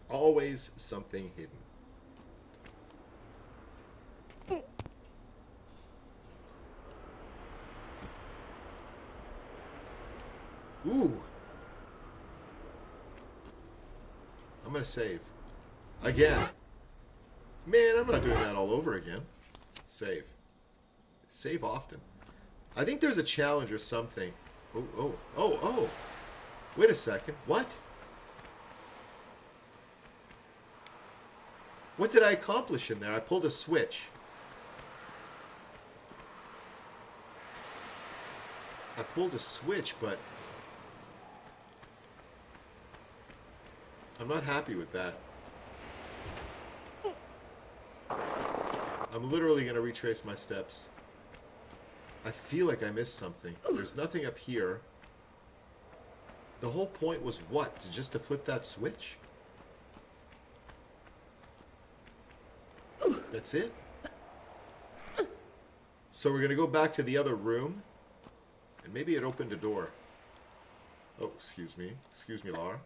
Always something hidden. Ooh. I'm going to save. Again. Man, I'm not doing that all over again. Save. Save often. I think there's a challenge or something. Oh. Wait a second. What? What did I accomplish in there? I pulled a switch. I pulled a switch, but I'm not happy with that. I'm literally going to retrace my steps. I feel like I missed something. There's nothing up here. The whole point was what? Just to flip that switch? That's it? So we're going to go back to the other room. And maybe it opened a door. Oh, excuse me. Excuse me, Laura.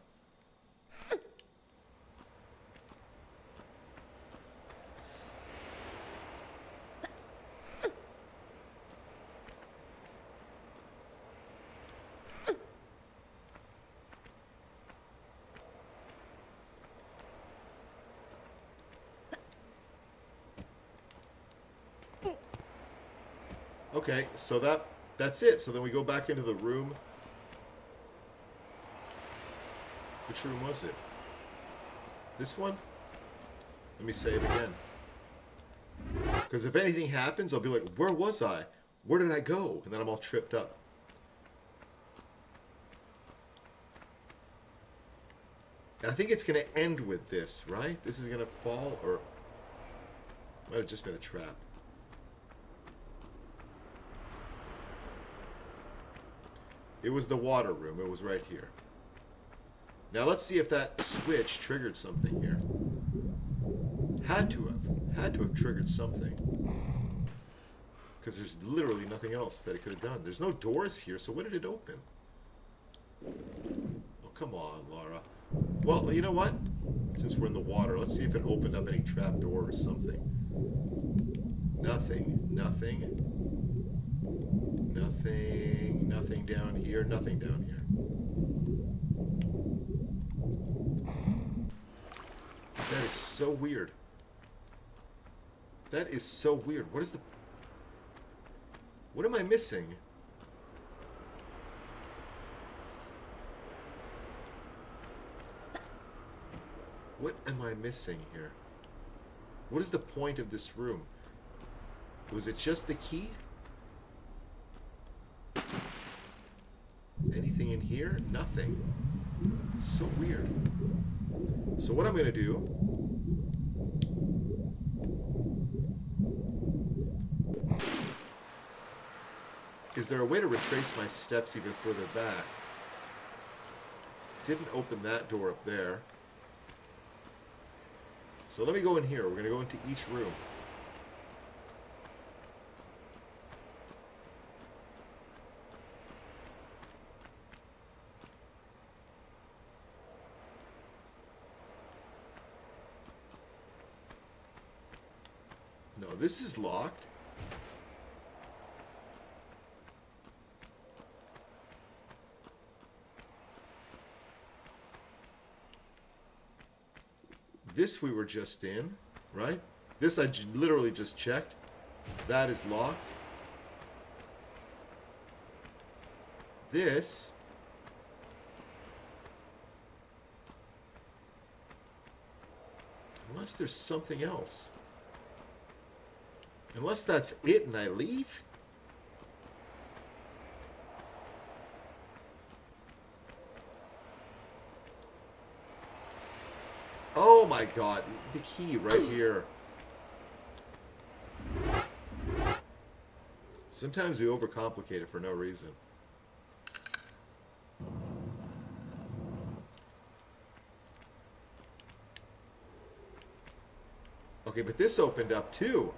Okay, so that's it. So then we go back into the room. Which room was it? This one? Let me save again. Because if anything happens, I'll be like, where was I? Where did I go? And then I'm all tripped up. I think it's going to end with this, right? This is going to fall, or might have just been a trap. It was the water room. It was right here. Now let's see if that switch triggered something here. Had to have triggered something. Because there's literally nothing else that it could have done. There's no doors here, so when did it open? Oh, come on, Laura. Well, you know what? Since we're in the water, let's see if it opened up any trap door or something. Nothing. Nothing down here. Nothing down here. That is so weird. That is so weird. What am I missing? What am I missing here? What is the point of this room? Was it just the key? Anything in here? Nothing. So weird. So what I'm going to do... Is there a way to retrace my steps even further back? Didn't open that door up there. So let me go in here. We're going to go into each room. No, this is locked. This we were just in, right? This I literally just checked. That is locked. This... Unless there's something else. Unless that's it and I leave? my god, the key right here. Sometimes we overcomplicate it for no reason. Okay, but this opened up too.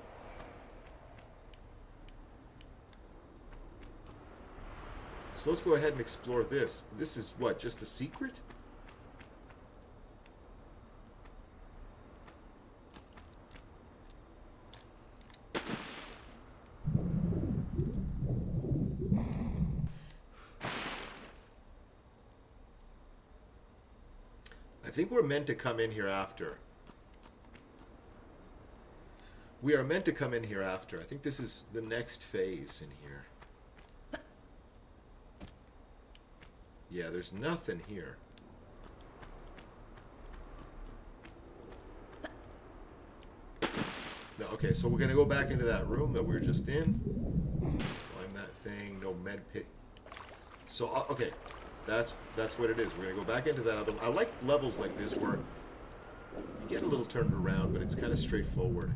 So let's go ahead and explore this. This is what, just a secret? I think we're meant to come in here after. We are meant to come in here after. I think this is the next phase in here. Yeah, there's nothing here. No, okay, so we're gonna go back into that room that we were just in. Climb that thing, no med pit. So, okay, that's what it is. We're gonna go back into that other. I like levels like this where you get a little turned around, but it's kind of straightforward.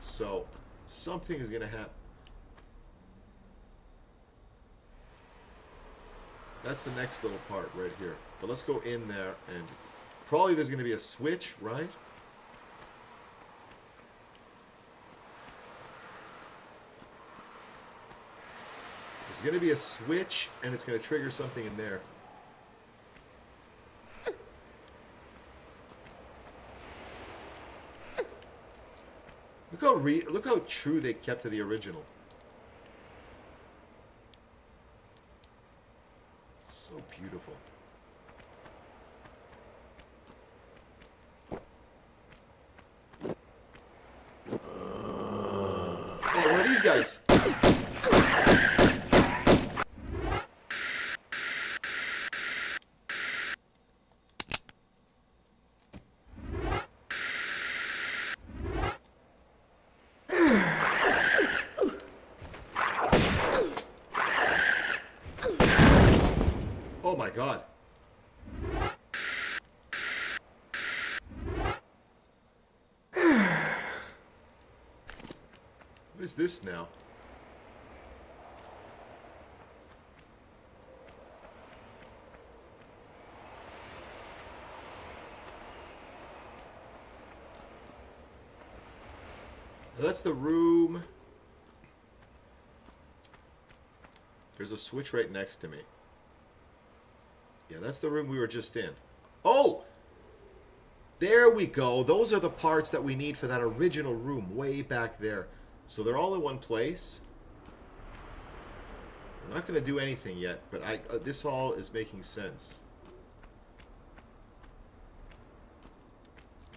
So, something is gonna happen. That's the next little part right here. But let's go in there and probably there's going to be a switch, right? There's going to be a switch and it's going to trigger something in there. Look how true they kept to the original. So beautiful. Oh, what are these guys? Oh my god. What is this now? That's the room. There's a switch right next to me. Yeah, that's the room we were just in. Oh! There we go. Those are the parts that we need for that original room way back there. So they're all in one place. I'm not going to do anything yet, but this all is making sense.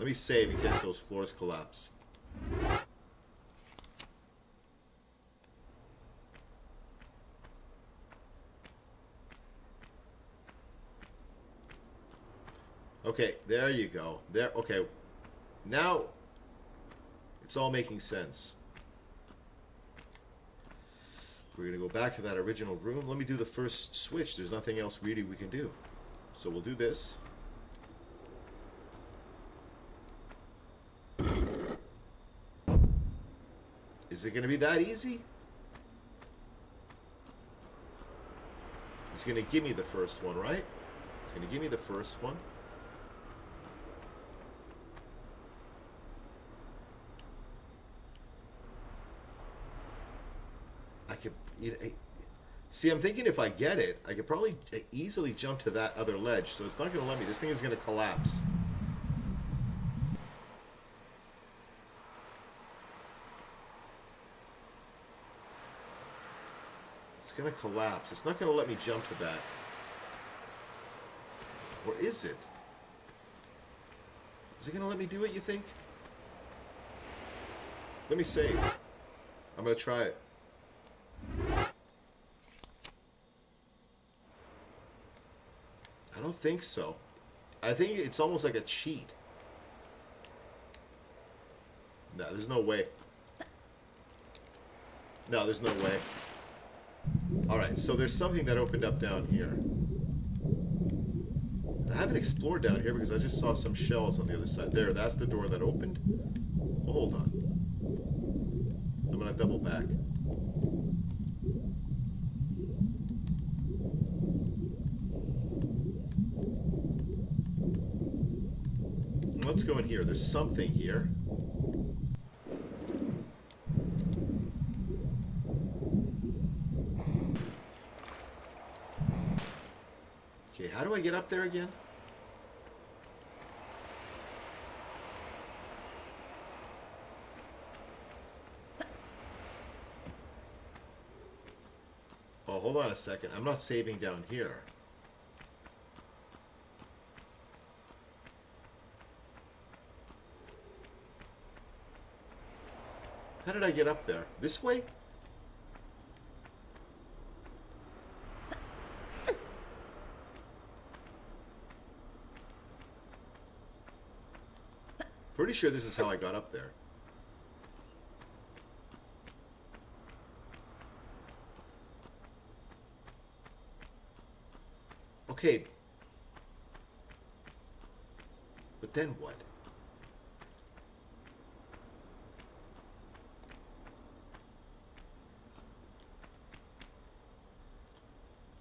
Let me save in case those floors collapse. Okay, there you go. There. Okay, now it's all making sense. We're going to go back to that original room. Let me do the first switch. There's nothing else really we can do. So we'll do this. Is it going to be that easy? It's going to give me the first one, right? It's going to give me the first one. See, I'm thinking if I get it, I could probably easily jump to that other ledge. So it's not going to let me. This thing is going to collapse. It's going to collapse. It's not going to let me jump to that. Or is it? Is it going to let me do it, you think? Let me save. I'm going to try it. I don't think so. I think it's almost like a cheat. No, there's no way. No, there's no way. Alright, so there's something that opened up down here. I haven't explored down here because I just saw some shells on the other side. There, that's the door that opened. Oh, hold on. I'm gonna double back. Let's go in here. There's something here. Okay, how do I get up there again? Oh, hold on a second. I'm not saving down here. How did I get up there? This way? Pretty sure this is how I got up there. Okay. But then what?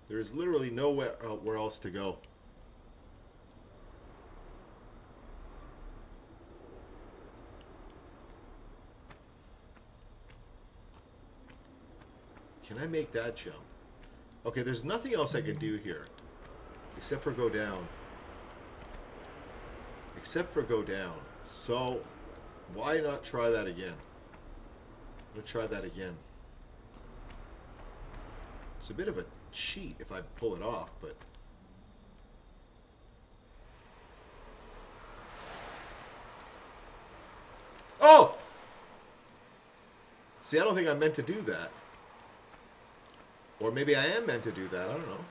There is literally nowhere where else to go. Can I make that jump? Okay, there's nothing else I can do here. Except for go down. Except for go down. So, why not try that again? I'm going to try that again. It's a bit of a cheat if I pull it off, but... Oh! See, I don't think I meant to do that. Or maybe I am meant to do that, I don't know.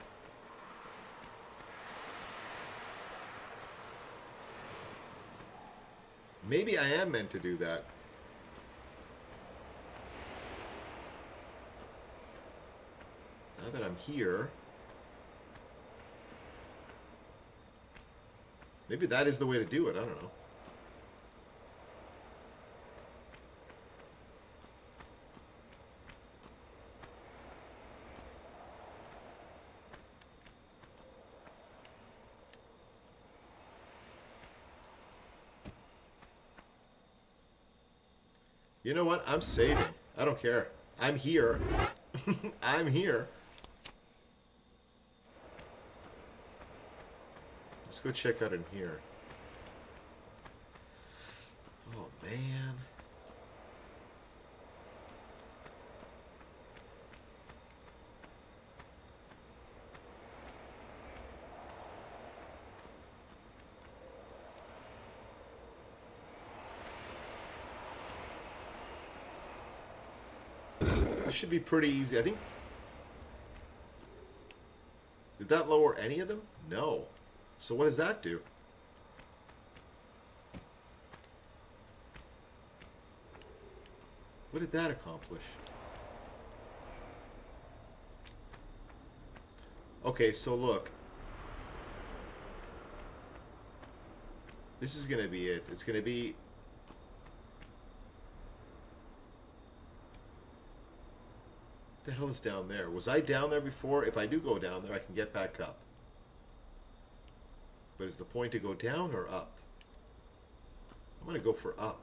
Maybe I am meant to do that. Now that I'm here... Maybe that is the way to do it, I don't know. You know what? I'm saving. I don't care. I'm here. I'm here. Let's go check out in here. Oh, man. This should be pretty easy. I think... Did that lower any of them? No. So what does that do? What did that accomplish? Okay, so look. This is going to be it. It's going to be... What the hell is down there? Was I down there before? If I do go down there, I can get back up. But is the point to go down or up? I'm going to go for up.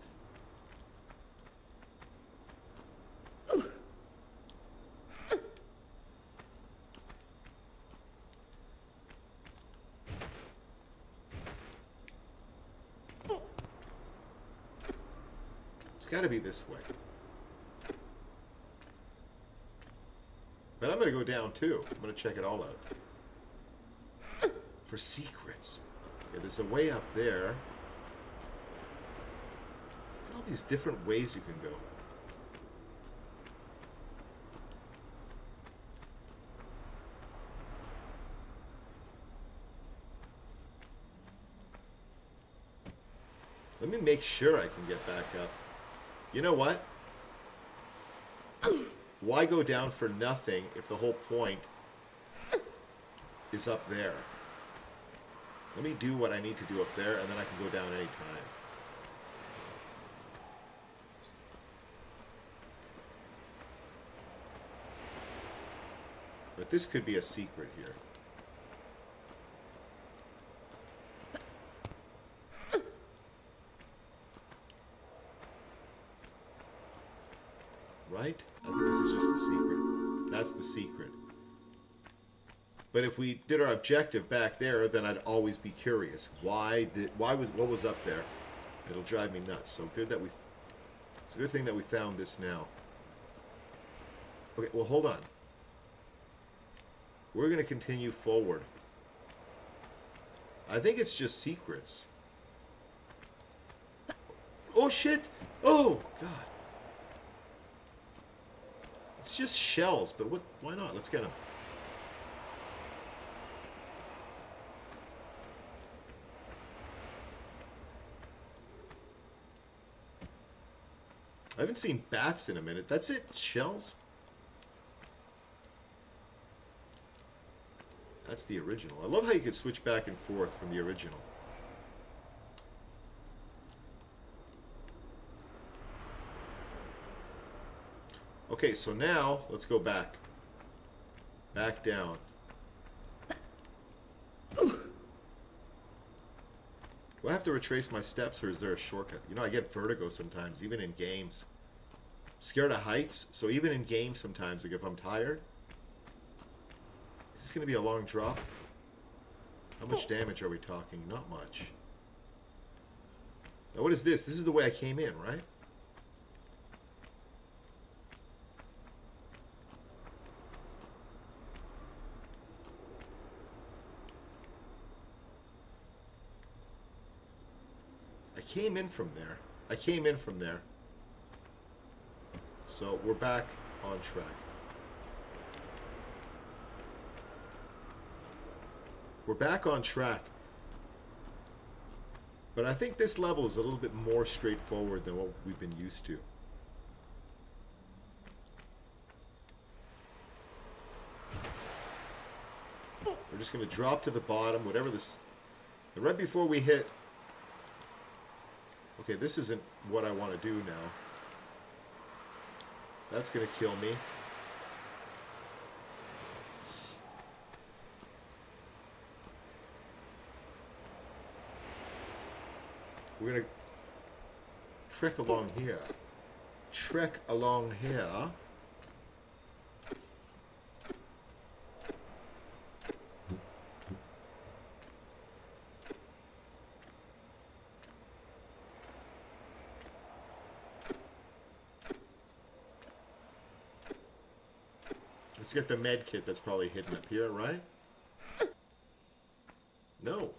It's got to be this way. But I'm going to go down too. I'm going to check it all out. For secrets. Yeah, there's a way up there. Look at all these different ways you can go. Let me make sure I can get back up. You know what? Why go down for nothing if the whole point is up there? Let me do what I need to do up there, and then I can go down anytime. But this could be a secret here. Right? I think this is just the secret. That's the secret. But if we did our objective back there, then I'd always be curious. What was up there? It'll drive me nuts. So good that it's a good thing that we found this now. Okay, well hold on. We're gonna continue forward. I think it's just secrets. Oh shit! Oh god. It's just shells, but why not? Let's get them. I haven't seen bats in a minute. That's it? Shells? That's the original. I love how you could switch back and forth from the original. Okay, so now, let's go back. Back down. Do I have to retrace my steps, or is there a shortcut? You know, I get vertigo sometimes, even in games. I'm scared of heights, so even in games sometimes, like if I'm tired. Is this going to be a long drop? How much damage are we talking? Not much. Now what is this? This is the way I came in, right? I came in from there. I came in from there. So we're back on track. We're back on track. But I think this level is a little bit more straightforward than what we've been used to. We're just going to drop to the bottom, whatever this... And right before we hit... Okay, this isn't what I want to do now. That's going to kill me. We're going to trek along here. Trek along here. Let's get the med kit that's probably hidden up here, right? No.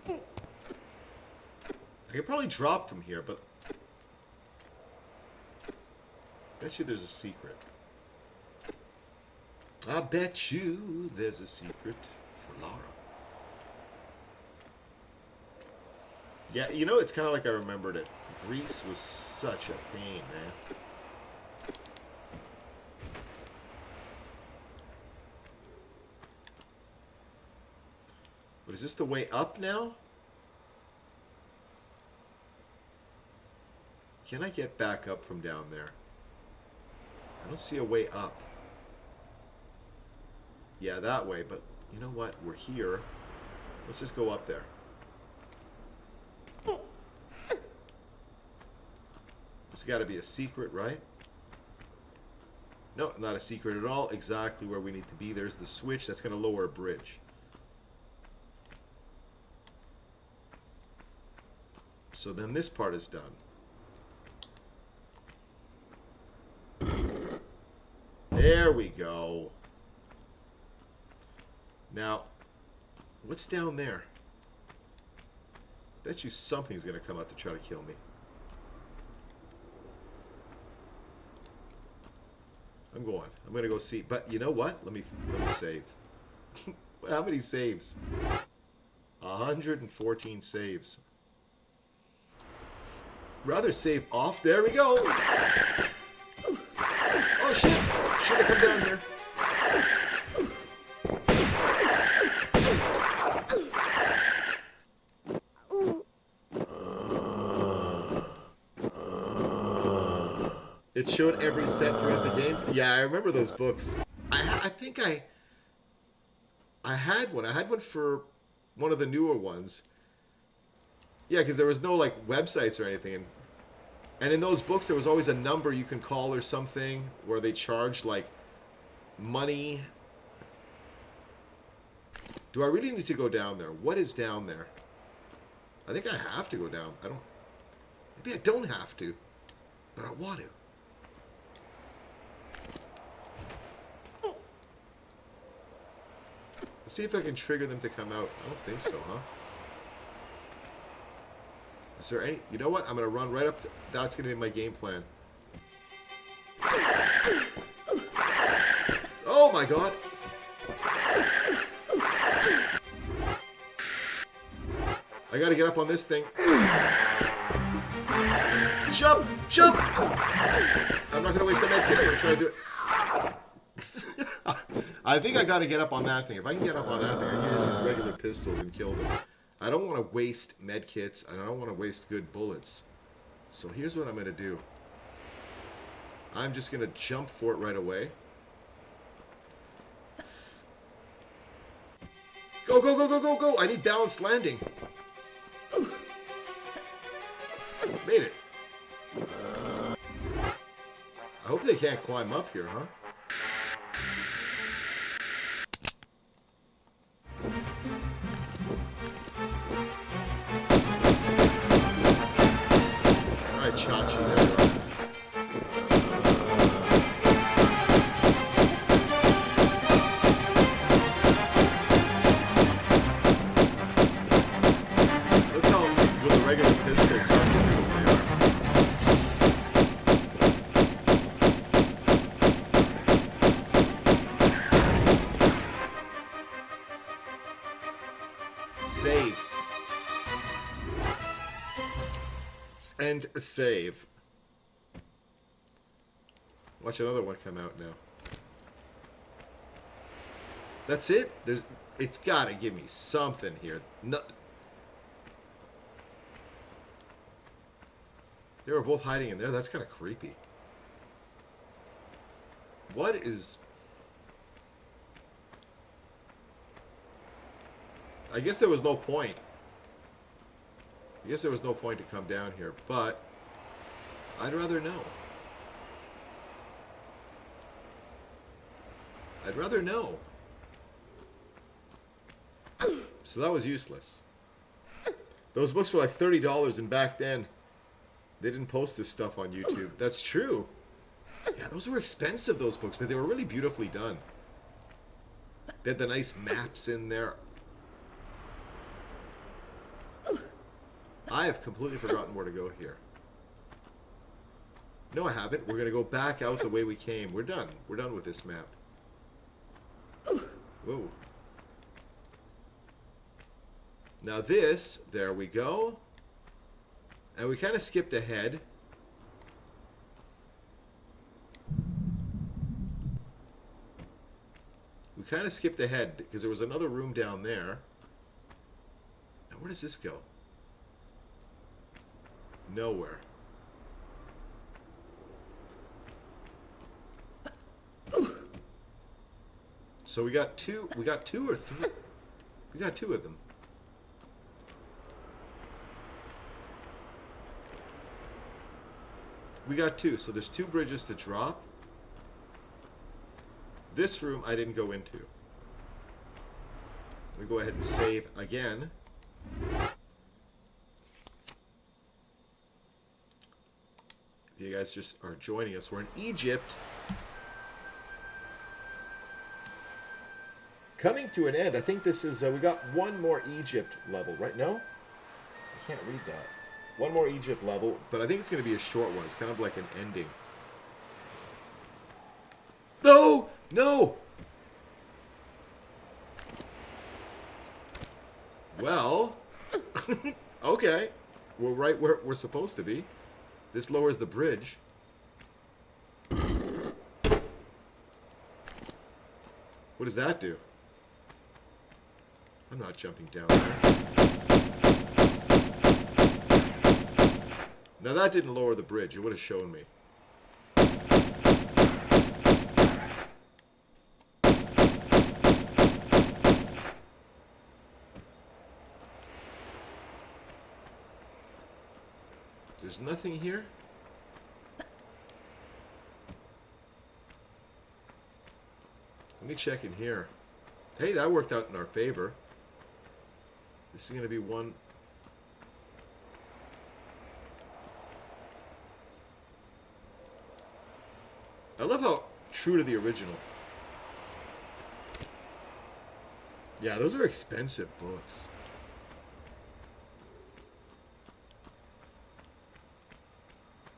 I could probably drop from here, but I bet you there's a secret. I bet you there's a secret for Lara. Yeah, you know, it's kind of like I remembered it. Greece was such a pain, man. But is this the way up now? Can I get back up from down there? I don't see a way up. Yeah, that way, but you know what? We're here. Let's just go up there. It's got to be a secret, right? No, not a secret at all. Exactly where we need to be. There's the switch. That's going to lower a bridge. So then this part is done. There we go. Now, what's down there? Bet you something's going to come out to try to kill me. I'm going. I'm going to go see. But you know what? Let me save. How many saves? 114 saves. Rather save off. There we go. shit! Should have come down here. It showed every set throughout the games. Yeah, I remember those books. I think I had one. I had one for one of the newer ones. Yeah, because there was no like websites or anything, and in those books there was always a number you can call or something where they charged like money. Do I really need to go down there? What is down there? I think I have to go down. I don't. Maybe I don't have to, but I want to. Let's see if I can trigger them to come out. I don't think so, huh? Is there any... You know what? I'm going to run right up... That's going to be my game plan. Oh my god! I got to get up on this thing. Jump! Jump! I'm not going to waste a med kit. I'm going to try to do it. I think I got to get up on that thing. If I can get up on that thing, I can just use regular pistols and kill them. I don't want to waste med kits, and I don't want to waste good bullets. So here's what I'm going to do. I'm just going to jump for it right away. Go, go, go, go, go, go! I need balanced landing. Made it. I hope they can't climb up here, huh? Alright, Chachi, there we are. Look how, with the regular pistols, how difficult they are. Save. And save. Watch another one come out now. That's it? It's gotta give me something here. No, they were both hiding in there. That's kind of creepy. What is... I guess there was no point. I guess there was no point to come down here, but I'd rather know. I'd rather know. So that was useless. Those books were like $30, and back then they didn't post this stuff on YouTube. That's true. Yeah, those were expensive, those books, but they were really beautifully done. They had the nice maps in there. I have completely forgotten where to go here. No, I haven't. We're going to go back out the way we came. We're done. We're done with this map. Whoa. Now this, there we go. And we kind of skipped ahead. We kind of skipped ahead because there was another room down there. Now where does this go? Nowhere. So we got two or three. We got two of them. We got two, so there's two bridges to drop. This room I didn't go into. We go ahead and save again. You guys just are joining us. We're in Egypt. Coming to an end. I think this is, we got one more Egypt level, right? No? I can't read that. One more Egypt level, but I think it's going to be a short one. It's kind of like an ending. No! No! Well, okay. We're right where we're supposed to be. This lowers the bridge. What does that do? I'm not jumping down there. Now that didn't lower the bridge. It would have shown me. There's nothing here. Let me check in here. Hey, that worked out in our favor. This is going to be one. I love how true to the original. Yeah, those are expensive books.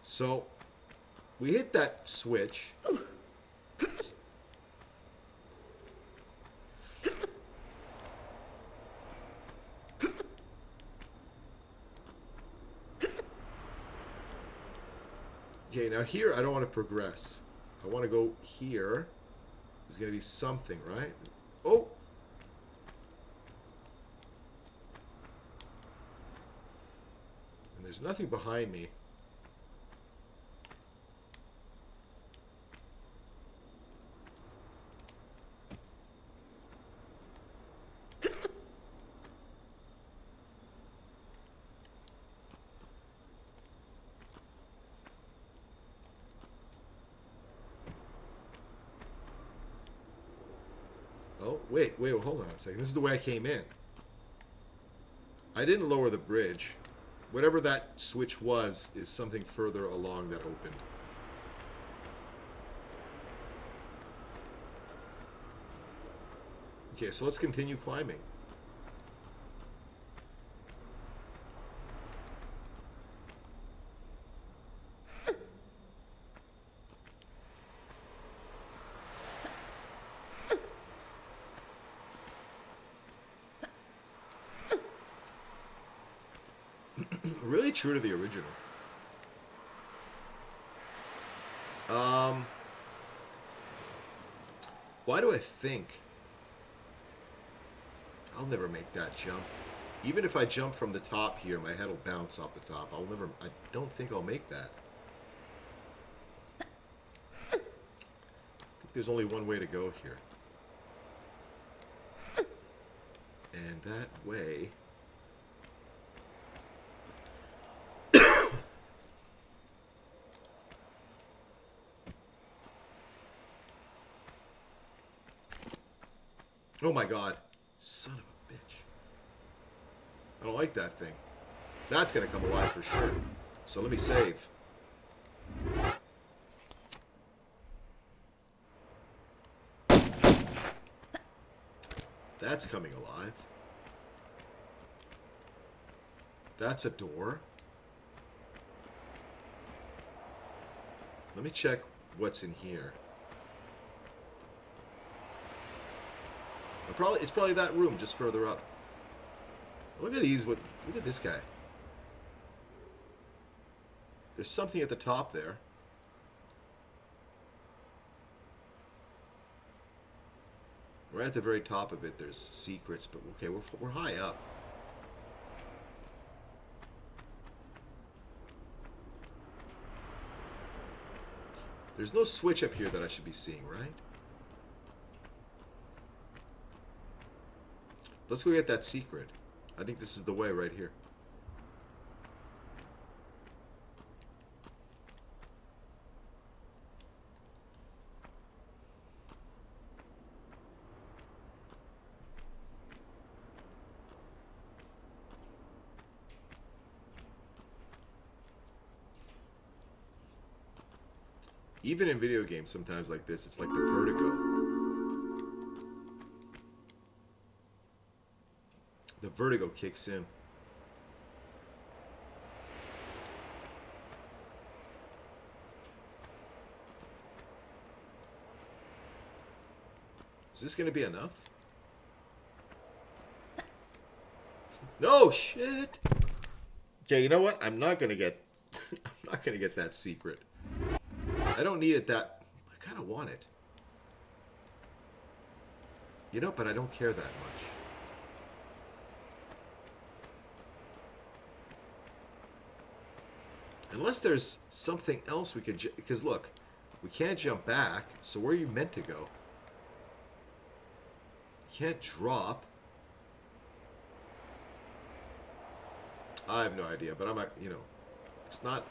So, we hit that switch. Okay, now here I don't want to progress. I want to go here. There's going to be something, right? Oh! And there's nothing behind me. Oh, wait, hold on a second. This is the way I came in. I didn't lower the bridge. Whatever that switch was is something further along that opened. Okay, so let's continue climbing. Really true to the original. Why do I think I'll never make that jump? Even if I jump from the top here, my head will bounce off the top. I don't think I'll make that. I think there's only one way to go here. And that way... Oh my god. Son of a bitch. I don't like that thing. That's going to come alive for sure. So let me save. That's coming alive. That's a door. Let me check what's in here. It's probably that room just further up. Look at these. Look at this guy. There's something at the top there. Right at the very top of it, there's secrets, but okay, we're high up. There's no switch up here that I should be seeing, right? Let's go get that secret. I think this is the way right here. Even in video games, sometimes like this, it's like the vertigo. The vertigo kicks in. Is this going to be enough? No shit. Okay, you know what? I'm not going to get I'm not going to get that secret. I don't need it that I kind of want it. You know, but I don't care that much. Unless there's something else we could... Because look, we can't jump back, so where are you meant to go? You can't drop. I have no idea, but I'm not, you know, it's not...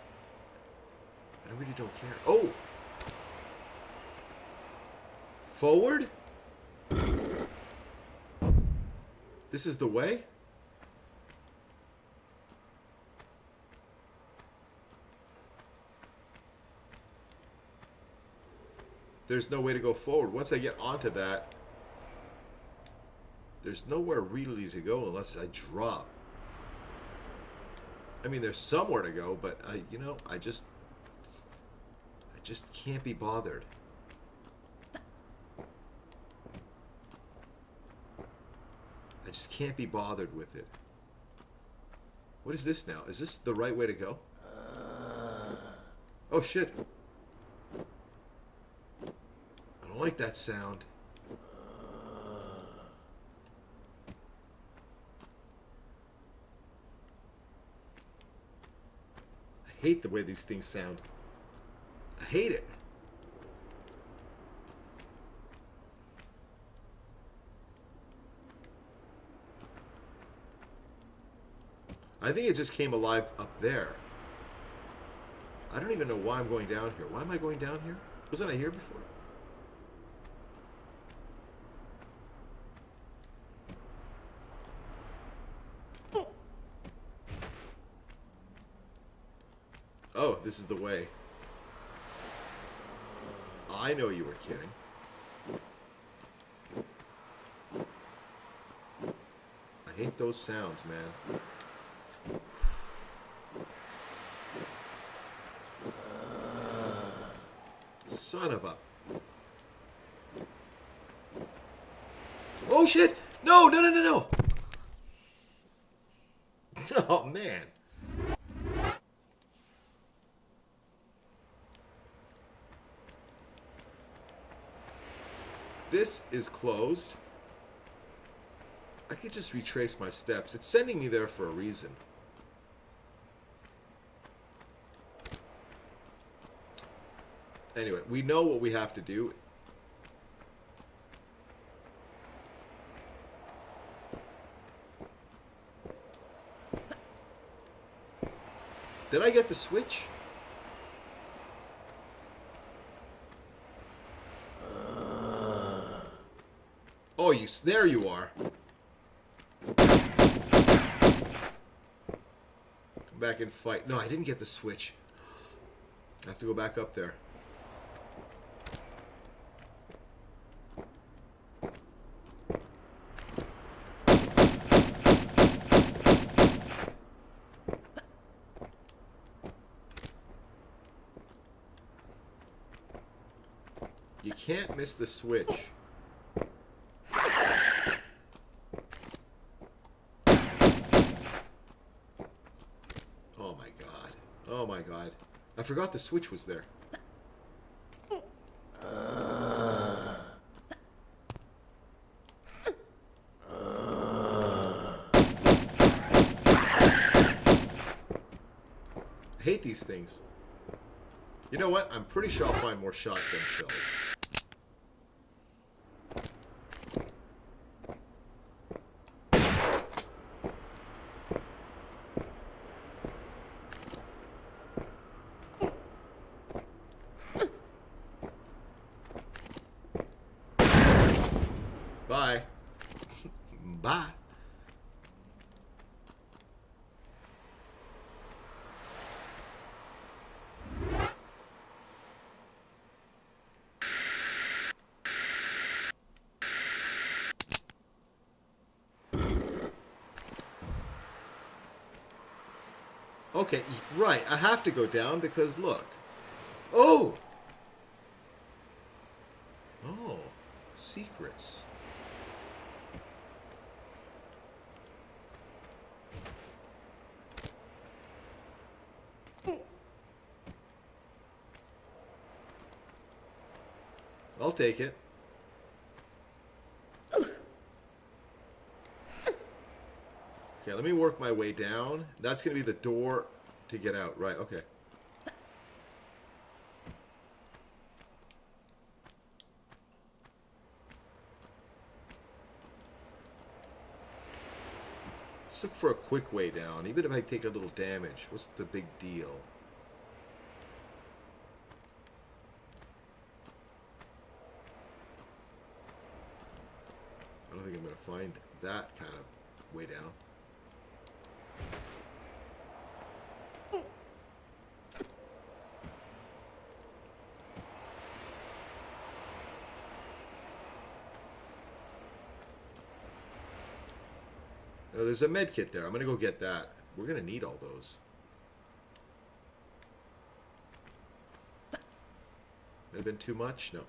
I really don't care. Oh! Forward? This is the way? There's no way to go forward. Once I get onto that, there's nowhere really to go unless I drop. I mean, there's somewhere to go, but you know, I just can't be bothered. I just can't be bothered with it. What is this now? Is this the right way to go? Oh shit. I don't like that sound. I hate the way these things sound. I hate it. I think it just came alive up there. I don't even know why I'm going down here. Why am I going down here? Wasn't I here before? Oh, this is the way. I know you were kidding. I hate those sounds, man. Son of a... Oh shit! No, no, no, no, no! Oh man. This is closed. I could just retrace my steps. It's sending me there for a reason. Anyway, we know what we have to do. Did I get the switch? Oh, there you are. Come back and fight. No, I didn't get the switch. I have to go back up there. You can't miss the switch. Oh my god. Oh my god. I forgot the switch was there. I hate these things. You know what? I'm pretty sure I'll find more shotgun shells. Bye. Bye. Okay, right. I have to go down because look. Oh! Oh. Secrets. I'll take it. Okay, let me work my way down. That's going to be the door to get out. Right, okay. Let's look for a quick way down. Even if I take a little damage, what's the big deal? I don't think I'm going to find that kind of way down. Oh, there's a med kit there. I'm going to go get that. We're going to need all those. That have been too much? No.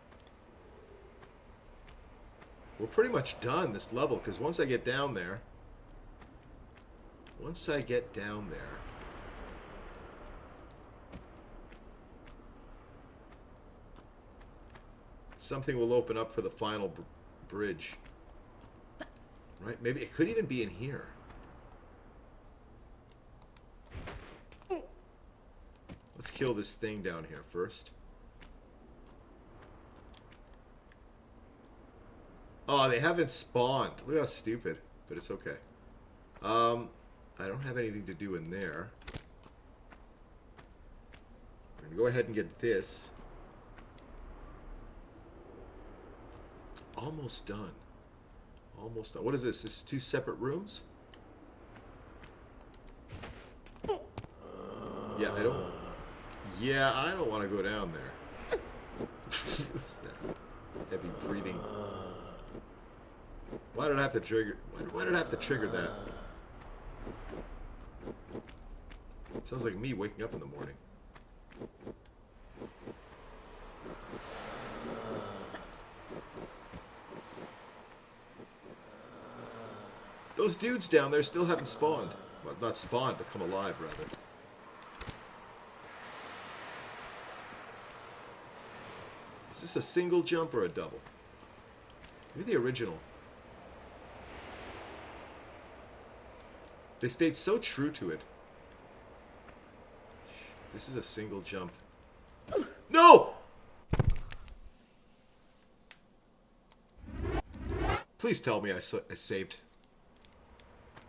We're pretty much done this level, because once I get down there... something will open up for the final bridge. Right? Maybe it could even be in here. Let's kill this thing down here first. Oh, they haven't spawned. Look how stupid. But it's okay. I don't have anything to do in there. We're going to go ahead and get this. Almost done. Almost done. What is this? This is 2 separate rooms? Yeah, I don't... Yeah, I don't want to go down there. What's that? Heavy breathing. Why did I have to trigger... Why did I have to trigger that? Sounds like me waking up in the morning. Those dudes down there still haven't spawned. Well, not spawned, but come alive, rather. Is this a single jump or a double? Maybe the original. They stayed so true to it. This is a single jump. No! Please tell me I saved.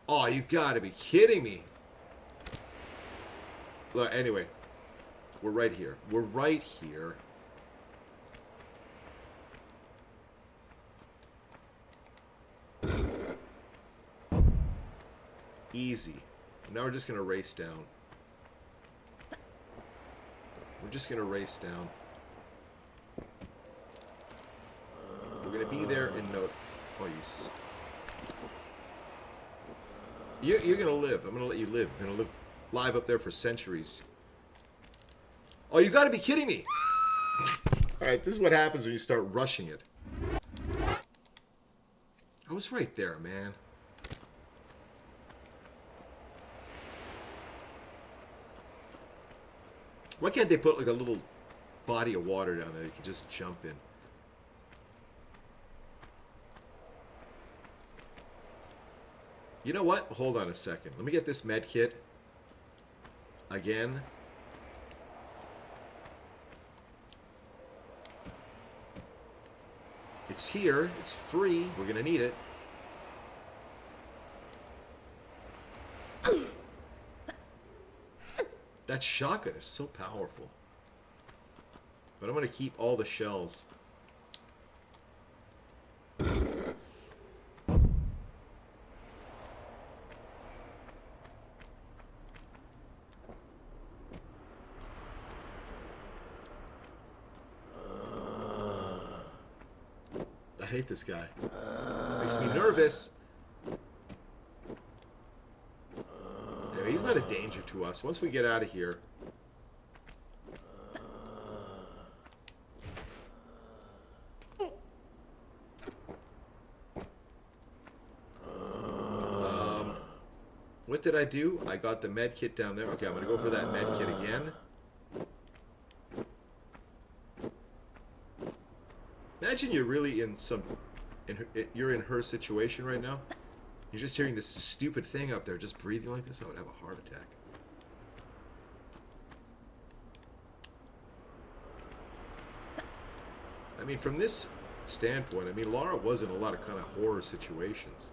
Oh, you gotta be kidding me. Look, anyway. We're right here. We're right here. Easy. Now we're just gonna race down. We're just gonna race down. We're gonna be there in no... Oh, you're gonna live. I'm gonna let you live. I'm gonna live live up there for centuries. Oh, you gotta be kidding me! Alright, this is what happens when you start rushing it. I was right there, man. Why can't they put like a little body of water down there you can just jump in? You know what? Hold on a second. Let me get this med kit. Again. It's here. It's free. We're going to need it. That shotgun is so powerful. But I'm going to keep all the shells. I hate this guy. Makes me nervous. Yeah, he's not a danger to us. Once we get out of here. What did I do? I got the med kit down there. Okay, I'm going to go for that med kit again. Imagine you're really in some... you're in her situation right now. You're just hearing this stupid thing up there just breathing like this, I would have a heart attack. I mean, from this standpoint, I mean, Laura was in a lot of kind of horror situations.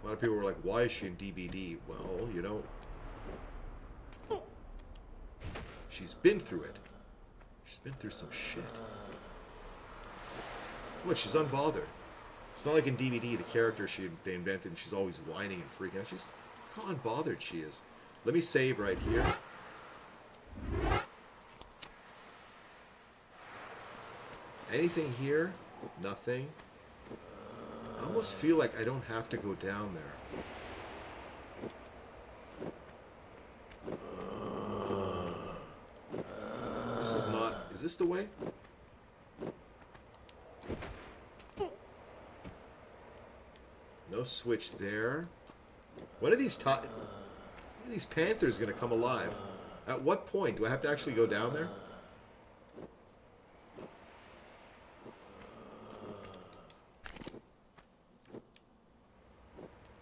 A lot of people were like, why is she in DVD? Well, you know, she's been through it. She's been through some shit. Look, she's unbothered. It's not like in DVD, the character they invented, and she's always whining and freaking out. She's, look how unbothered she is. Let me save right here. Anything here? Nothing. I almost feel like I don't have to go down there. This is not... Is this the way? No switch there. When are these panthers going to come alive? At what point? Do I have to actually go down there?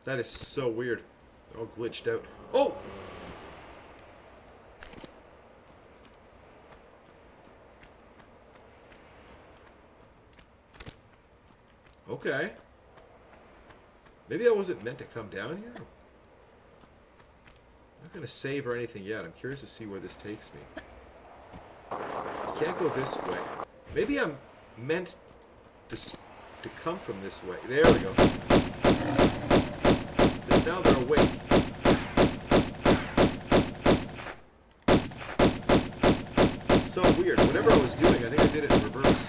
That is so weird. They're all glitched out. Oh! Okay. Maybe I wasn't meant to come down here? I'm not going to save or anything yet. I'm curious to see where this takes me. I can't go this way. Maybe I'm meant to come from this way. There we go. Because now they're awake. It's so weird. Whatever I was doing, I think I did it in reverse.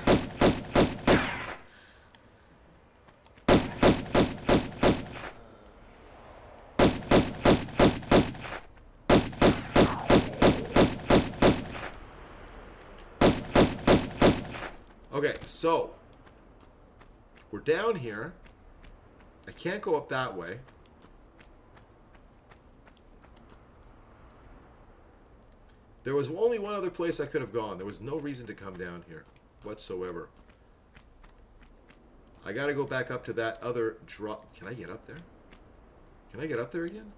Okay, so we're down here. I can't go up that way. There was only one other place I could have gone. There was no reason to come down here whatsoever. I gotta go back up to that other drop. Can I get up there? Can I get up there again?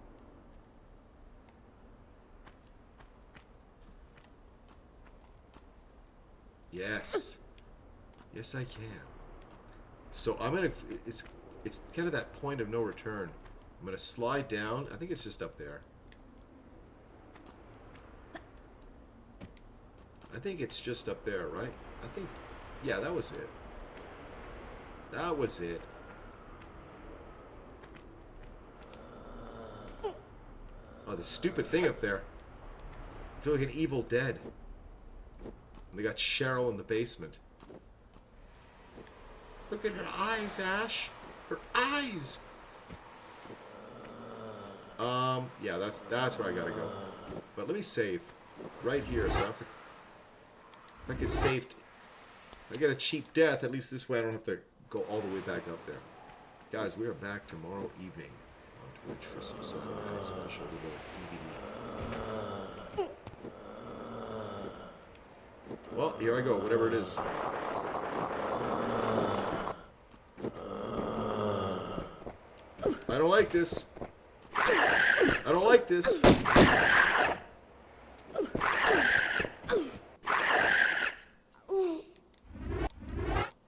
Yes. Yes, I can. So I'm gonna. It's kind of that point of no return. I'm gonna slide down. I think it's just up there. I think it's just up there, right? I think. Yeah, that was it. That was it. Oh, the stupid thing up there. I feel like an Evil Dead. And they got Cheryl in the basement. Look at her eyes, Ash. Her eyes. Yeah, that's where I gotta go. But let me save right here. So I have to. If I get saved, if I get a cheap death, at least this way I don't have to go all the way back up there. Guys, we are back tomorrow evening on Twitch for some Saturday Night Special DVD. Well, here I go. Whatever it is. I don't like this. I don't like this.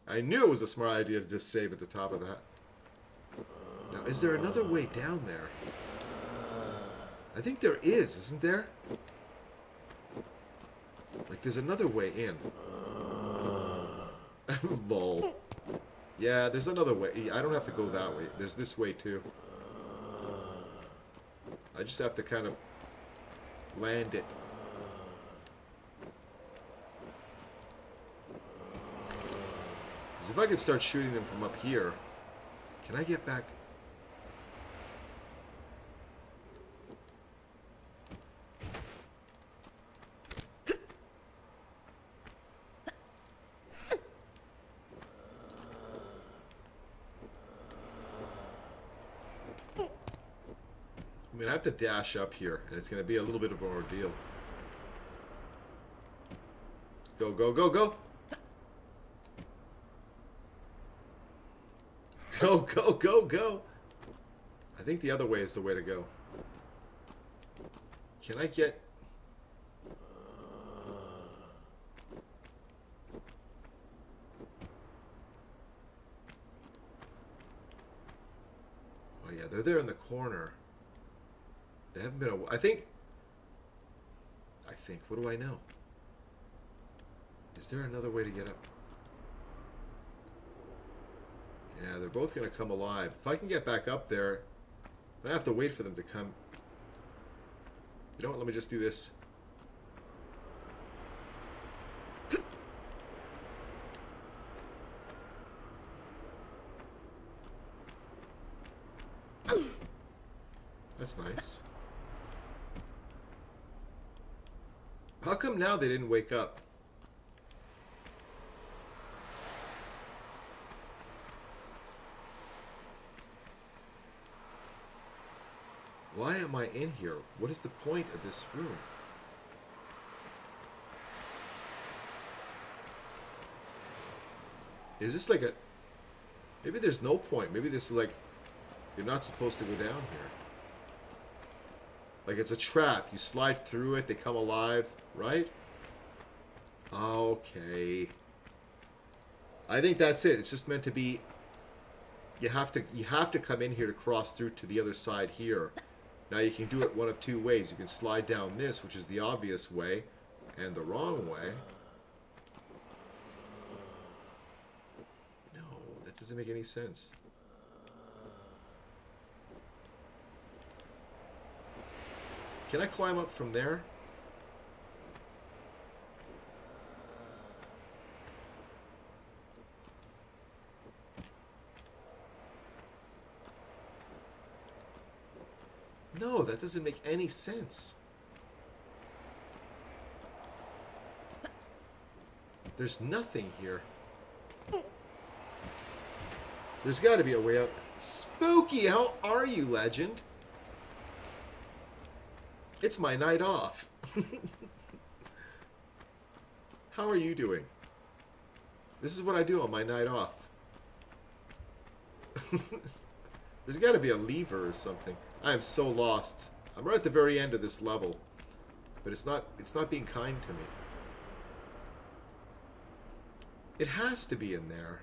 I knew it was a smart idea to just save at the top of that. Now, is there another way down there? I think there is, isn't there? Like, there's another way in. Lol. Yeah, there's another way. I don't have to go that way. There's this way, too. I just have to kind of land it. Because if I could start shooting them from up here, can I get back? I mean, I have to dash up here, and it's going to be a little bit of an ordeal. Go, go, go, go! Go, go, go, go. I think the other way is the way to go. Can I get... Oh yeah, they're there in the corner. They haven't been I think, what do I know? Is there another way to get up? Yeah, they're both going to come alive. If I can get back up there, I have to wait for them to come. You know what? Let me just do this. That's nice. How come now they didn't wake up? Why am I in here? What is the point of this room? Is this like a... Maybe there's no point. Maybe this is like... You're not supposed to go down here. Like it's a trap. You slide through it, they come alive, right? Okay. I think that's it. It's just meant to be... You have to come in here to cross through to the other side here. Now you can do it one of two ways. You can slide down this, which is the obvious way, and the wrong way. No, that doesn't make any sense. Can I climb up from there? No, that doesn't make any sense. There's nothing here. There's got to be a way out. Spooky, how are you, legend? It's my night off. How are you doing? This is what I do on my night off. There's got to be a lever or something. I am so lost. I'm right at the very end of this level, but it's not being kind to me. It has to be in there.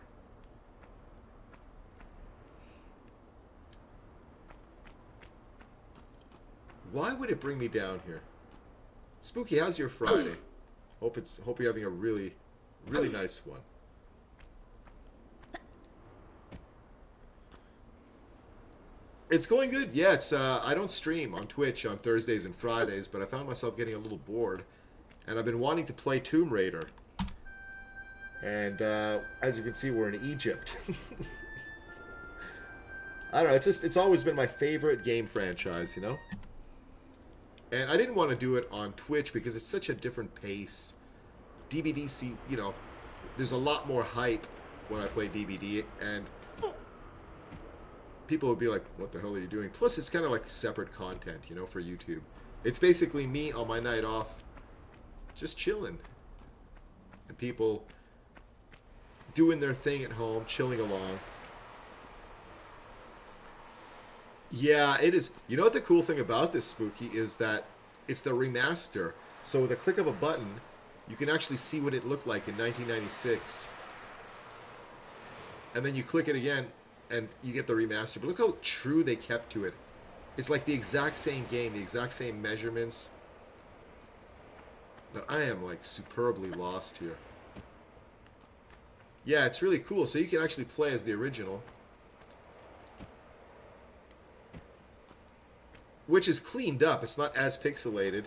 Why would it bring me down here? Spooky, how's your Friday? Hope you're having a really nice one. It's going good. Yeah, it's I don't stream on Twitch on Thursdays and Fridays, but I found myself getting a little bored, and I've been wanting to play Tomb Raider. And as you can see, we're in Egypt. I don't know. It's always been my favorite game franchise, you know. And I didn't want to do it on Twitch because it's such a different pace. DVD, you know, there's a lot more hype when I play DVD, and people would be like, what the hell are you doing? Plus, it's kind of like separate content, you know, for YouTube. It's basically me on my night off, just chilling. And people doing their thing at home, chilling along. Yeah, it is. You know what the cool thing about this, Spooky, is that it's the remaster. So with a click of a button, you can actually see what it looked like in 1996. And then you click it again, and you get the remaster. But look how true they kept to it. It's like the exact same game, the exact same measurements. But I am, like, superbly lost here. Yeah, it's really cool. So you can actually play as the original. Which is cleaned up. It's not as pixelated.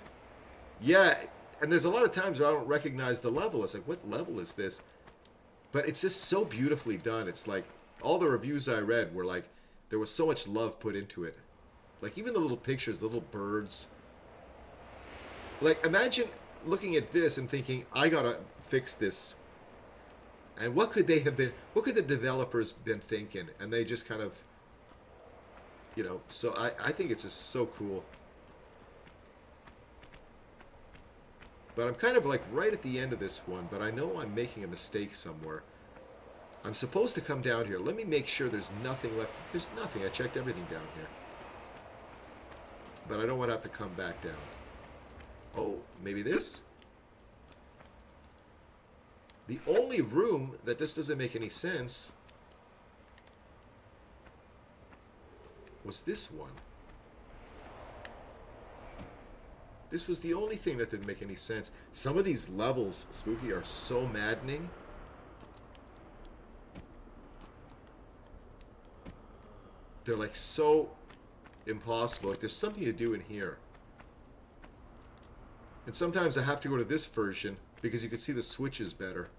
Yeah, and there's a lot of times where I don't recognize the level. It's like, what level is this? But it's just so beautifully done. It's like, all the reviews I read were like, there was so much love put into it. Like, even the little pictures, the little birds. Like, imagine looking at this and thinking, I gotta fix this. And what could they have been, what could the developers been thinking? And they just kind of, you know, so I think it's just so cool. But I'm kind of like right at the end of this one, but I know I'm making a mistake somewhere. I'm supposed to come down here. Let me make sure there's nothing left. There's nothing. I checked everything down here. But I don't want to have to come back down. Oh, maybe this? The only room that this doesn't make any sense was this one. This was the only thing that didn't make any sense. Some of these levels, Spooky, are so maddening. They're like so impossible. Like there's something to do in here. And sometimes I have to go to this version because you can see the switches better.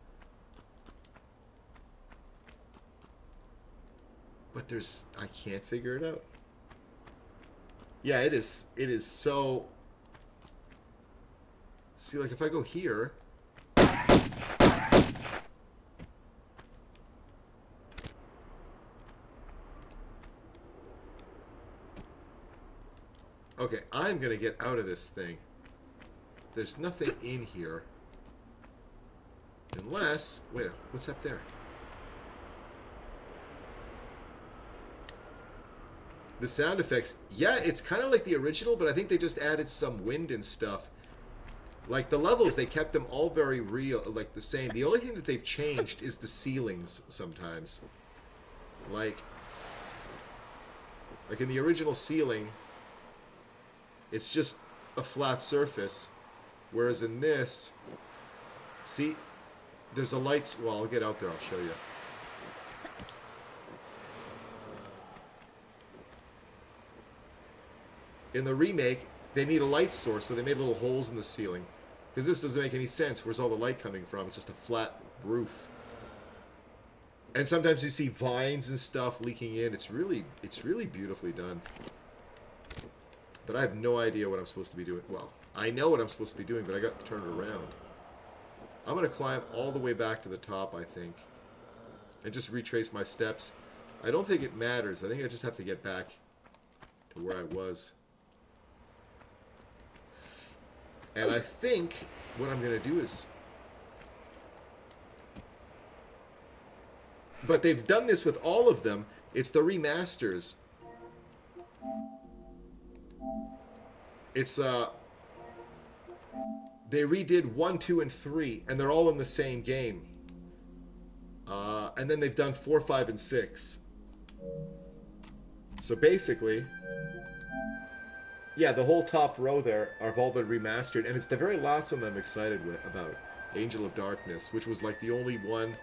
But I can't figure it out. Yeah, it is so... See, like if I go here... Okay, I'm gonna get out of this thing. There's nothing in here. Unless... Wait, what's up there? The sound effects... Yeah, it's kind of like the original, but I think they just added some wind and stuff. Like, the levels, they kept them all very real, like the same. The only thing that they've changed is the ceilings sometimes. Like in the original ceiling, it's just a flat surface. Whereas in this, see, there's a light... Well, I'll get out there, I'll show you. In the remake, they need a light source, so they made little holes in the ceiling. Because this doesn't make any sense. Where's all the light coming from? It's just a flat roof. And sometimes you see vines and stuff leaking in. It's really beautifully done. But I have no idea what I'm supposed to be doing. Well, I know what I'm supposed to be doing, but I got turned around. I'm going to climb all the way back to the top, I think. And just retrace my steps. I don't think it matters. I think I just have to get back to where I was. And I think what I'm going to do is... But they've done this with all of them. It's the remasters. It's, they redid 1, 2, and 3, and they're all in the same game. And then they've done 4, 5, and 6. So basically... Yeah, the whole top row there have all been remastered, and it's the very last one that I'm excited about, Angel of Darkness, which was like the only one,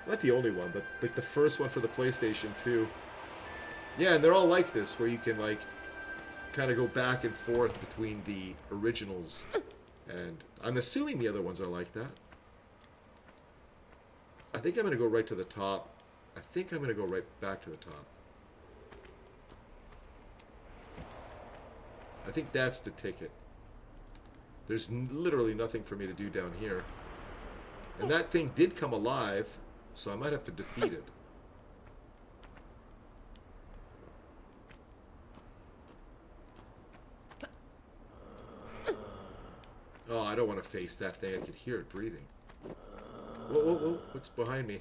not the only one, but like the first one for the PlayStation 2. Yeah, and they're all like this, where you can like kind of go back and forth between the originals, and I'm assuming the other ones are like that. I think I'm going to go right to the top. I think I'm going to go right back to the top. I think that's the ticket. There's literally nothing for me to do down here. And that thing did come alive, so I might have to defeat it. Oh, I don't want to face that thing. I could hear it breathing. Whoa, whoa, whoa. What's behind me?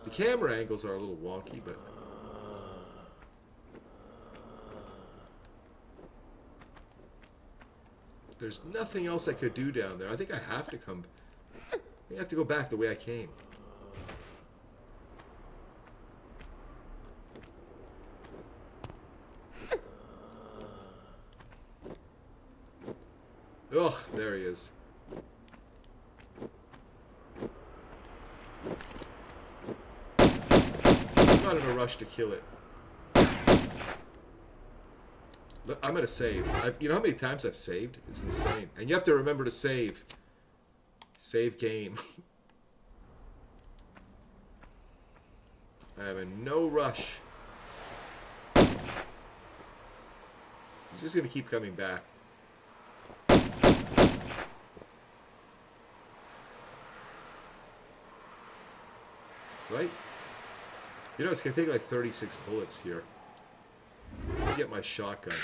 The camera angles are a little wonky, but... There's nothing else I could do down there. I think I have to come... I think I have to go back the way I came. Ugh, there he is. I'm not in a rush to kill it. I'm gonna save. You know how many times I've saved? It's insane. And you have to remember to save. Save game. I am in no rush. He's just gonna keep coming back. Right? You know, it's gonna take like 36 bullets here. Let me get my shotgun.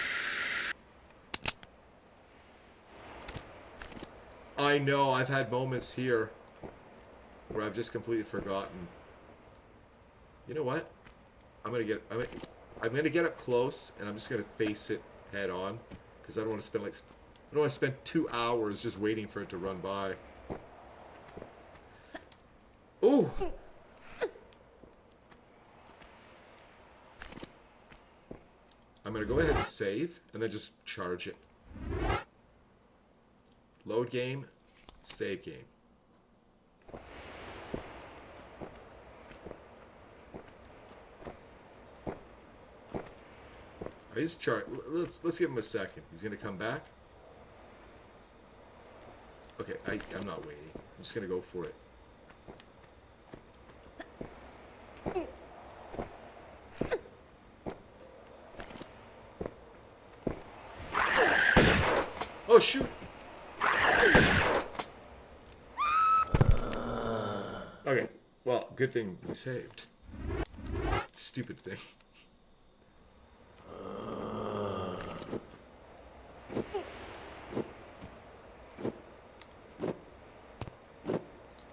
I know, I've had moments here where I've just completely forgotten You know what? I'm gonna get up close, and I'm just gonna face it head on, because I don't want to spend I don't want to spend 2 hours just waiting for it to run by. Ooh! I'm gonna go ahead and save, and then just charge it. Load game, save game. He's let's give him a second. He's gonna come back. Okay, I'm not waiting. I'm just gonna go for it. Oh shoot! Okay, well, good thing we saved. Stupid thing.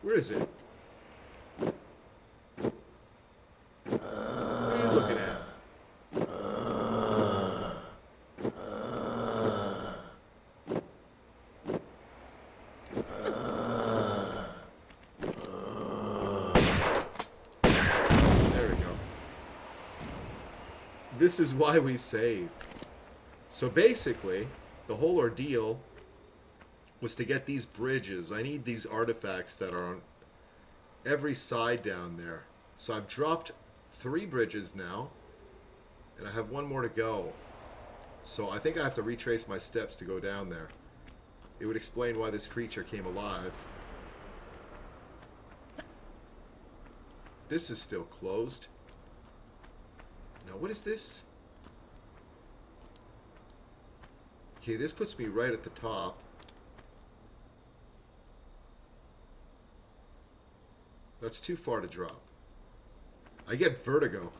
Where is it? What are you looking at? There we go. This is why we save. So basically, the whole ordeal was to get these bridges. I need these artifacts that are on every side down there. So I've dropped 3 bridges now, and I have 1 more to go. So I think I have to retrace my steps to go down there. It would explain why this creature came alive. This is still closed. Now what is this? Okay, this puts me right at the top. That's too far to drop. I get vertigo.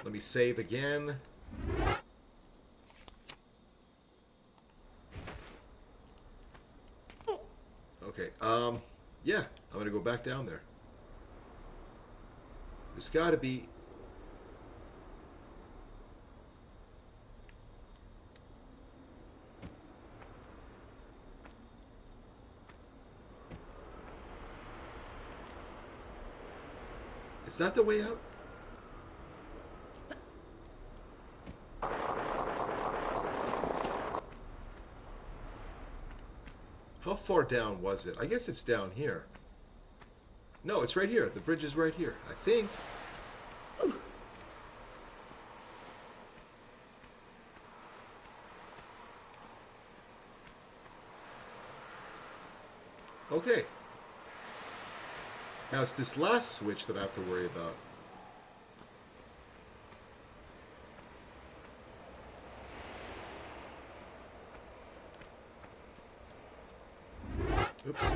Let me save again. Okay, yeah, I'm gonna go back down there. There's gotta be... Is that the way out? How far down was it? I guess it's down here. No, it's right here. The bridge is right here, I think. Okay. Now it's this last switch that I have to worry about. Oops.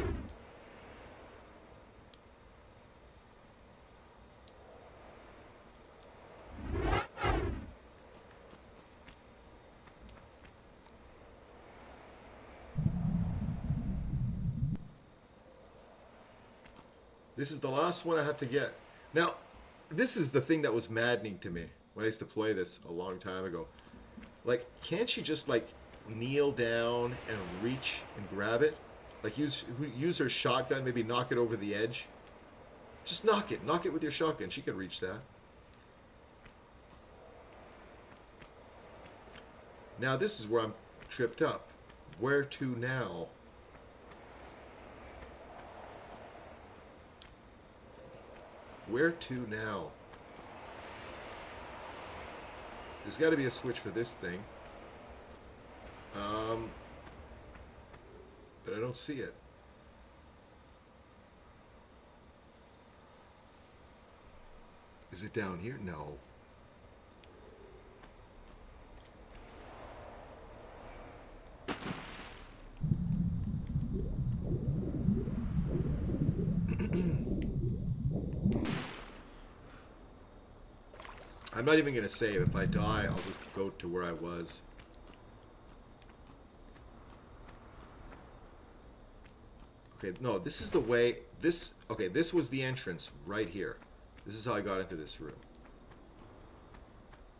This is the last one I have to get. Now, this is the thing that was maddening to me when I used to play this a long time ago. Like, can't she just, like, kneel down and reach and grab it? Like, use her shotgun, maybe knock it over the edge? Just knock it. Knock it with your shotgun. She could reach that. Now, this is where I'm tripped up. Where to now? Where to now? There's got to be a switch for this thing. But I don't see it. Is it down here? No. I'm not even going to save. If I die, I'll just go to where I was. Okay, no, this is the way... Okay, this was the entrance right here. This is how I got into this room.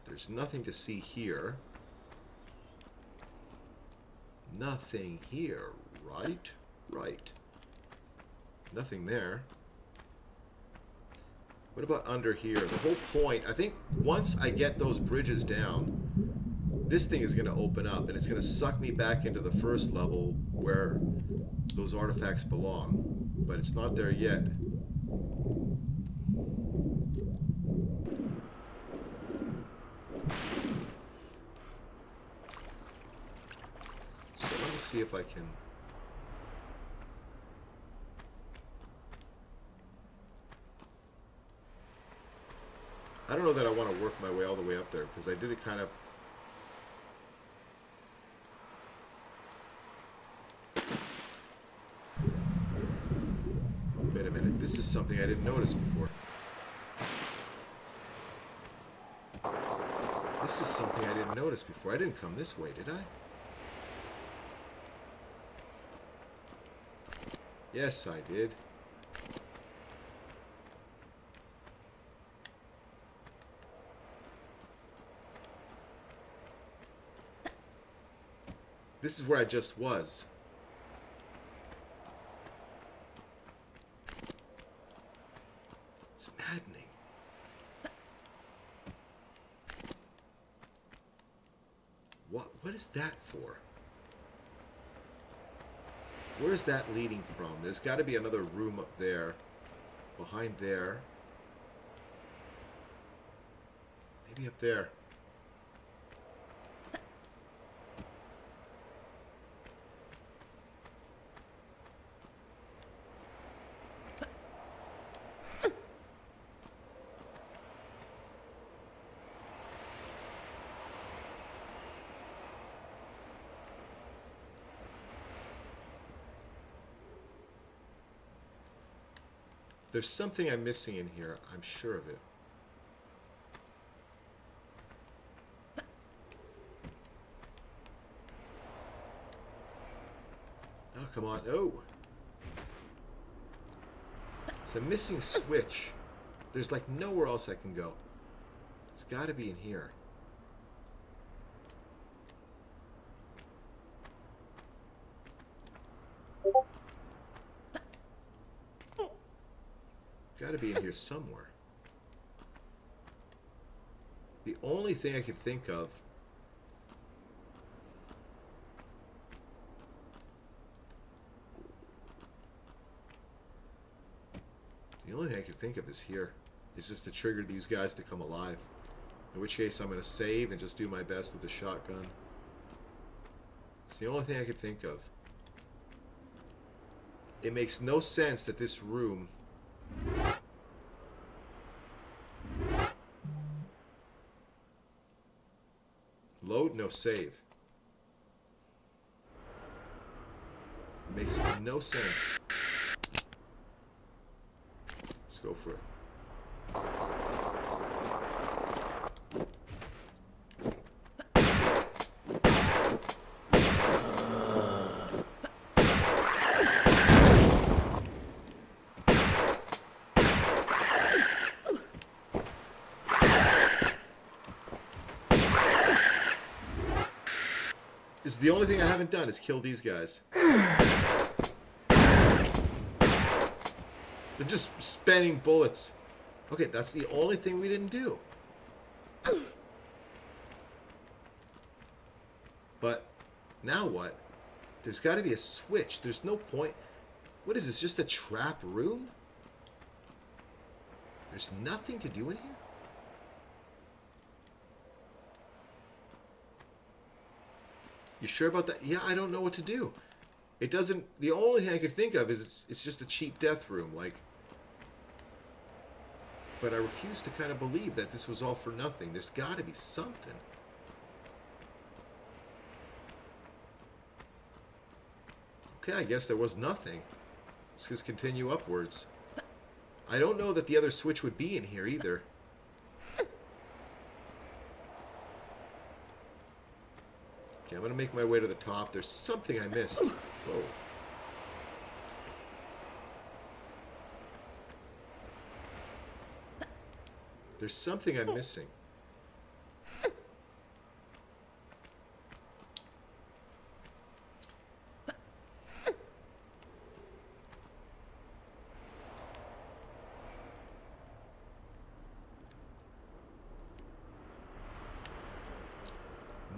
There's nothing to see here. Nothing here, right? Right. Nothing there. What about under here? The whole point, I think once I get those bridges down, this thing is going to open up and it's going to suck me back into the first level where those artifacts belong. But it's not there yet. So let me see if I can... I don't know that I want to work my way all the way up there, because I did it kind of... Wait a minute, this is something I didn't notice before. This is something I didn't notice before. I didn't come this way, did I? Yes, I did. This is where I just was. It's maddening. What is that for? Where is that leading from? There's got to be another room up there. Behind there. Maybe up there. There's something I'm missing in here. I'm sure of it. Oh, come on. Oh! It's a missing switch. There's like nowhere else I can go. It's got to be in here. Got to be in here somewhere. The only thing I could think of... The only thing I could think of is here. It's just to trigger these guys to come alive. In which case I'm going to save and just do my best with the shotgun. It's the only thing I could think of. It makes no sense that this room... Load, no save. It makes no sense. Let's go for it. It's the only thing I haven't done is kill these guys. They're just spamming bullets. Okay, that's the only thing we didn't do. But now what? There's got to be a switch. There's no point. What is this? Just a trap room? There's nothing to do in here? You sure about that? Yeah, I don't know what to do. It doesn't... The only thing I could think of is it's just a cheap death room, like... But I refuse to kind of believe that this was all for nothing. There's got to be something. Okay, I guess there was nothing. Let's just continue upwards. I don't know that the other switch would be in here either. Okay, I'm going to make my way to the top. There's something I missed. Whoa. There's something I'm missing.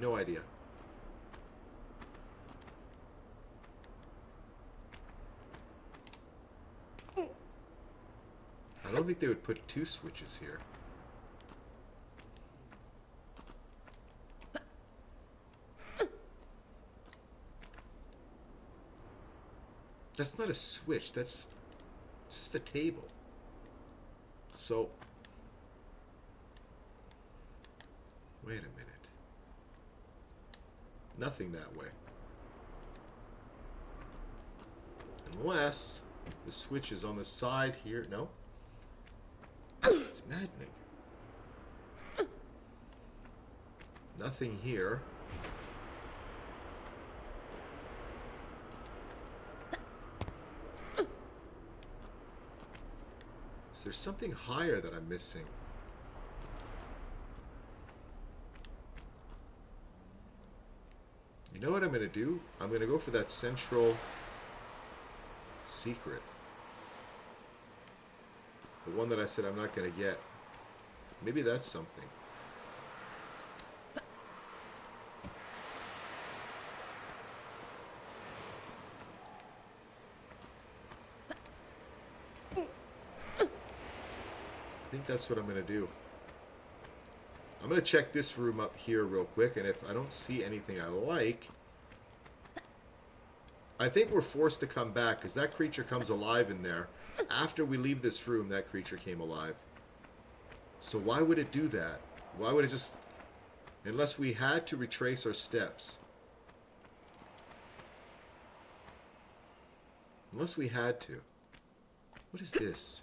No idea. I don't think they would put 2 switches here. That's not a switch, that's just a table. So, wait a minute. Nothing that way. Unless the switch is on the side here. No? It's maddening. Nothing here. Is there something higher that I'm missing? You know what I'm going to do? I'm going to go for that central secret. The one that I said I'm not going to get. Maybe that's something. I think that's what I'm going to do. I'm going to check this room up here real quick, and if I don't see anything I like, I think we're forced to come back, because that creature comes alive in there. After we leave this room, that creature came alive. So why would it do that? Why would it just... Unless we had to retrace our steps. Unless we had to. What is this?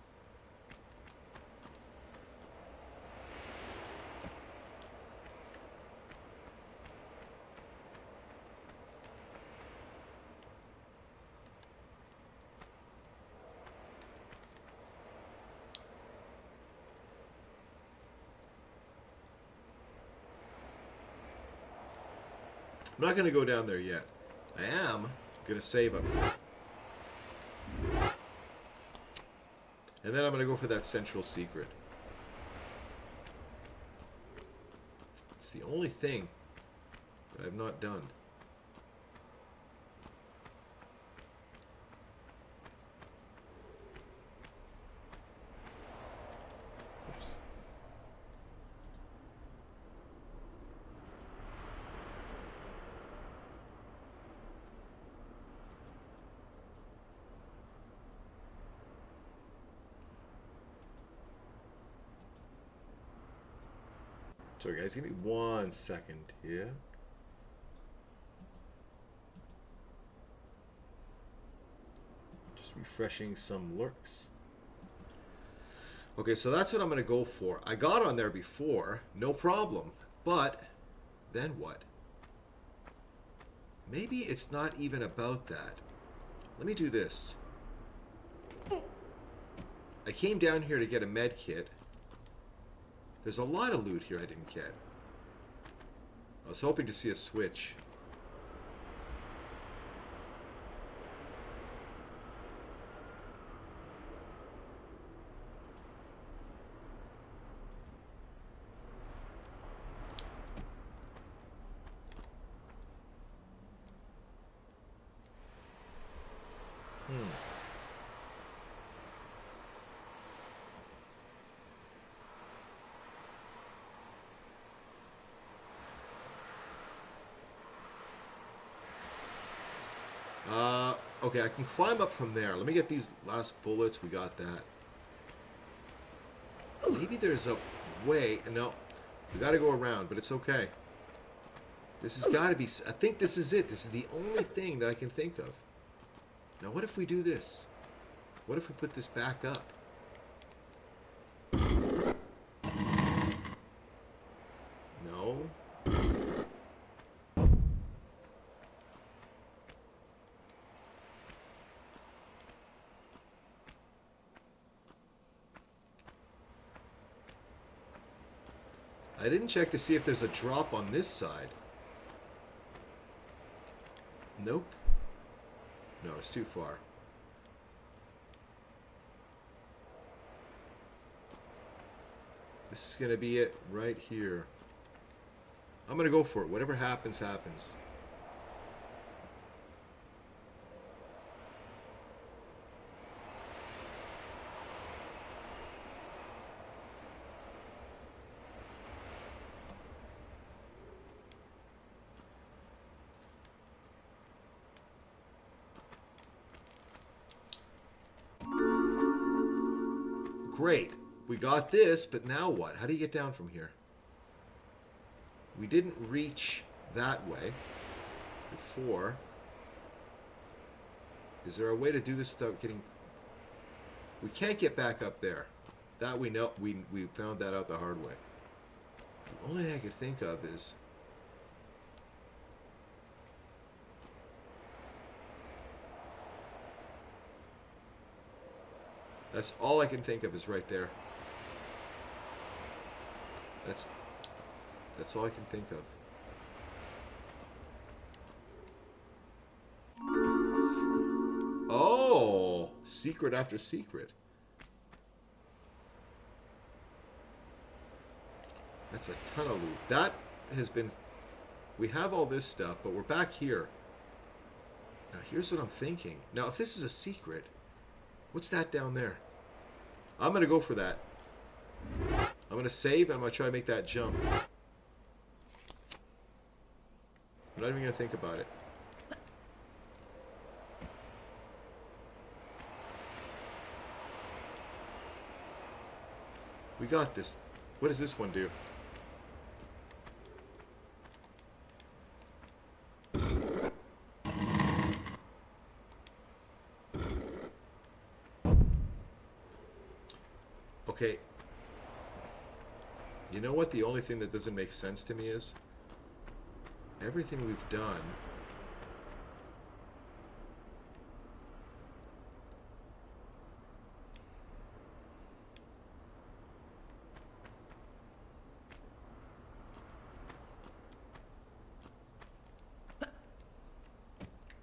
I'm not going to go down there yet. I am going to save up here. And then I'm going to go for that central secret. It's the only thing that I've not done. Oops. Sorry guys, give me 1 second here. Just refreshing some lurks. Okay, so that's what I'm going to go for. I got on there before, no problem. But, then what? Maybe it's not even about that. Let me do this. I came down here to get a med kit. There's a lot of loot here I didn't get. I was hoping to see a switch. Okay, I can climb up from there. Let me get these last bullets. We got that. Maybe there's a way. No, we got to go around, but it's okay. This has got to be... I think this is it. This is the only thing that I can think of. Now, what if we do this? What if we put this back up? No. I didn't check to see if there's a drop on this side. Nope. No, it's too far. This is going to be it right here. I'm going to go for it. Whatever happens, happens. Great. We got this, but now what? How do you get down from here? We didn't reach that way before. Is there a way to do this without getting... We can't get back up there. That we know. We found that out the hard way. The only thing I could think of is... That's all I can think of is right there. That's all I can think of. Oh, secret after secret. That's a ton of loot. That has been... We have all this stuff, but we're back here. Now, here's what I'm thinking. Now, if this is a secret, what's that down there? I'm going to go for that. I'm going to save, and I'm going to try to make that jump. I'm not even going to think about it. We got this. What does this one do? Okay. You know what the only thing that doesn't make sense to me is? Everything we've done...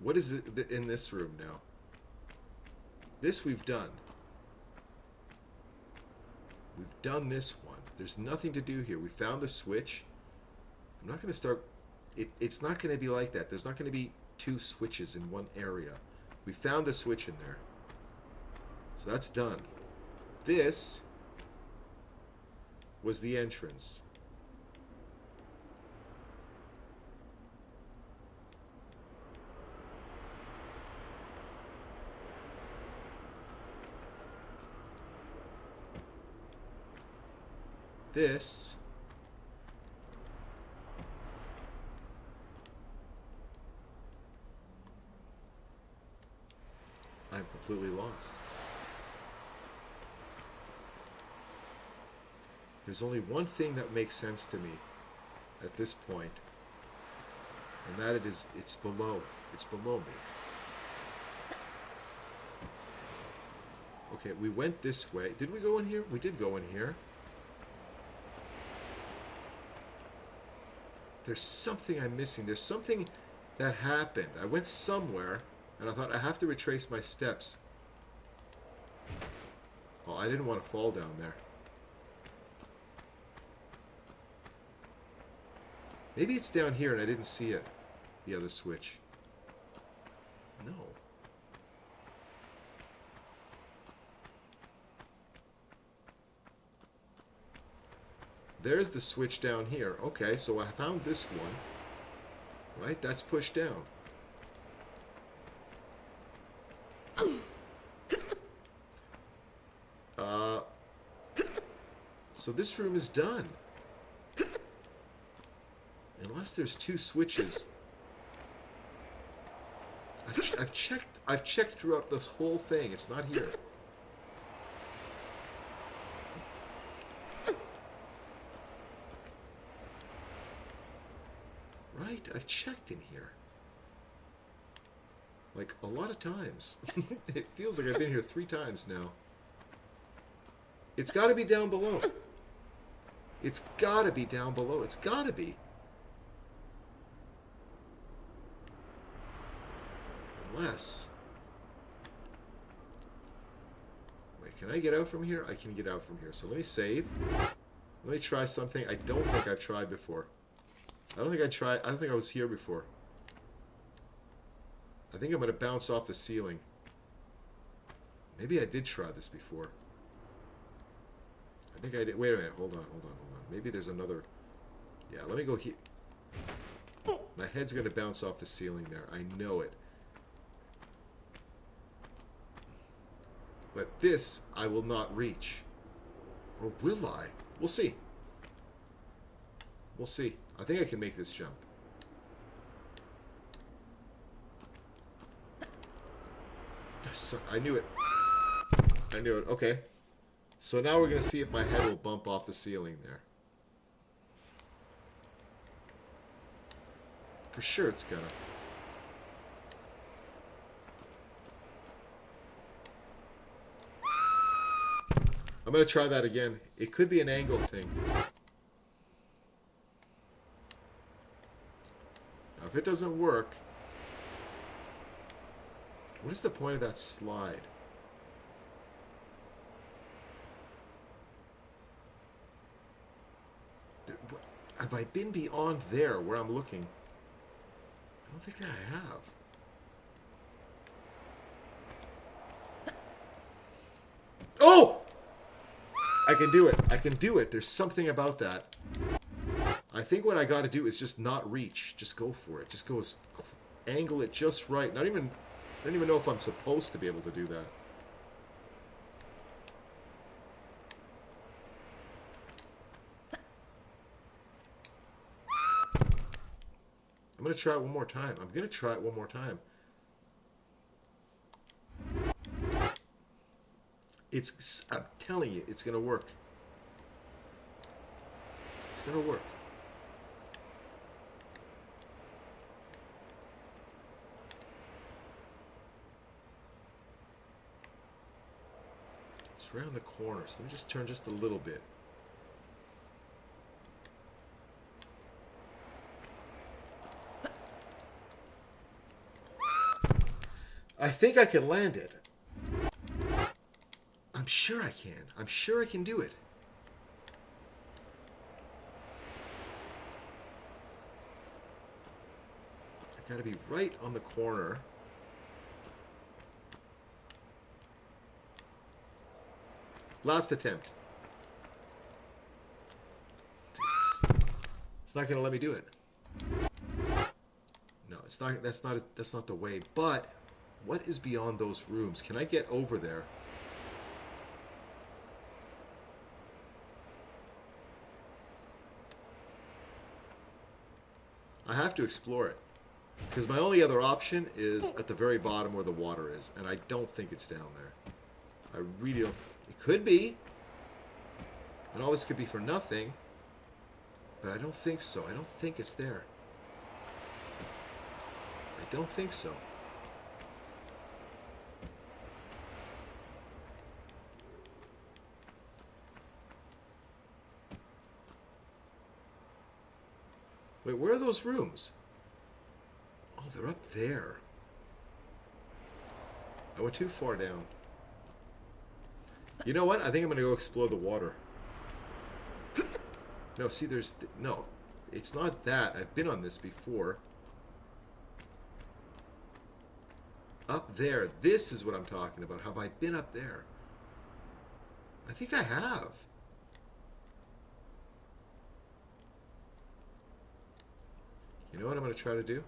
What is it in this room now? This we've done. We've done this one. There's nothing to do here. We found the switch. I'm not going to start... It's not going to be like that. There's not going to be two switches in one area. We found the switch in there. So that's done. This was the entrance. This I'm completely lost. There's only one thing that makes sense to me at this point, and that it's below. It's below me. Okay, we went this way. Did we go in here? We did go in here. There's something I'm missing. There's something that happened. I went somewhere, and I thought I have to retrace my steps. Oh, I didn't want to fall down there. Maybe it's down here and I didn't see it. The other switch. No. There's the switch down here. Okay, so I found this one. Right? That's pushed down. So this room is done. Unless there's two switches. I've checked throughout this whole thing. It's not here. Right? I've checked in here. Like, a lot of times. It feels like I've been here 3 times now. It's got to be down below. It's gotta be down below. It's gotta be. Unless... Wait, can I get out from here? I can get out from here. So let me save. Let me try something I don't think I've tried before. I don't think I was here before. I think I'm going to bounce off the ceiling. Maybe I did try this before. I think I did. Wait a minute. Hold on. Maybe there's another... Yeah, let me go here. My head's going to bounce off the ceiling there. I know it. But this, I will not reach. Or will I? We'll see. We'll see. I think I can make this jump. I knew it. I knew it. Okay. So now we're going to see if my head will bump off the ceiling there. For sure it's gonna. I'm going to try that again. It could be an angle thing. Now, if it doesn't work, what is the point of that slide? Have I been beyond there where I'm looking? I don't think that I have. Oh! I can do it. I can do it. There's something about that. I think what I got to do is just not reach. Just go for it. Just go angle it just right. I don't even know if I'm supposed to be able to do that. I'm going to try it one more time. I'm telling you, it's going to work. It's going to work. It's right on the corner, so let me just turn just a little bit. I think I can land it. I'm sure I can. I'm sure I can do it. I gotta be right on the corner. Last attempt. It's not gonna let me do it. No, it's not. That's not the way. But what is beyond those rooms? Can I get over there? I have to explore it. Because my only other option is at the very bottom where the water is. And I don't think it's down there. I really don't. It could be. And all this could be for nothing. But I don't think so. I don't think it's there. I don't think so. Wait, where are those rooms? Oh, they're up there. I went too far down. You know what? I think I'm going to go explore the water. No, see, no. It's not that. I've been on this before. Up there. This is what I'm talking about. Have I been up there? I think I have. You know what I'm going to try to do?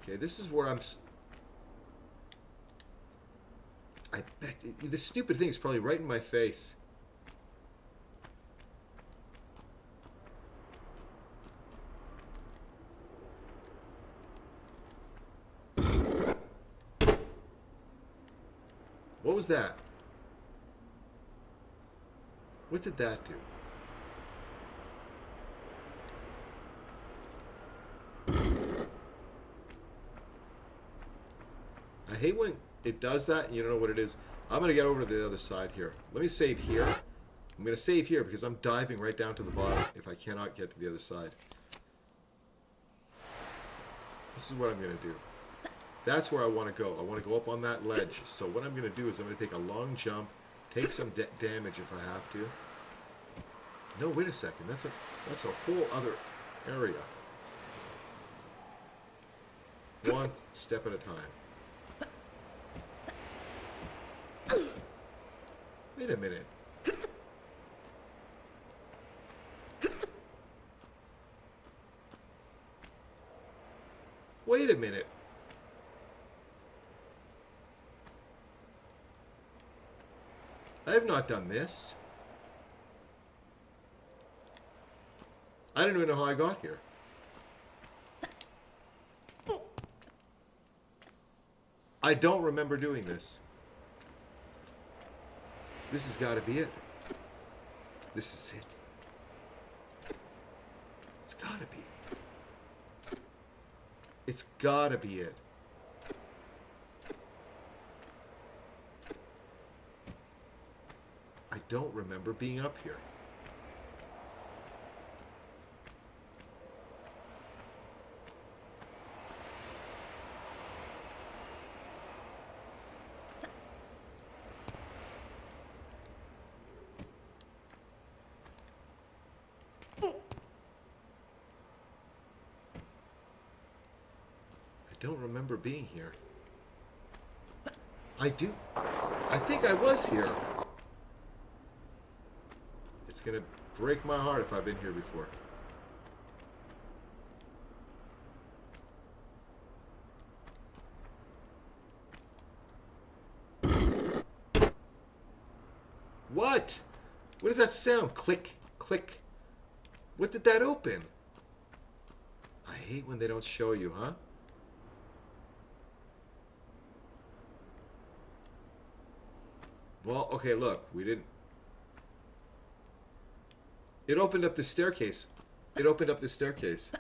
Okay, this is where I bet this stupid thing is probably right in my face. What was that? What did that do? I hate when it does that and you don't know what it is. I'm going to get over to the other side here. Let me save here. I'm going to save here because I'm diving right down to the bottom if I cannot get to the other side. This is what I'm going to do. That's where I want to go. I want to go up on that ledge. So what I'm going to do is I'm going to take a long jump, take some damage if I have to. No, wait a second. That's a whole other area. One step at a time. Wait a minute. Wait a minute. I have not done this. I don't even know how I got here. I don't remember doing this. This has got to be it. This is it. It's got to be. It's got to be it. I don't remember being up here. I don't remember being here. I do. I think I was here. It's going to break my heart if I've been here before. What? What does that sound? Click, click. What did that open? I hate when they don't show you, huh? Well, okay, look, we didn't. It opened up the staircase. It opened up the staircase.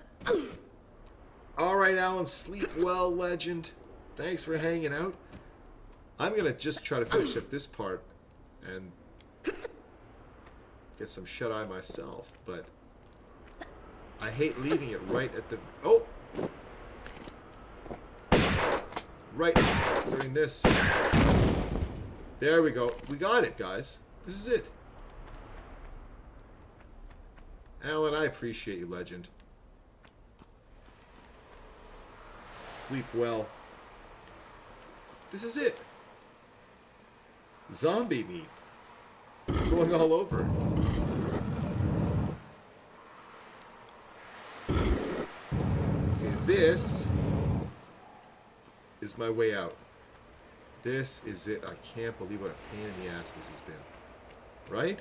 All right, Alan, sleep well, legend. Thanks for hanging out. I'm going to just try to finish up this part and get some shut-eye myself, but I hate leaving it right at the... Oh! Right during this. There we go. We got it, guys. This is it. Alan, I appreciate you, legend. Sleep well. This is it. Zombie meat. Going all over. Okay, this is my way out. This is it. I can't believe what a pain in the ass this has been. Right?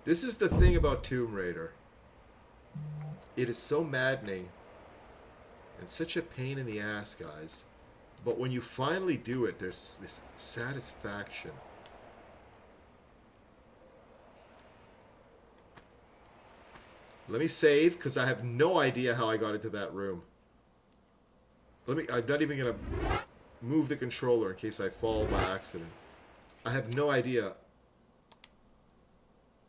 This is the thing about Tomb Raider. It is so maddening and such a pain in the ass, guys. But when you finally do it, there's this satisfaction. Let me save, because I have no idea how I got into that room. I'm not even going to move the controller in case I fall by accident. I have no idea.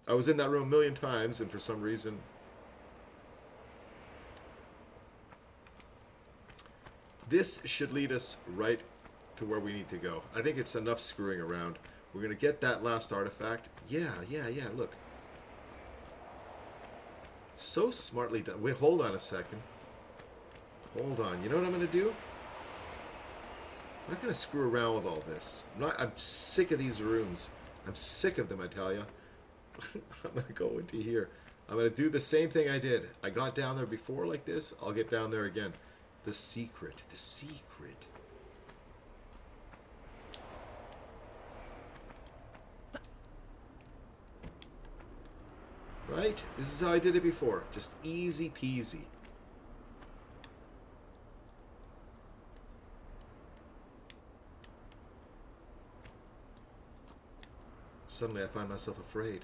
I was in that room a million times, and for some reason... This should lead us right to where we need to go. I think it's enough screwing around. We're going to get that last artifact. Yeah, look. So smartly done. Wait, hold on a second. Hold on. You know what I'm going to do? I'm not going to screw around with all this. I'm sick of these rooms. I'm sick of them, I tell you. I'm going to go into here. I'm going to do the same thing I did. I got down there before like this. I'll get down there again. The secret. The secret. Right? This is how I did it before. Just easy peasy. Suddenly I find myself afraid.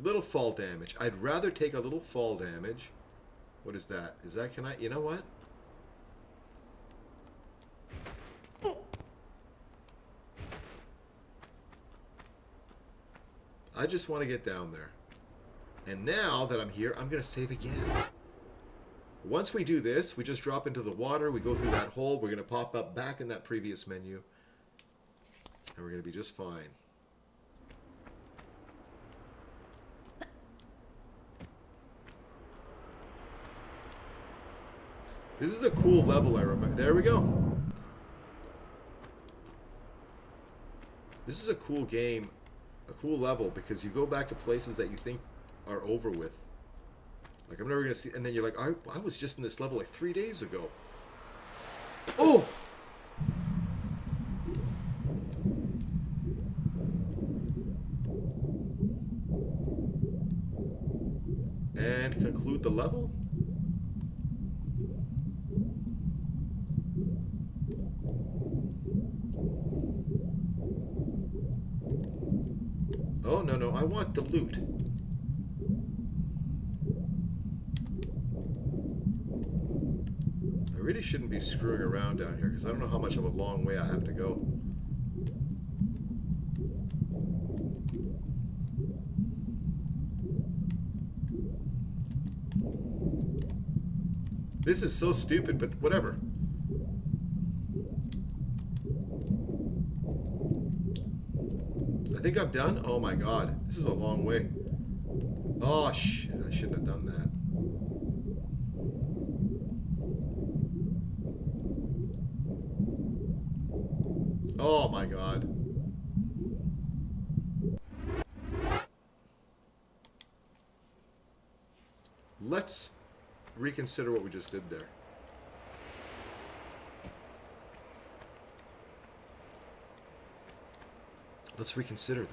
Little fall damage. I'd rather take a little fall damage. What is that? Is that, can I, you know what? I just want to get down there. And now that I'm here, I'm going to save again. Once we do this, we just drop into the water. We go through that hole. We're going to pop up back in that previous menu. And we're going to be just fine. This is a cool level, I remember. There we go. This is a cool game, a cool level, because you go back to places that you think are over with. Like, I'm never going to see... And then you're like, I was just in this level like 3 days ago. Oh! And conclude the level. Oh, no, I want the loot. I really shouldn't be screwing around down here, because I don't know how much of a long way I have to go. This is so stupid, but whatever. I think I'm done. Oh my god, this is a long way. Oh shit, I shouldn't have done that. Oh my god. Let's reconsider what we just did there. Let's reconsider that.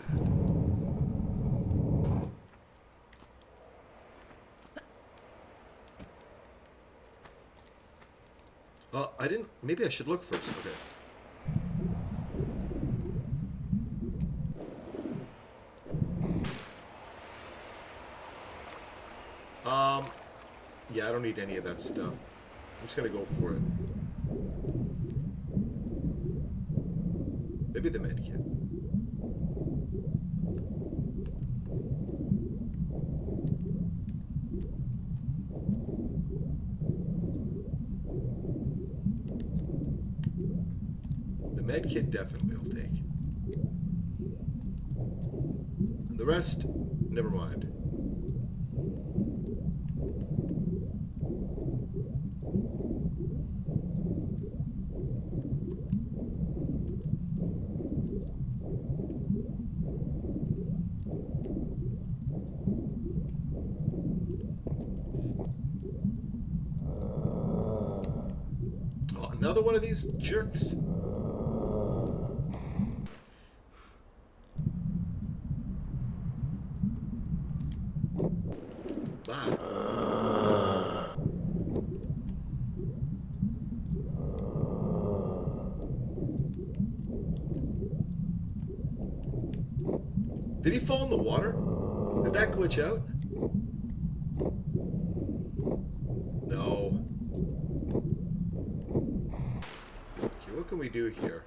I didn't... Maybe I should look first. Okay. Yeah, I don't need any of that stuff. I'm just gonna go for it. Maybe the med kit. The med kit definitely I'll take. And the rest, never mind. Another one of these jerks. Did he fall in the water? Did that glitch out? No. Okay, what can we do here?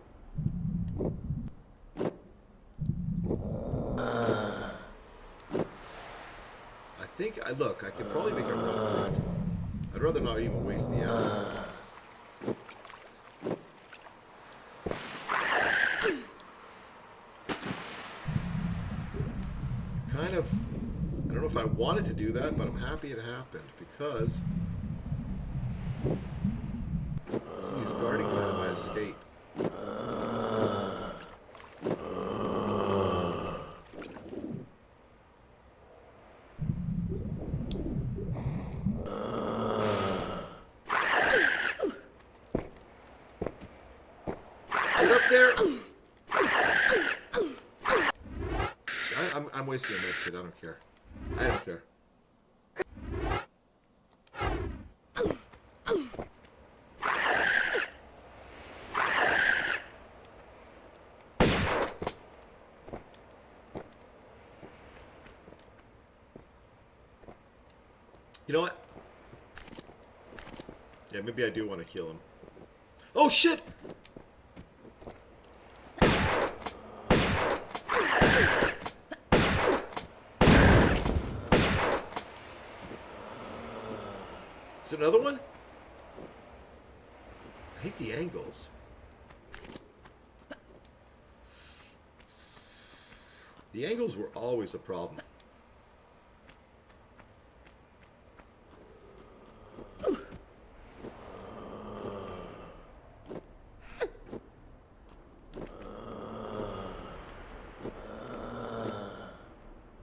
I think, look, I could probably make a run for it. I'd rather not even waste the ammo. Kind of, I don't know if I wanted to do that, but I'm happy it happened because he's guarding kind of my escape. Get up there! I'm wasting a med kit. I don't care. I don't care. You know what? Yeah, maybe I do want to kill him. Oh shit! another one? I hate the angles. The angles were always a problem.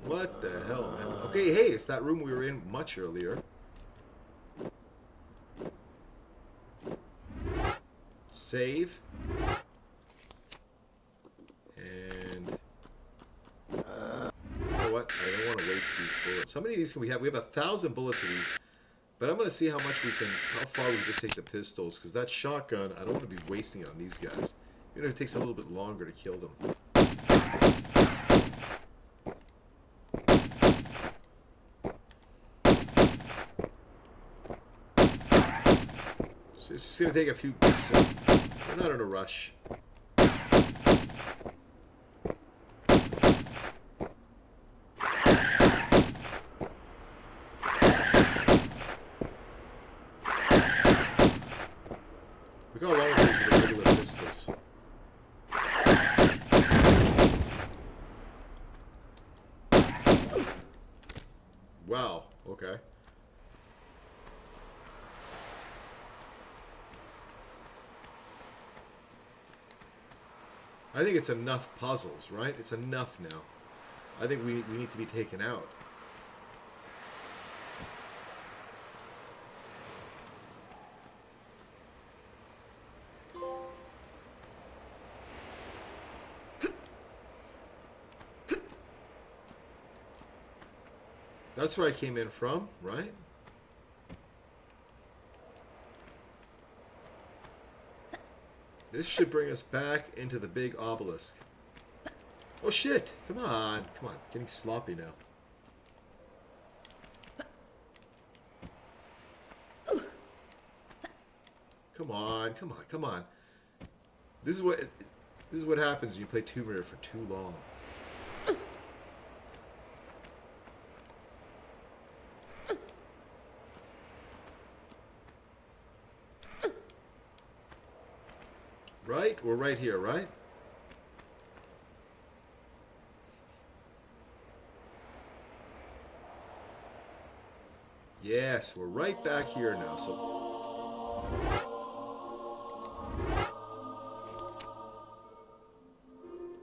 What the hell, man? Okay, hey, it's that room we were in much earlier. Save. And you know what? I don't want to waste these bullets. How many of these can we have? We have 1,000 bullets of these. But I'm going to see how much we can, how far we can just take the pistols. Because that shotgun, I don't want to be wasting it on these guys. Even if it takes a little bit longer to kill them. So it's just going to take a few, so we're not in a rush. Look how long it takes with the regular pistols. Wow, okay. I think it's enough puzzles, right? It's enough now. I think we need to be taken out. That's where I came in from, right? This should bring us back into the big obelisk. Oh shit! Come on, come on. Getting sloppy now. Come on, come on, come on. This is what happens when you play Tomb Raider for too long. Right? We're right here, right? Yes, we're right back here now. So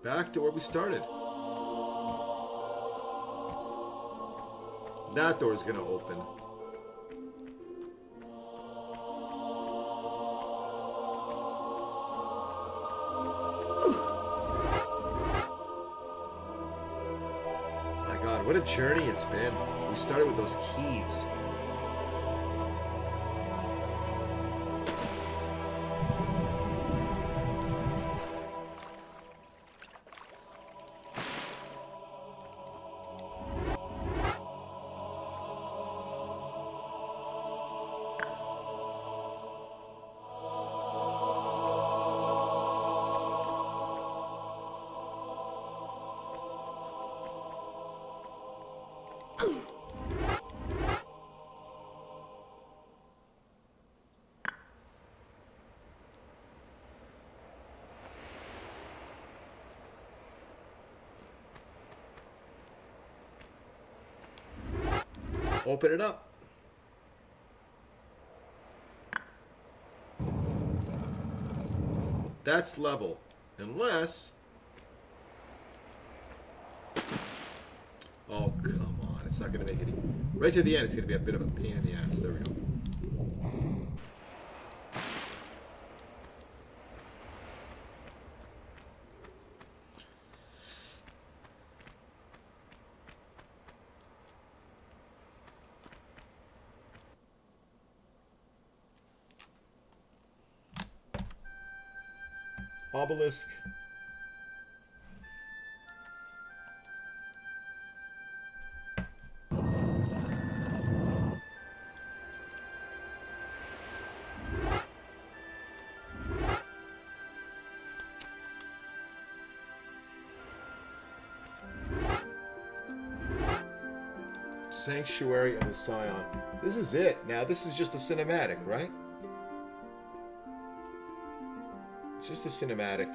back to where we started. That door is going to open. What a journey it's been. We started with those keys. Open it up. That's level. Unless... Oh, come on. It's not going to make any... Right to the end, it's going to be a bit of a pain in the ass. There we go. Obelisk. Sanctuary of the Scion. This is it. Now, this is just a cinematic, right? It's just a cinematic.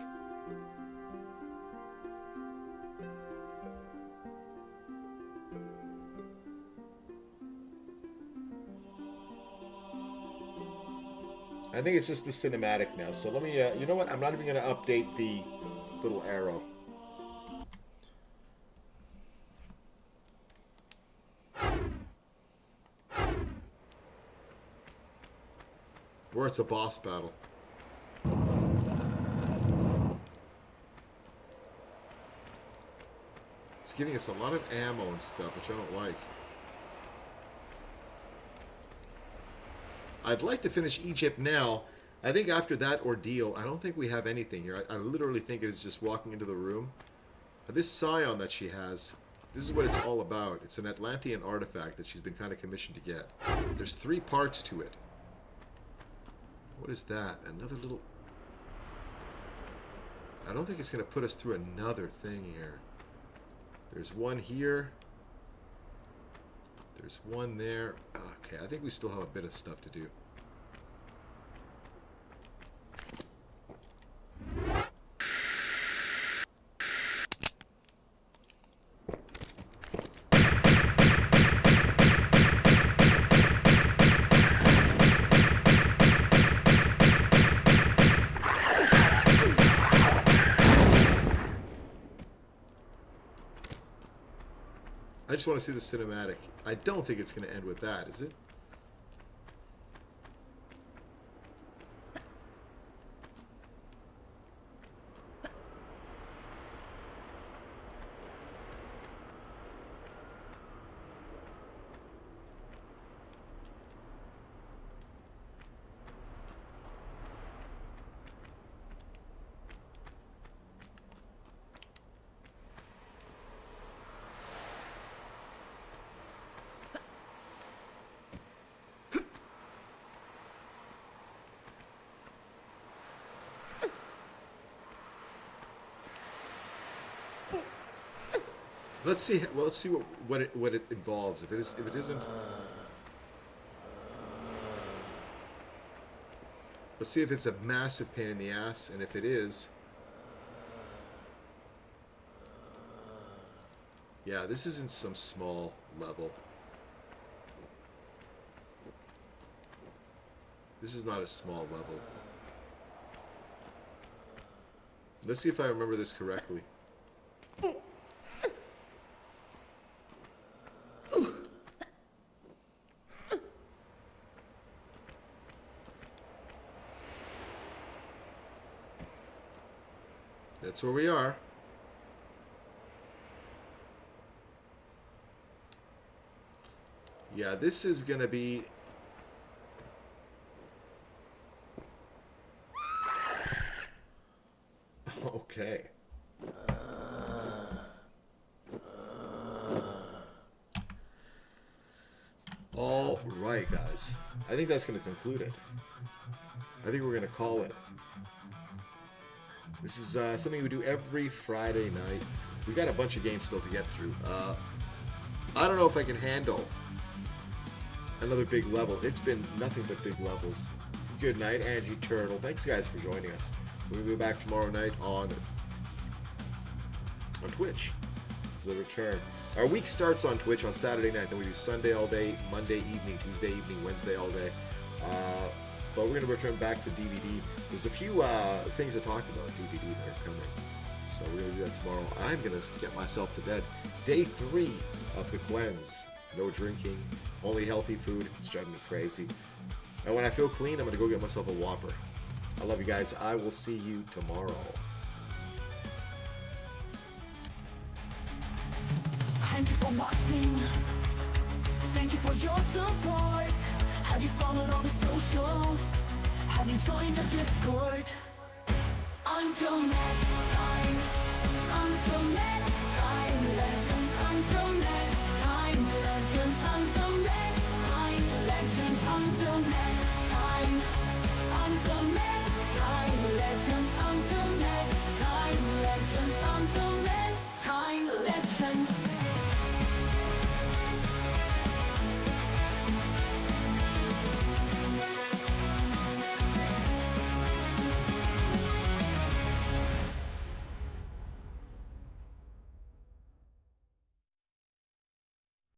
I think it's just the cinematic now. So let me, you know what? I'm not even going to update the little arrow. Or it's a boss battle. It's giving us a lot of ammo and stuff, which I don't like. I'd like to finish Egypt now. I think after that ordeal, I don't think we have anything here. I literally think it is just walking into the room. This Scion that she has, this is what it's all about. It's an Atlantean artifact that she's been kind of commissioned to get. There's 3 parts to it. What is that? Another little... I don't think it's going to put us through another thing here. There's one here. There's one there. Okay, I think we still have a bit of stuff to do. I just want to see the cinematic. I don't think it's going to end with that, is it? Let's see. Well, let's see what it involves. If it isn't, let's see if it's a massive pain in the ass, and if it is, yeah, this isn't some small level. This is not a small level. Let's see if I remember this correctly. That's where we are. Yeah, this is gonna be... Okay. All right, guys. I think that's gonna conclude it. I think we're gonna call it. This is something we do every Friday night. We got a bunch of games still to get through. I don't know if I can handle another big level. It's been nothing but big levels. Good night, Angie Turtle. Thanks, guys, for joining us. We'll be back tomorrow night on Twitch for the return. Our week starts on Twitch on Saturday night. Then we do Sunday all day, Monday evening, Tuesday evening, Wednesday all day. But we're going to return back to DVD. There's a few things to talk about DVD that are coming. So we're going to do that tomorrow. I'm going to get myself to bed. Day 3 of the cleanse. No drinking, only healthy food. It's driving me crazy. And when I feel clean, I'm going to go get myself a Whopper. I love you guys. I will see you tomorrow. Thank you for watching. Thank you for your support. Have you followed all the socials? Have you joined the Discord? Until next time. Until next time.